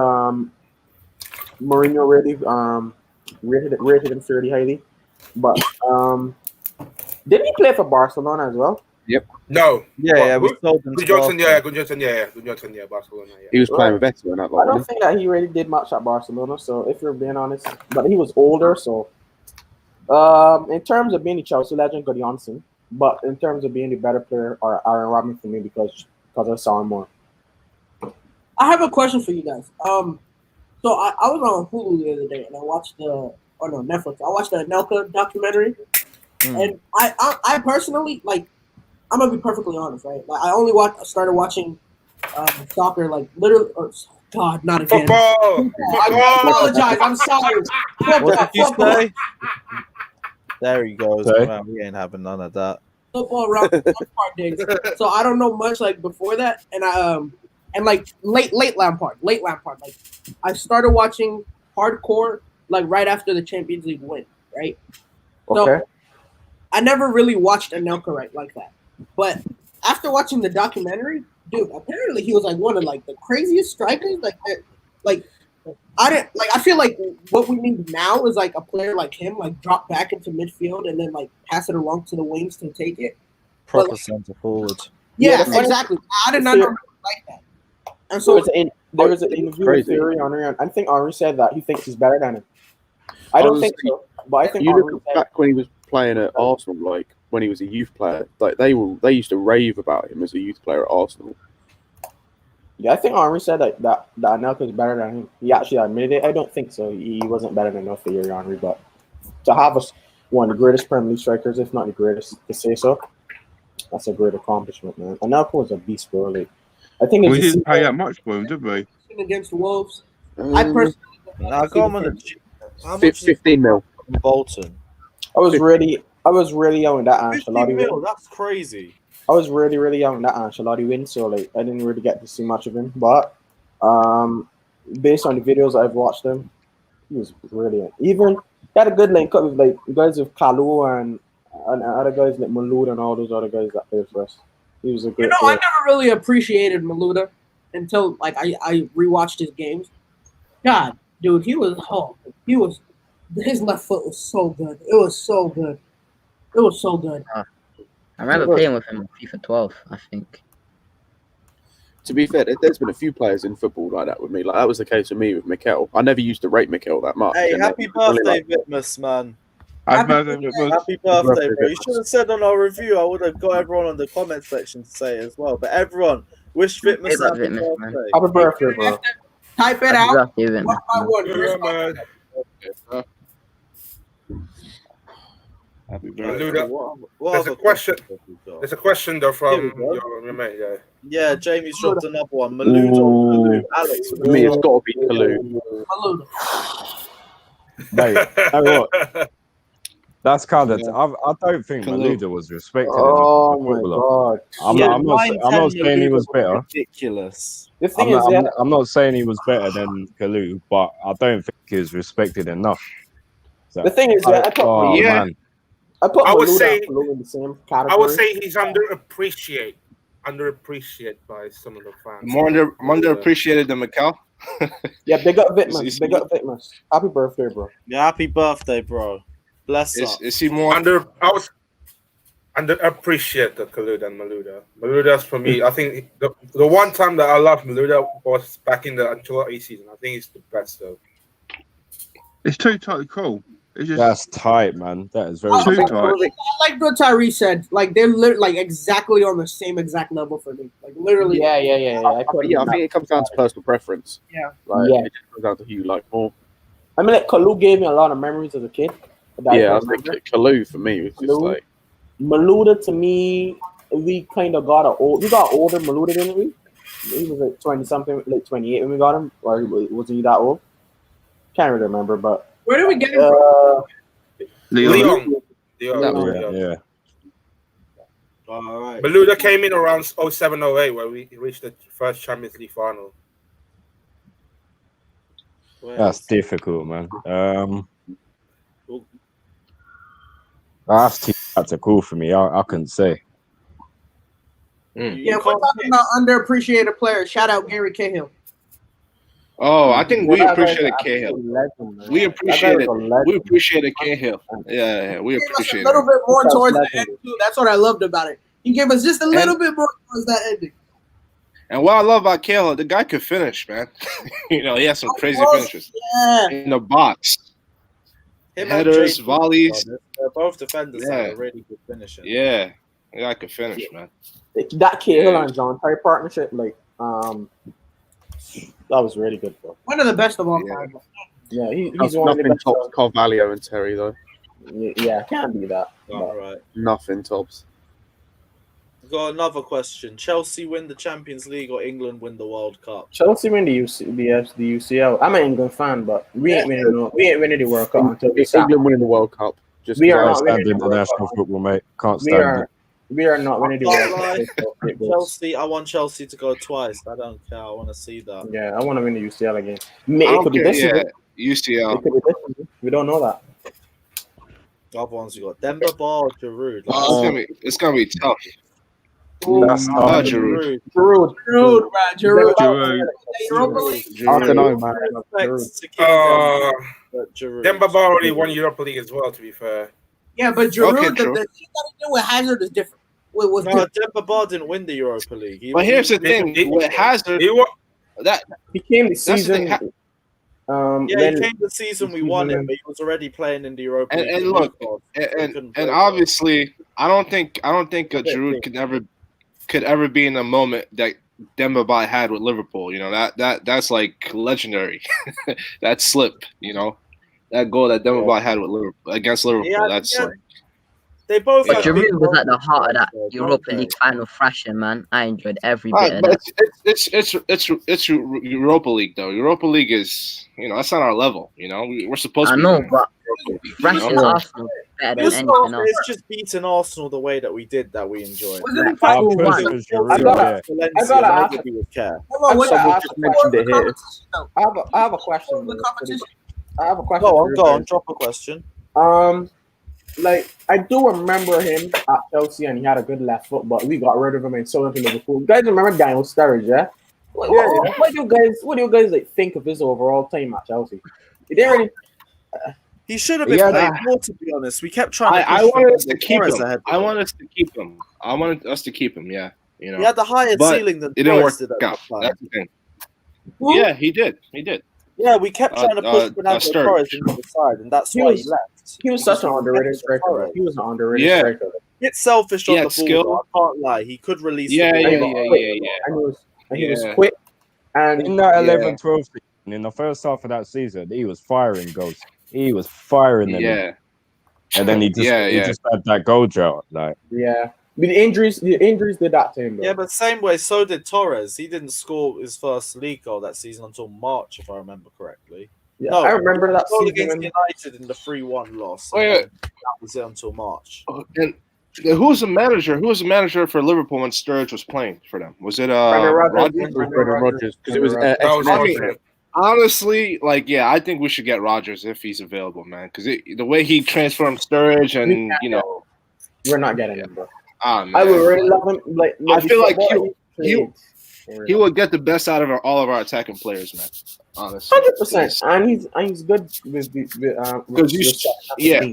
Mourinho really rated him fairly highly. But didn't he play for Barcelona as well? Yep. No. Yeah, we sold him. Gudjonsson, Barcelona. Yeah. He was playing with Beto in that lot. I don't think that he really did much at Barcelona. So if you're being honest, but he was older. So in terms of being a Chelsea legend, Gudjonsson. But in terms of being the better player, or Arjen Robben for me because I saw him more. I have a question for you guys. So I was on Hulu the other day and I watched Netflix. I watched the Anelka documentary, and I personally I'm gonna be perfectly honest, right? Like I only started watching soccer literally. God, not again. Football. I apologize. I'm sorry. What did you say? There he goes. Man, we ain't having none of that. Football around days. So I don't know much before that, and late Lampard. I started watching hardcore right after the Champions League win, right? Okay. So I never really watched Anelka like that. But after watching the documentary, dude, apparently he was one of the craziest strikers. I feel like what we need now is a player like him, drop back into midfield and then pass it along to the wings to take it. Proper centre forward. Yeah, exactly. I did not know like that. And so there was an interview with Theory on Henry. I think Henry said that he thinks he's better than him. I don't think so, but I think you Henry look back when he was playing at Arsenal, when he was a youth player, they used to rave about him as a youth player at Arsenal. Yeah, I think Henry said that Anelka is better than him. He actually admitted it. I don't think so. He wasn't better than enough for Thierry Henry, but to have one of the greatest Premier League strikers, if not the greatest, to say so, that's a great accomplishment, man. Anelka was a beast, bro. I think we didn't pay that much for him, did we? Against the Wolves, I personally. I got him on 15 mil. Bolton. I was really young when that Ancelotti win. That's crazy. I was really young when that Ancelotti win, so I didn't really get to see much of him. But based on the videos I've watched him, he was brilliant. Even he had a good link up with guys with Kalu and other guys like Malouda and all those other guys that played for us. He was a great player. I never really appreciated Malouda until I rewatched his games. God, dude, his left foot was so good. It was so good. I remember playing with him on FIFA 12, I think. To be fair, there's been a few players in football like that with me. That was the case with me with Mikel. I never used to rate Mikel that much. Hey, happy birthday, Vitmus, man. Happy birthday, bro. You should have said on our review. I would have got everyone on the comment section to say it as well. But everyone, wish Vitmus happy birthday. Happy birthday, bro. Type it out. Happy birthday. There's a question. There's a question though from your mate. Yeah, Jamie's dropped another one. Kalu. Alex. For me, it's got to be Kalu. Mate, that's kind of. I don't think Malouda was respected. Oh my god! I'm not saying he was better. Ridiculous. The thing is, I'm not saying he was better than Kalu, but I don't think he was respected enough. So, the thing is, I would say in the same category. I would say he's underappreciated by some of the fans. More underappreciated than Mikel. Yeah, big up Vitmus. Happy birthday, bro. Yeah, happy birthday, bro. Bless up. Is he more Underappreciate the Kaluda and Maluda. Maluda's for me. I think the one time that I loved Maluda was back in the Ancelotti season. I think he's the best though. It's too tightly cool. It's just That's tight, man. That is very too tight. tight. I like what Tyree said. Like they're like exactly on the same exact level for me. Like literally. Yeah. I think it comes down to personal preference. Yeah. Like, Yeah. it just comes down to who you like more. I mean, like Kalu gave me a lot of memories as a kid. Yeah, I think Kalu for me was just Kalu. like Maluda to me, we kind of got we got older Maluda, didn't we? He was like 20 something, like 28 when we got him, or was he that old? Can't really remember, but Where did we get him from? Leon. Yeah. All right. Maluda came in around 07-08 where we reached the first Champions League final. That's difficult, man. That's a cool for me. I couldn't say. Yeah, we're talking about underappreciated players. Shout out Gary Cahill. Oh, I think we That guy's appreciated an Cahill. absolute legend, man. We That guy appreciated. was a legend. We appreciated Cahill. Yeah, we He gave us a appreciate little it. bit more That's towards the legend. end too. That's what I loved about it. He gave us just a little bit more towards that ending. And what I love about Cahill, the guy could finish, man. He has some crazy finishes Yeah. in the box. Him and Headers, JT, volleys. they're both defenders that Yeah. are really good finishing. Yeah, the guy could finish, man. That Cahill and John Terry partnership, like, that was really good, bro. One of the best of all time. Yeah, he's one of the nothing best. tops Carvalho and Terry though. Yeah, can't be that. All right. Nothing tops. We've got another question. Chelsea win the Champions League or England win the World Cup? Chelsea win the UCL. I'm an England fan, but we ain't winning the World Cup until It's England winning the World Cup. Just We are Can't not winning stand the World international Cup. football, mate. Can't We stand it. are not winning the World Cup. Chelsea, I want Chelsea to go twice. I don't care. I want to see that. Yeah, I want to win the UCL again. I It don't could be care, this yeah, season. UCL. It could be this season. We don't know that. The other ones you got Demba Ba or Giroud. It's gonna be tough. That's tough. Giroud. Giroud, Giroud. I don't know, man. Demba Ba already won Europa League as well, to be fair. Yeah, but Giroud, Okay, the true. thing that he did with Hazard is different. Was No, Demba Ba didn't win the Europa League. But here's the thing: with Hazard, that He came the that's the season. thing. Yeah, he came the season we won it, but he was already playing in the Europa League. And look, and obviously, I don't think Giroud could ever be in a moment that Demba Ba had with Liverpool. That's like legendary. That slip, that goal that Demba Ba had with Liverpool against Liverpool. Like, they both. But Giroud was at the heart of that Europa League final thrashing, man. I enjoyed every bit of but that. it's Europa League though. Europa League is that's not our level. We're supposed to. I be know, in but Europa League, thrashing Arsenal better than anything else. It's just beating Arsenal the way that we did that we enjoyed. Like, Our 5-1. push was Giroud, I gotta yeah. ask- Nobody would care. I just mentioned it here. I have a question. I have a question. Go for on, you go on. guys. Drop a question. Like I do remember him at Chelsea, and he had a good left foot, but we got rid of him and sold him to Liverpool. You guys remember Daniel Sturridge, yeah? What do you guys like think of his overall time at Chelsea? He didn't really. He should have been Yeah, playing more, to be honest. We kept trying to. I push wanted us him to keep Torres him. ahead. I wanted us to keep him. I wanted us to keep him. Yeah, He had the higher But ceiling than it didn't Torres work did at out. that time. That's the thing. Yeah, he did. He did. Yeah, we kept trying to push Fernando Sturridge. Torres into the side, and that's He why was- he left. He was such an underrated striker. Torres. He was an underrated Yeah. striker. Bit selfish on He the had ball. skill. Though, I can't lie. He could release. Yeah, the yeah, ball. And he was Yeah. quick. And In that Yeah. 11-12 season, in the first half of that season, he was firing goals. He was firing them. Yeah. And then he just had that goal drought. Like, yeah, the injuries did that to him. Though. Yeah, but same way, so did Torres. He didn't score his first league goal that season until March, if I remember correctly. Yeah, No, I remember that goal season against when- United in the 3-1 loss. Oh, yeah. And that was it until March. And who was the manager? Who was the manager for Liverpool when Sturridge was playing for them? Was it Brendan Rodgers? Brendan Rodgers, because it was That was I my mean, favorite. honestly, I think we should get Rodgers if he's available, man. Because the way he transformed Sturridge, and we're not getting him, bro. man. I would really love him. Like I feel like he he would get the best out of all of our attacking players, man. Honestly, 100%, and he's good with Because yeah.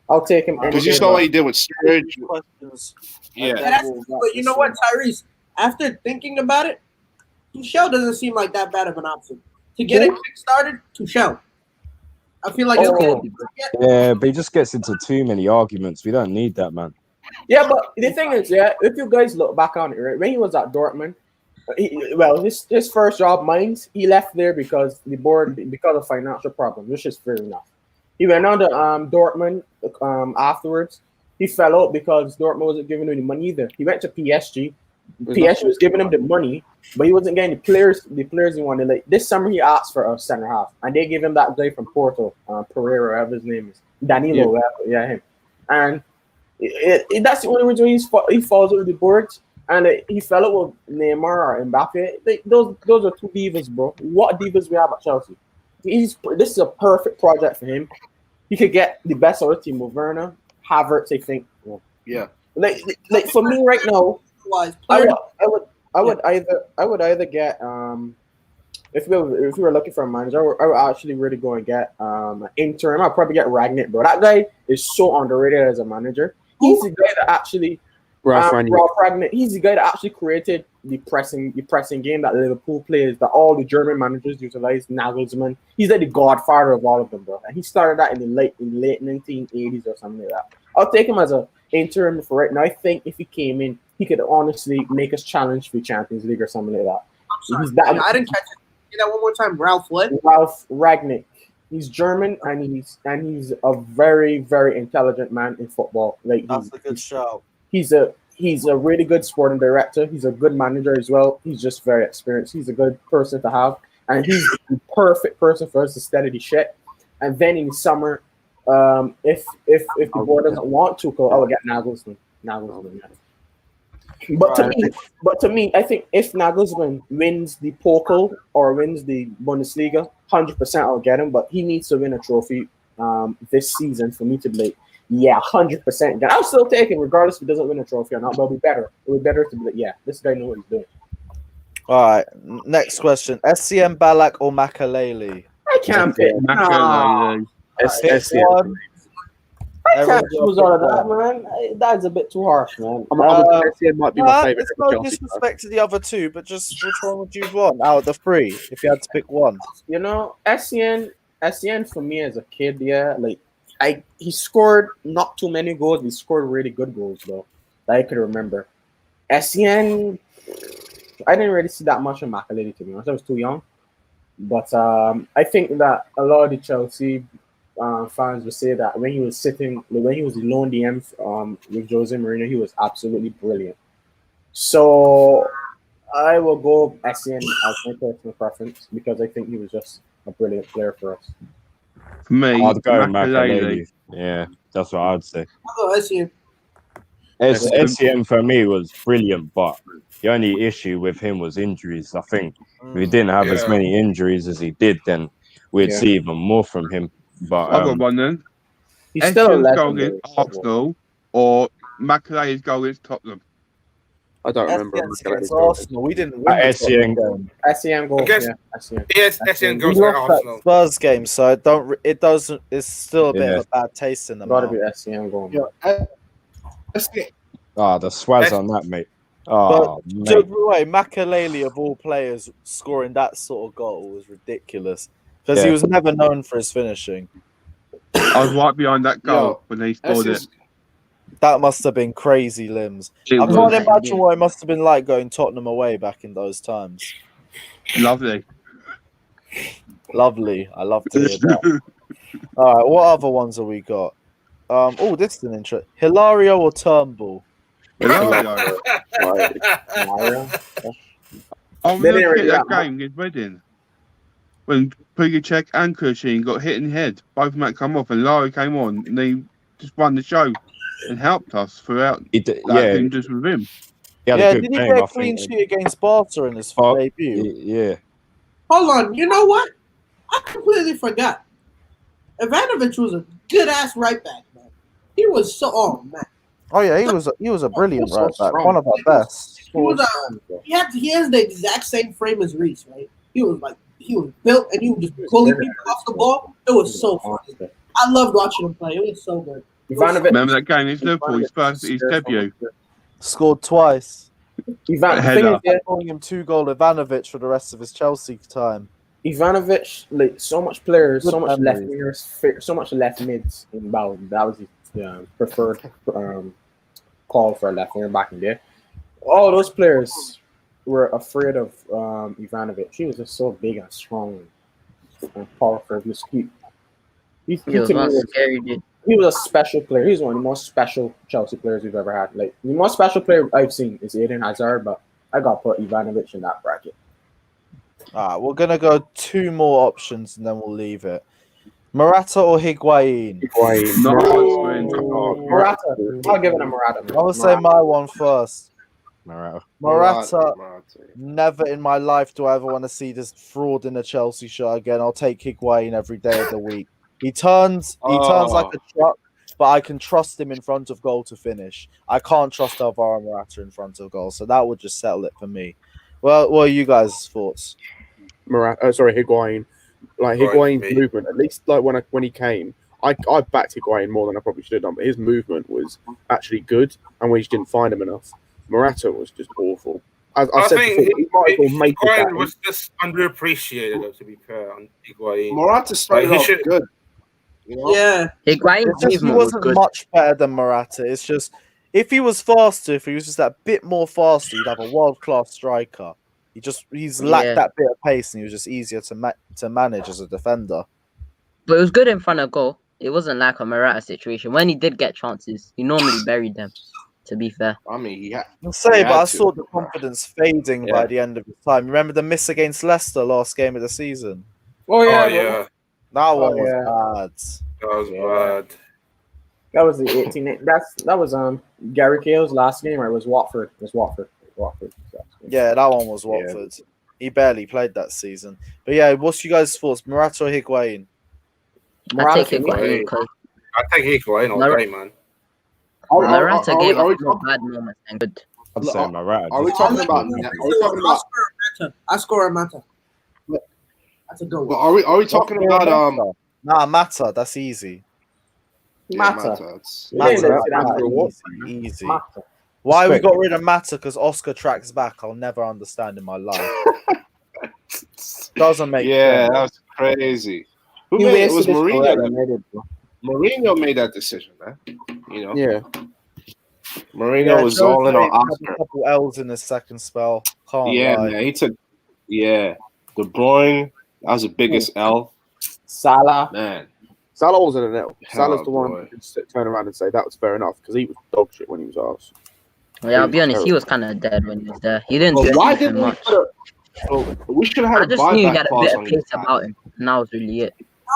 I'll take him. Because you saw what he did with Sturridge. Yeah. Yeah. But you know what, Tyrese? After thinking about it, Tuchel doesn't seem like that bad of an option. To get it kick-started, Tuchel. I feel like Yeah, but he just gets into too many arguments. We don't need that, man. Yeah, but the thing is, if you guys look back on it, right, when he was at Dortmund, his first job, Mainz, he left there because of financial problems, which is fair enough. He went on to Dortmund afterwards. He fell out because Dortmund wasn't giving him the money either. He went to PSG. PSG was giving him the money, but he wasn't getting the players he wanted. Like this summer, he asked for a center half, and they gave him that guy from Porto, Pereira, whatever his name is, Danilo, him. And that's the only reason he falls over the boards. And he fell out with Neymar or Mbappe. Those are two divas, bro. What divas we have at Chelsea? This is a perfect project for him. He could get the best out of Timo Werner, Havertz, I think. Yeah. Like for me right now, I would either get if we were looking for a manager, I would actually really go and get an interim. I'd probably get Ragnick, bro. That guy is so underrated as a manager. He's the guy that actually Ralph Ragnick. He's the guy that actually created the pressing game that Liverpool plays, that all the German managers utilize. Nagelsmann. He's like the godfather of all of them, bro. And he started that in the late 1980s or something like that. I'll take him as an interim for right now. I think if he came in, he could honestly make us challenge for the Champions League or something like that. I didn't catch it. Say that one more time. Ralph what? Ralph Ragnick. He's German and he's a very, very intelligent man in football. Like that's a good shout. He's a really good sporting director. He's a good manager as well. He's just very experienced. He's a good person to have, and he's the perfect person for us to steady the shit. And then in the summer, if the board doesn't want to go, I will get Nagelsmann. Yeah. But to me, I think if Nagelsmann wins the Pokal or wins the Bundesliga, 100% I'll get him. But he needs to win a trophy this season for me to be like, yeah, 100%. I'll still take him regardless if he doesn't win a trophy or not. But it'll be better. It'll be better to be like, yeah, this guy knows what he's doing. All right, next question: SCM Ballack or Makaleli? I can't pick Makaleli. SCM. I can't choose all of that, man. That's a bit too harsh, man. SCM might be my favorite. It's no disrespect to the other two, but just which one would you want out of the three if you had to pick one? You know, SCN for me as a kid, yeah, like he scored not too many goals. He scored really good goals though, that I could remember. SCN, I didn't really see that much of Makaleli, to be honest. I was too young, but I think that a lot of the Chelsea fans would say that when he was the lone DM with Jose Mourinho, he was absolutely brilliant. So I will go SCN as my personal preference because I think he was just a brilliant player for us. For me, I'd go Makaleli. Yeah, that's what I'd say. I'll go SCN. SCM for me was brilliant, but the only issue with him was injuries. I think if he didn't have as many injuries as he did, then we'd see even more from him. But I've got one then. He's still a legend goal against Arsenal or Makaleli's goal against Tottenham. I don't remember. Arsenal. We didn't win SCM game. SCM goal. SCM goes to Arsenal. Spurs game, so it doesn't. It's still a bit of a bad taste in the mouth. Gotta be SCM goal. the swaz on that, mate. But Makaleli of all players scoring that sort of goal was ridiculous because he was never known for his finishing. I was right behind that goal when they scored it. That must have been crazy limbs. I can't imagine what it must have been like going Tottenham away back in those times. Lovely. I love to hear that. All right, what other ones have we got? This is an intro. Hilario or Turnbull? Hilario. I'm looking at that game against Reading when Pulisic and Christian got hit in the head. Both of them had come off, and Hilario came on, and they just won the show and helped us throughout. Just with him. Did he get a clean sheet against Barca in his debut? Yeah. Hold on, you know what? I completely forgot. Ivanovic was a good ass right back, man. He was so man. Oh yeah, he was a brilliant right back, one of our best. He has the exact same frame as Reece, right? He was built and he was just pulling people off the ball. It was so funny. I loved watching him play. It was so good. Ivanovic. Remember that game? It's Liverpool. His debut. Scored twice. Header. Calling him 2-goal Ivanovic for the rest of his Chelsea time. Ivanovic, like so much players, Good so much left memories. wingers, so much left mids in Bal. That was his preferred call for a left winger back in there. All those players were afraid of Ivanovic. He was just so big and strong and powerful. He was a special player. He's one of the most special Chelsea players we've ever had. Like the most special player I've seen is Eden Hazard, but I got to put Ivanovic in that bracket. All right, we're gonna go 2 more options and then we'll leave it. Morata or Higuain? Morata. I'll give it a Morata. I will say my one first. Morata. Never in my life do I ever want to see this fraud in a Chelsea shirt again. I'll take Higuain every day of the week. He turns like a truck, but I can trust him in front of goal to finish. I can't trust Alvaro Morata in front of goal, so that would just settle it for me. Well, what are you guys' thoughts? Higuain. Like Higuain's movement, at least like when he came, I backed Higuain more than I probably should have done, but his movement was actually good, and we just didn't find him enough. Morata was just awful. I said think before, Higuain was just underappreciated, though, to be fair, on Higuain. Morata started off good. You know? Yeah. He wasn't much better than Morata. It's just, if he was faster, if he was just that bit more faster, you'd have a world-class striker. He's lacked that bit of pace, and he was just easier to manage as a defender. But it was good in front of goal. It wasn't like a Morata situation. When he did get chances, he normally buried them. To be fair, I mean, I saw the confidence fading by the end of the time. Remember the miss against Leicester last game of the season? Oh yeah, that one was bad. That was bad. That was the 18. That was Gary Cahill's last game, or it was Watford. It was Watford. Yeah, that one was Watford. He barely played that season. But yeah, what's you guys' thoughts? Morata or Higuain? I take Higuain. I take Higuain all day, man. Morata gave us more bad moments and good. I'm saying Morata. Are we talking about? I score a Mata. That's a good one. Are we talking about Nah, Mata. That's easy. Mata. Easy. Why we got rid of Mata? Because Oscar tracks back. I'll never understand in my life. Doesn't make sense. That was crazy. Who made it? Was Mourinho? Mourinho made that decision, man. You know. Yeah. Mourinho was all in on Oscar. A couple L's in his second spell. Can't lie. Man. He took. De Bruyne. That was the biggest L. Salah. Man. Salah wasn't an L. Salah's the one who can turn around and say that was fair enough because he was dog shit when he was asked. Well, yeah, I'll be honest, he was kind of dead when he was there. He didn't do anything much. We should have had I just knew he had a bit of pace about him, and that was really it.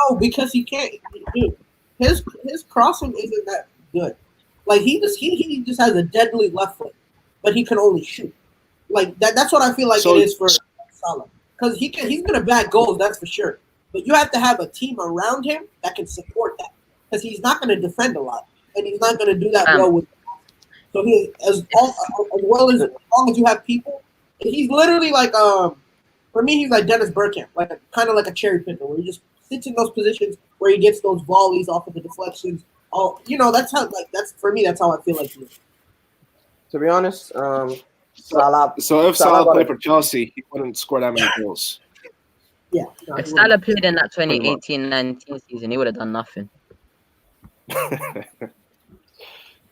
No, because he can't. Dude, his crossing isn't that good. Like he just has a deadly left foot, but he can only shoot. Like that's what I feel like it is for Salah. Because he's gonna bag goals, that's for sure. But you have to have a team around him that can support that. Because he's not gonna defend a lot, and he's not gonna do that well with. So he as long as you have people, he's literally like for me he's like Dennis Bergkamp, like kind of like a cherry picker where he just sits in those positions where he gets those volleys off of the deflections. That's for me. That's how I feel like he is. To be honest, Salah. So if Salah played for Chelsea, he wouldn't score that many goals. Yeah. If Salah played in that 2018-19 season, he would have done nothing.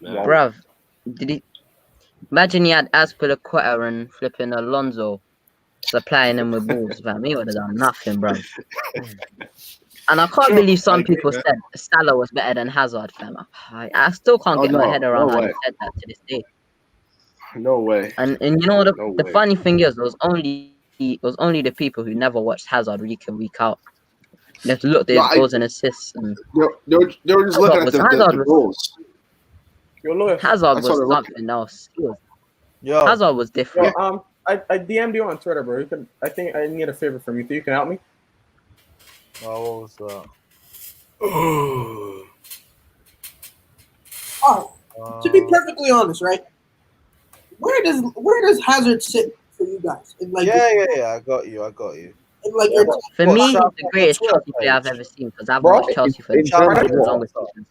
Bruv, did he? Imagine he had Azpilicueta and flipping Alonso supplying him with balls, fam. He would have done nothing, bro. And I can't believe some people said Salah was better than Hazard, fam. I still can't get my head around how they said that to this day. No way. And you know the funny thing is, it was only the people who never watched Hazard week in week out. They have to look at his goals and assists. And they were just looking at the goals. Hazard was something else. Hazard was different. I DM'd you on Twitter, bro. I think I need a favor from you. You can help me. Oh, what was that? To be perfectly honest, right? Where does Hazard sit for you guys? I got you. For me, he's the greatest Chelsea player I've ever seen because I've watched Chelsea for the longest seasons.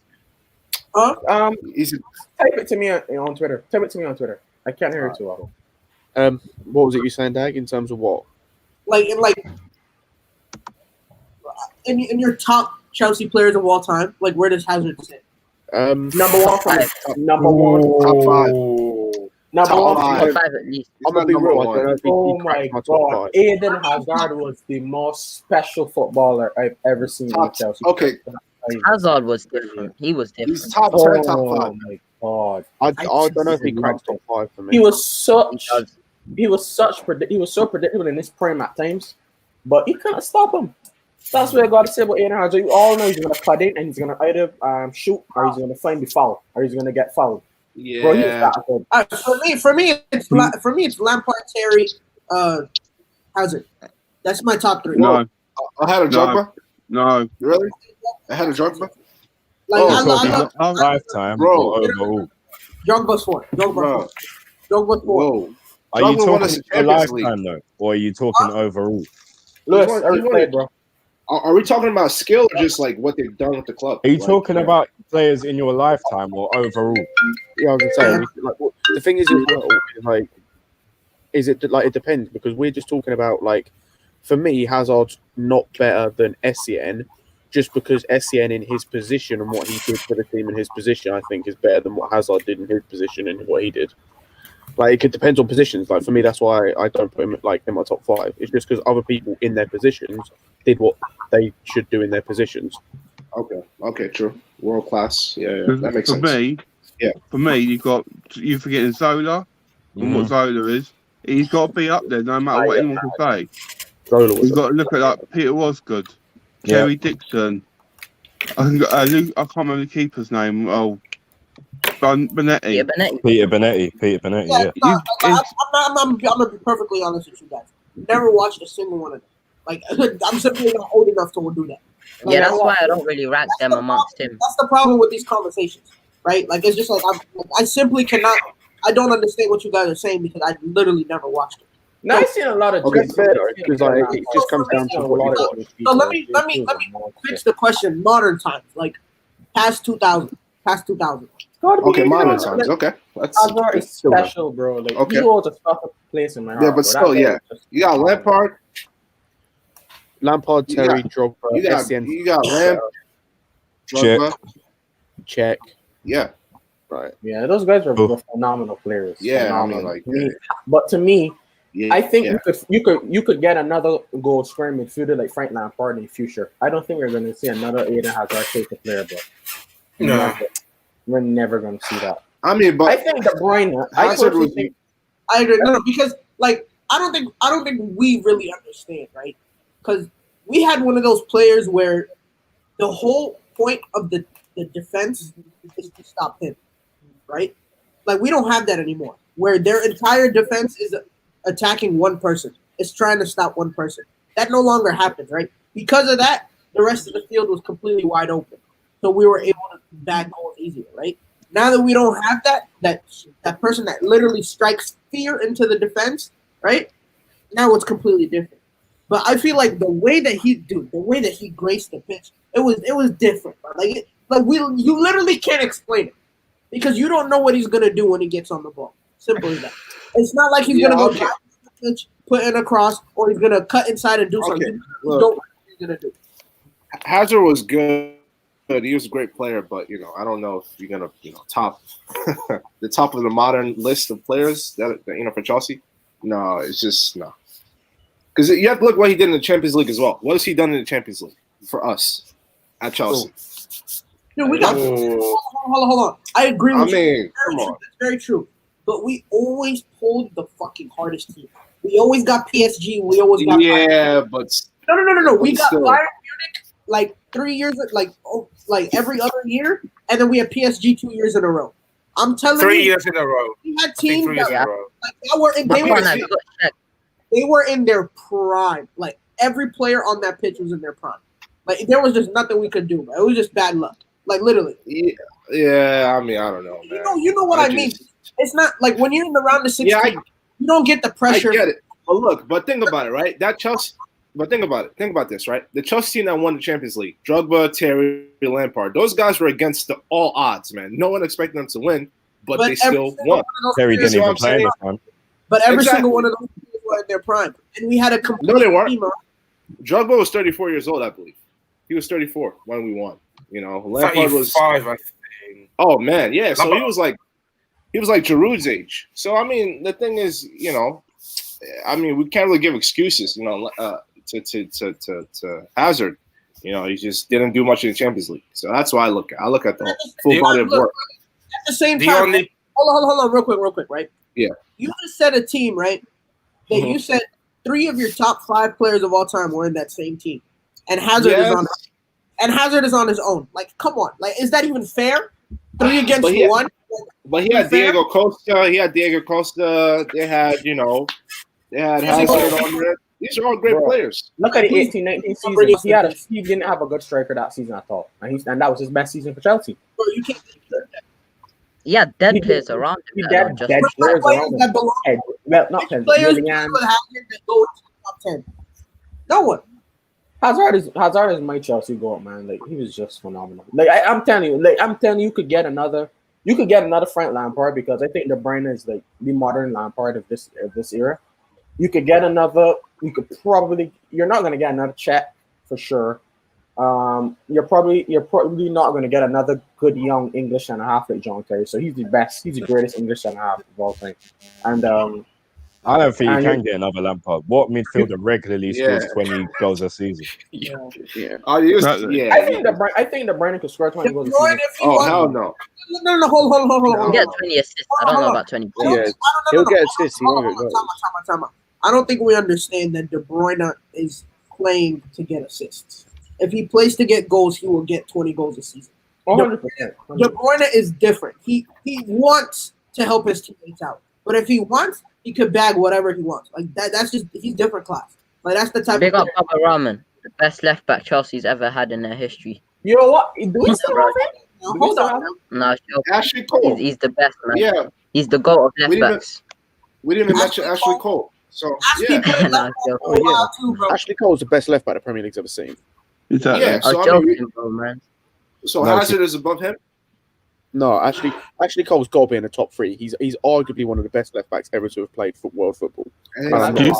Is it? Type it to me on Twitter. Type it to me on Twitter. I can't hear it too well. What was it you saying, Dag? In terms of what? In your top Chelsea players of all time, like where does Hazard sit? Number one for me. Number one. Top 5. Number Top one. five. Top 5 at least. I'm gonna be real. I don't know if Oh he my cracked my top God! 5. Eden Hazard was the most special footballer I've ever seen in Chelsea. Okay, Hazard was different. He was different. he's top 10, top Oh 5. my God! I don't know if he cracked top 5 for me. He was so predictable in his prime at times, but you can't stop him. That's what I got to say about Eden Hazard. You all know he's gonna cut in and he's gonna either shoot or he's gonna find the foul or he's gonna get fouled. Yeah. Bro, he was that good. For me, it's Lampard, Terry, Hazard. That's my top 3. No, I had a Drogba. no. Really? I had a Drogba. Like I love Lifetime, Bro. or overall. Drogba's 4. Bro. Drogba's 4. Whoa. Are you Drogba won us talking the a Champions League. lifetime though, or are you talking overall? Lewis, He won- every he won play, it. bro. Are we talking about skill or just like what they've done with the club? Are you Like, talking about players in your lifetime or overall? Yeah, I was gonna say. Like, the thing is, as well, like, is it like it depends because we're just talking about like, for me, Hazard's not better than Essien, just because Essien in his position and what he did for the team in his position, I think, is better than what Hazard did in his position and what he did. Like, it depends on positions. Like, for me, that's why I don't put him like in my top 5. It's just because other people in their positions did what they should do in their positions. Okay, true. World class. Yeah, that makes sense. For me, you forgetting Zola and what Zola is. He's got to be up there no matter what anyone can say. Zola was You've got to look at like Peter Wasgood, Kerry Dixon. I can't remember the keeper's name. Oh, Benetti. Yeah, Benetti. Peter Benetti, yeah. I'm gonna be perfectly honest with you guys. Never watched a single one of them. Like I'm simply not old enough to do that. Like, Yeah, that's why I don't really rank them amongst him. That's the problem with these conversations, right? Like it's just like I simply cannot. I don't understand what you guys are saying because I literally never watched it. Now I've seen a lot of. Okay, fair though, because like it just comes down to what you got. So let me fix the question. Modern times, like past 2000. Okay, modern times. Okay, Hazard is special, bro. Like Okay. he holds a special place in my heart. Yeah, but bro. still, That yeah. guy is just- You got Lampard, Terry, Drogba, Essien. you got Lamp, Drogba. Check. Yeah. Right. Yeah, those guys were phenomenal players. Yeah, Phenomenal. I mean, like, But to me, yeah, I think yeah. you could get another goal scoring midfielder like Frank Lampard in the future. I don't think we're going to see another Eden Hazard type of player, bro. No. We're never going to see that. I mean, but I think De Bruyne. Hazard was. I agree. No, because like I don't think we really understand, right? Because we had one of those players where the whole point of the defense is to stop him, right? Like we don't have that anymore, where their entire defense is attacking one person. It's trying to stop one person. That no longer happens, right? Because of that, the rest of the field was completely wide open. So we were able to bag goals easier, right? Now that we don't have that person that literally strikes fear into the defense, right? Now it's completely different. But I feel like the way that he graced the pitch, it was different. Bro. You literally can't explain it because you don't know what he's gonna do when he gets on the ball. Simple as that. It's not like he's gonna go down the pitch, put in a cross, or he's gonna cut inside and do something. You don't know what he's gonna do. Hazard was good. He was a great player, but I don't know if you're gonna top the top of the modern list of players that for Chelsea. No, it's just no. Because you have to look what he did in the Champions League as well. What has he done in the Champions League for us at Chelsea? Dude, we got hold on. I agree with you. Come on. That's very true. But we always pulled the fucking hardest team. We always got PSG. We always got but no. We got still. Bayern Munich like 3 years, like every other year, and then we had PSG 2 years in a row. I'm telling you, 3 years in a row. We had teams that were they were in their prime. Like every player on that pitch was in their prime. Like there was just nothing we could do. It was just bad luck. Like literally. Yeah. I mean, I don't know, man. You know what I mean. It's not like when you're in the round of 16, you don't get the pressure. I get it. But look, think about it, right? That Chelsea But think about it. Think about this, right? The Chelsea team that won the Champions League, Drogba, Terry, Lampard, those guys were against all odds, man. No one expected them to win, but they still won. Terry didn't even play in this one. But every single one of those players were in their prime, and we had a complete No, they weren't. team. Drogba was 34 years old, I believe. He was 34 when we won. You know, Lampard was 5, I think. Oh man, yeah. So he was like Giroud's age. So I mean, the thing is, you know, I mean, we can't really give excuses, you know, to Hazard. You know, he just didn't do much in the Champions League. So that's why I look at the full body of work. At the same time, hold on, real quick, right? Yeah. You just said a team, right? That you said 3 of your top 5 players of all time were in that same team, and Hazard is on his own. Like, come on, like, is that even fair? 3 against 1. But he had Diego Costa. They had, you know, Hazard on there. These are all great players. Look at the 18-19 season. He didn't have a good striker that season at all, and that was his best season for Chelsea. Bro, you can't. Yeah, dead players around him. Dead players around him. Well, not 10. Players that go into the top 10. No one. Hazard is my Chelsea goal, man. Like, he was just phenomenal. Like, I'm telling you, you could get another Frank Lampard, because I think De Bruyne is like the modern Lampard of this era. You could get another. You're not going to get another Chet for sure. You're probably not going to get another good young English centre half like John Terry. So he's the best. He's the greatest English centre half of all time. And I don't think you can get another Lampard. What midfielder regularly scores 20 goals a season? Yeah. I think De Bruyne could score 20 goals a season. Oh hell no! No, hold on. He'll get 20 assists. I don't know about 20 goals. Yeah, he'll get assists. He won't get goals. Time out. I don't think we understand that De Bruyne is playing to get assists. If he plays to get goals, he will get 20 goals a season. 100%. De Bruyne is different. He wants to help his teammates out, but if he wants, he could bag whatever he wants. Like that. That's just he's different class. Like that's the type. Big of up Papa Rahman, the best left back Chelsea's ever had in their history. You know what? Do we still have it? Hold on. No, Ashley Cole. He's the best, man. Yeah. He's the GOAT of left backs. We didn't even mention Ashley Cole. So Ashley Cole's the best left back the Premier League's ever seen. Exactly. Yeah, so man. So Hazard is above him? No, Ashley Cole's got to be in the top 3. He's arguably one of the best left backs ever to have played world football. Do you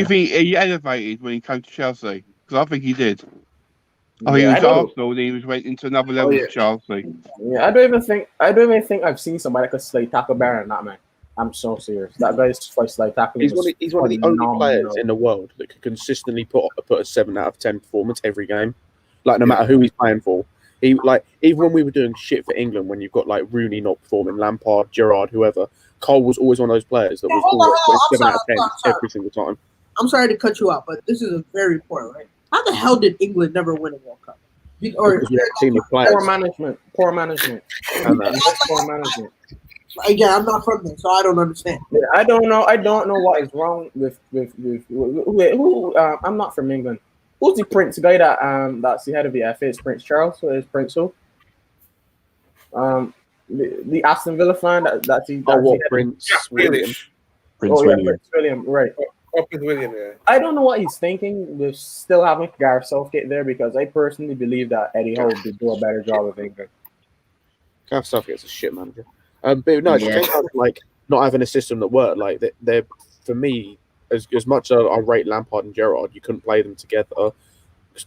think he elevated when he came to Chelsea? Because I think he did. I think he was Arsenal, and he went into another level of Chelsea. Yeah, I don't even think I've seen somebody that could slay tackle better than that man. I'm so serious. That guy's slay tackling. He's one of the only players in the world that could consistently put a 7 out of 10 performance every game. Like no matter who he's playing for. He like even when we were doing shit for England, when you've got like Rooney not performing, Lampard, Gerrard, whoever, Cole was always one of those players that was always 7 out of 10 every single time. I'm sorry to cut you out, but this is a very important, right? How the hell did England never win a World Cup? Poor management. Poor management. Again, I'm not from there, so I don't understand. Yeah, I don't know what is wrong with who. I'm not from England. Who's the Prince guy that's the head of the FA? It's Prince Charles. Or is Prince who? The Aston Villa fan Prince William. Prince William, right. Prince William, yeah. I don't know what he's thinking with still having Gareth Southgate there, because I personally believe that Eddie Howe would do a better job with England. Gareth Southgate's a shit manager. But no, it came down to like not having a system that worked. Like they're for me, as much as I rate Lampard and Gerrard, you couldn't play them together.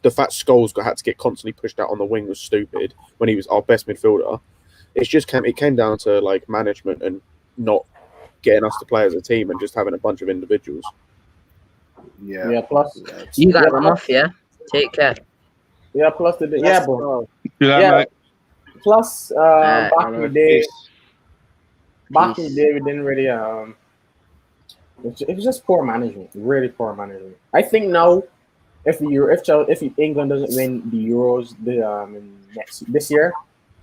The fact Scholes had to get constantly pushed out on the wing was stupid when he was our best midfielder. It came down to like management and not getting us to play as a team and just having a bunch of individuals. Yeah. Plus, you got them off, yeah. Take care. Yeah. Plus bro. Mate. Plus, back in the day, we didn't really. It was just poor management, really poor management. I think now, if England doesn't win the Euros this year,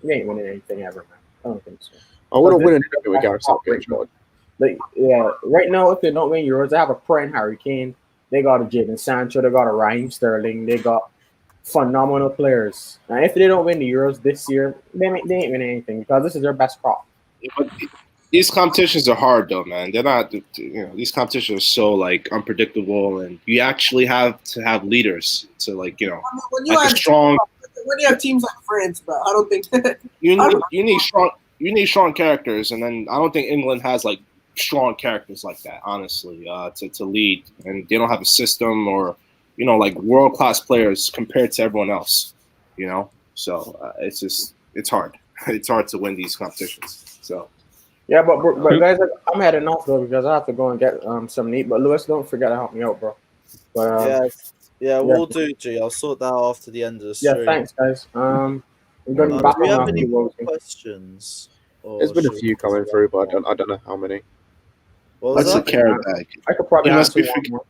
they ain't winning anything ever, man. I don't think so. I wouldn't win anything with Gareth Southgate. Like, yeah, right now, if they don't win Euros, they have a prime Harry Kane. They got a Jadon Sancho. They got a Raheem Sterling. They got phenomenal players. And if they don't win the Euros this year, they ain't winning anything, because this is their best crop. These competitions are hard though, man. They're not, these competitions are so like unpredictable, and you actually have to have leaders to like, I mean, when you like have a strong. when you have teams like France, bro, I don't think You need strong characters, and then I don't think England has like strong characters like that, honestly, to lead, and they don't have a system or like world class players compared to everyone else, So it's hard. It's hard to win these competitions. So. Yeah, but guys, I'm heading off though because I have to go and get something to eat. But Lewis, don't forget to help me out, bro. But we'll do, G. I'll sort that out after the end of the stream. Yeah, thanks, guys. I'm going to be back do we on have any after questions? There's been a few coming through, but I don't know how many. That's a carrot bag. I could probably You must answer be one more.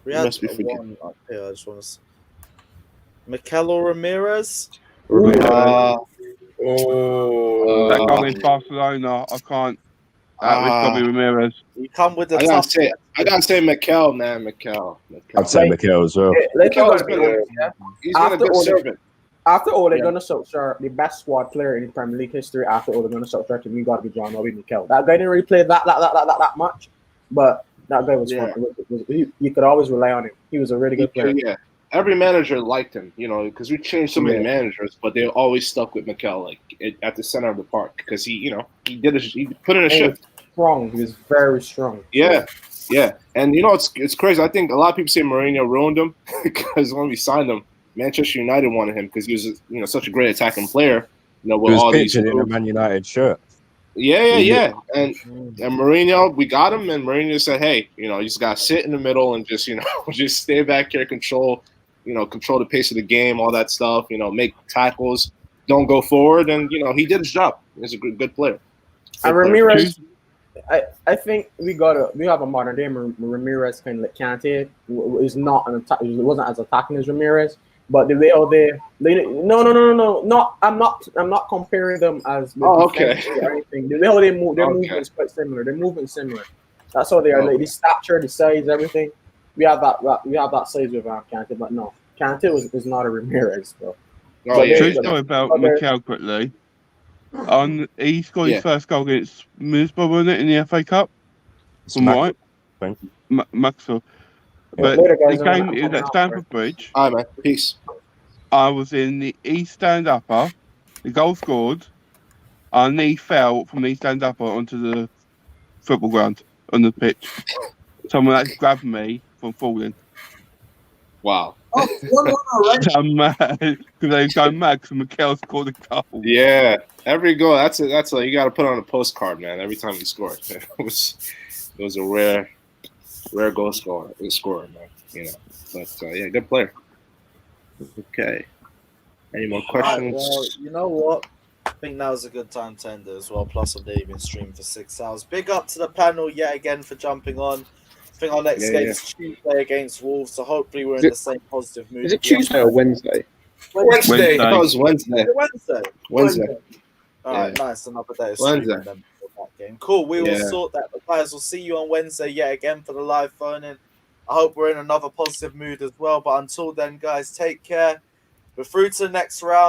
We You had must be forgetting. one up here. I just want to. Mikel or Ramirez? That guy in Barcelona, I can't. It's got to be Ramirez. You come with the I gotta say, Mikel, man, Mikel. I'd say Mikel as well. Mikel's been a good servant. After all, they're gonna Solskjaer, the best squad player in Premier League history. After all, they're gonna Solskjaer to me. Got to be John Obi Mikel. That guy didn't really play that much, but that guy was fun. You could always rely on him. He was a really good player. Yeah, every manager liked him, because we changed so many managers, but they always stuck with Mikel, like at the center of the park, because he put in a shift. Strong. He was very strong. Yeah. And it's crazy. I think a lot of people say Mourinho ruined him because when we signed him, Manchester United wanted him because he was with such a great attacking player. With He was all these pictured in a Man United shirt. Yeah. And Mourinho, we got him, and Mourinho said, "Hey, you just gotta sit in the middle and just just stay back here, control the pace of the game, all that stuff. Make tackles, don't go forward." And he did his job. He's a good player. And Ramirez, I think we have a modern day Ramirez kind of like Kante. Is not an attack. It wasn't as attacking as Ramirez. But the way out there, no. I'm not comparing them as okay or anything. The way how they move, their movement is quite similar. Their movement similar. That's how they are. Like the stature, the size, everything. We have that size with Kante, but no, Kante is not a Ramirez, bro. True story about Mikel quickly. He scored his first goal against Middlesbrough, wasn't it, in the FA Cup? Right, Maxwell. But the game is at Stamford Bridge. All right, man. Peace. I was in the East Stand Upper. The goal scored. Our knee fell from the East Stand Upper onto the football ground on the pitch. Someone actually grabbed me from falling. Wow. I'm mad because they go mad because Mikel scored a goal. Yeah, every goal. That's like you got to put on a postcard, man. Every time he scored, it was a rare goal scorer, man. But yeah, good player. Okay. Any more questions? Right, well, you know what? I think now is a good time to end it as well. Plus, I've been streaming for 6 hours. Big up to the panel yet again for jumping on. I think our next game is Tuesday against Wolves, so hopefully we're in the same positive mood. Is it Tuesday or Wednesday? Wednesday. It was Wednesday. Wednesday. All right, nice. Another day of streaming then for that game. Cool. We will sort that. Guys, we'll see you on Wednesday yet again for the live phone-in. I hope we're in another positive mood as well. But until then, guys, take care. We're through to the next round.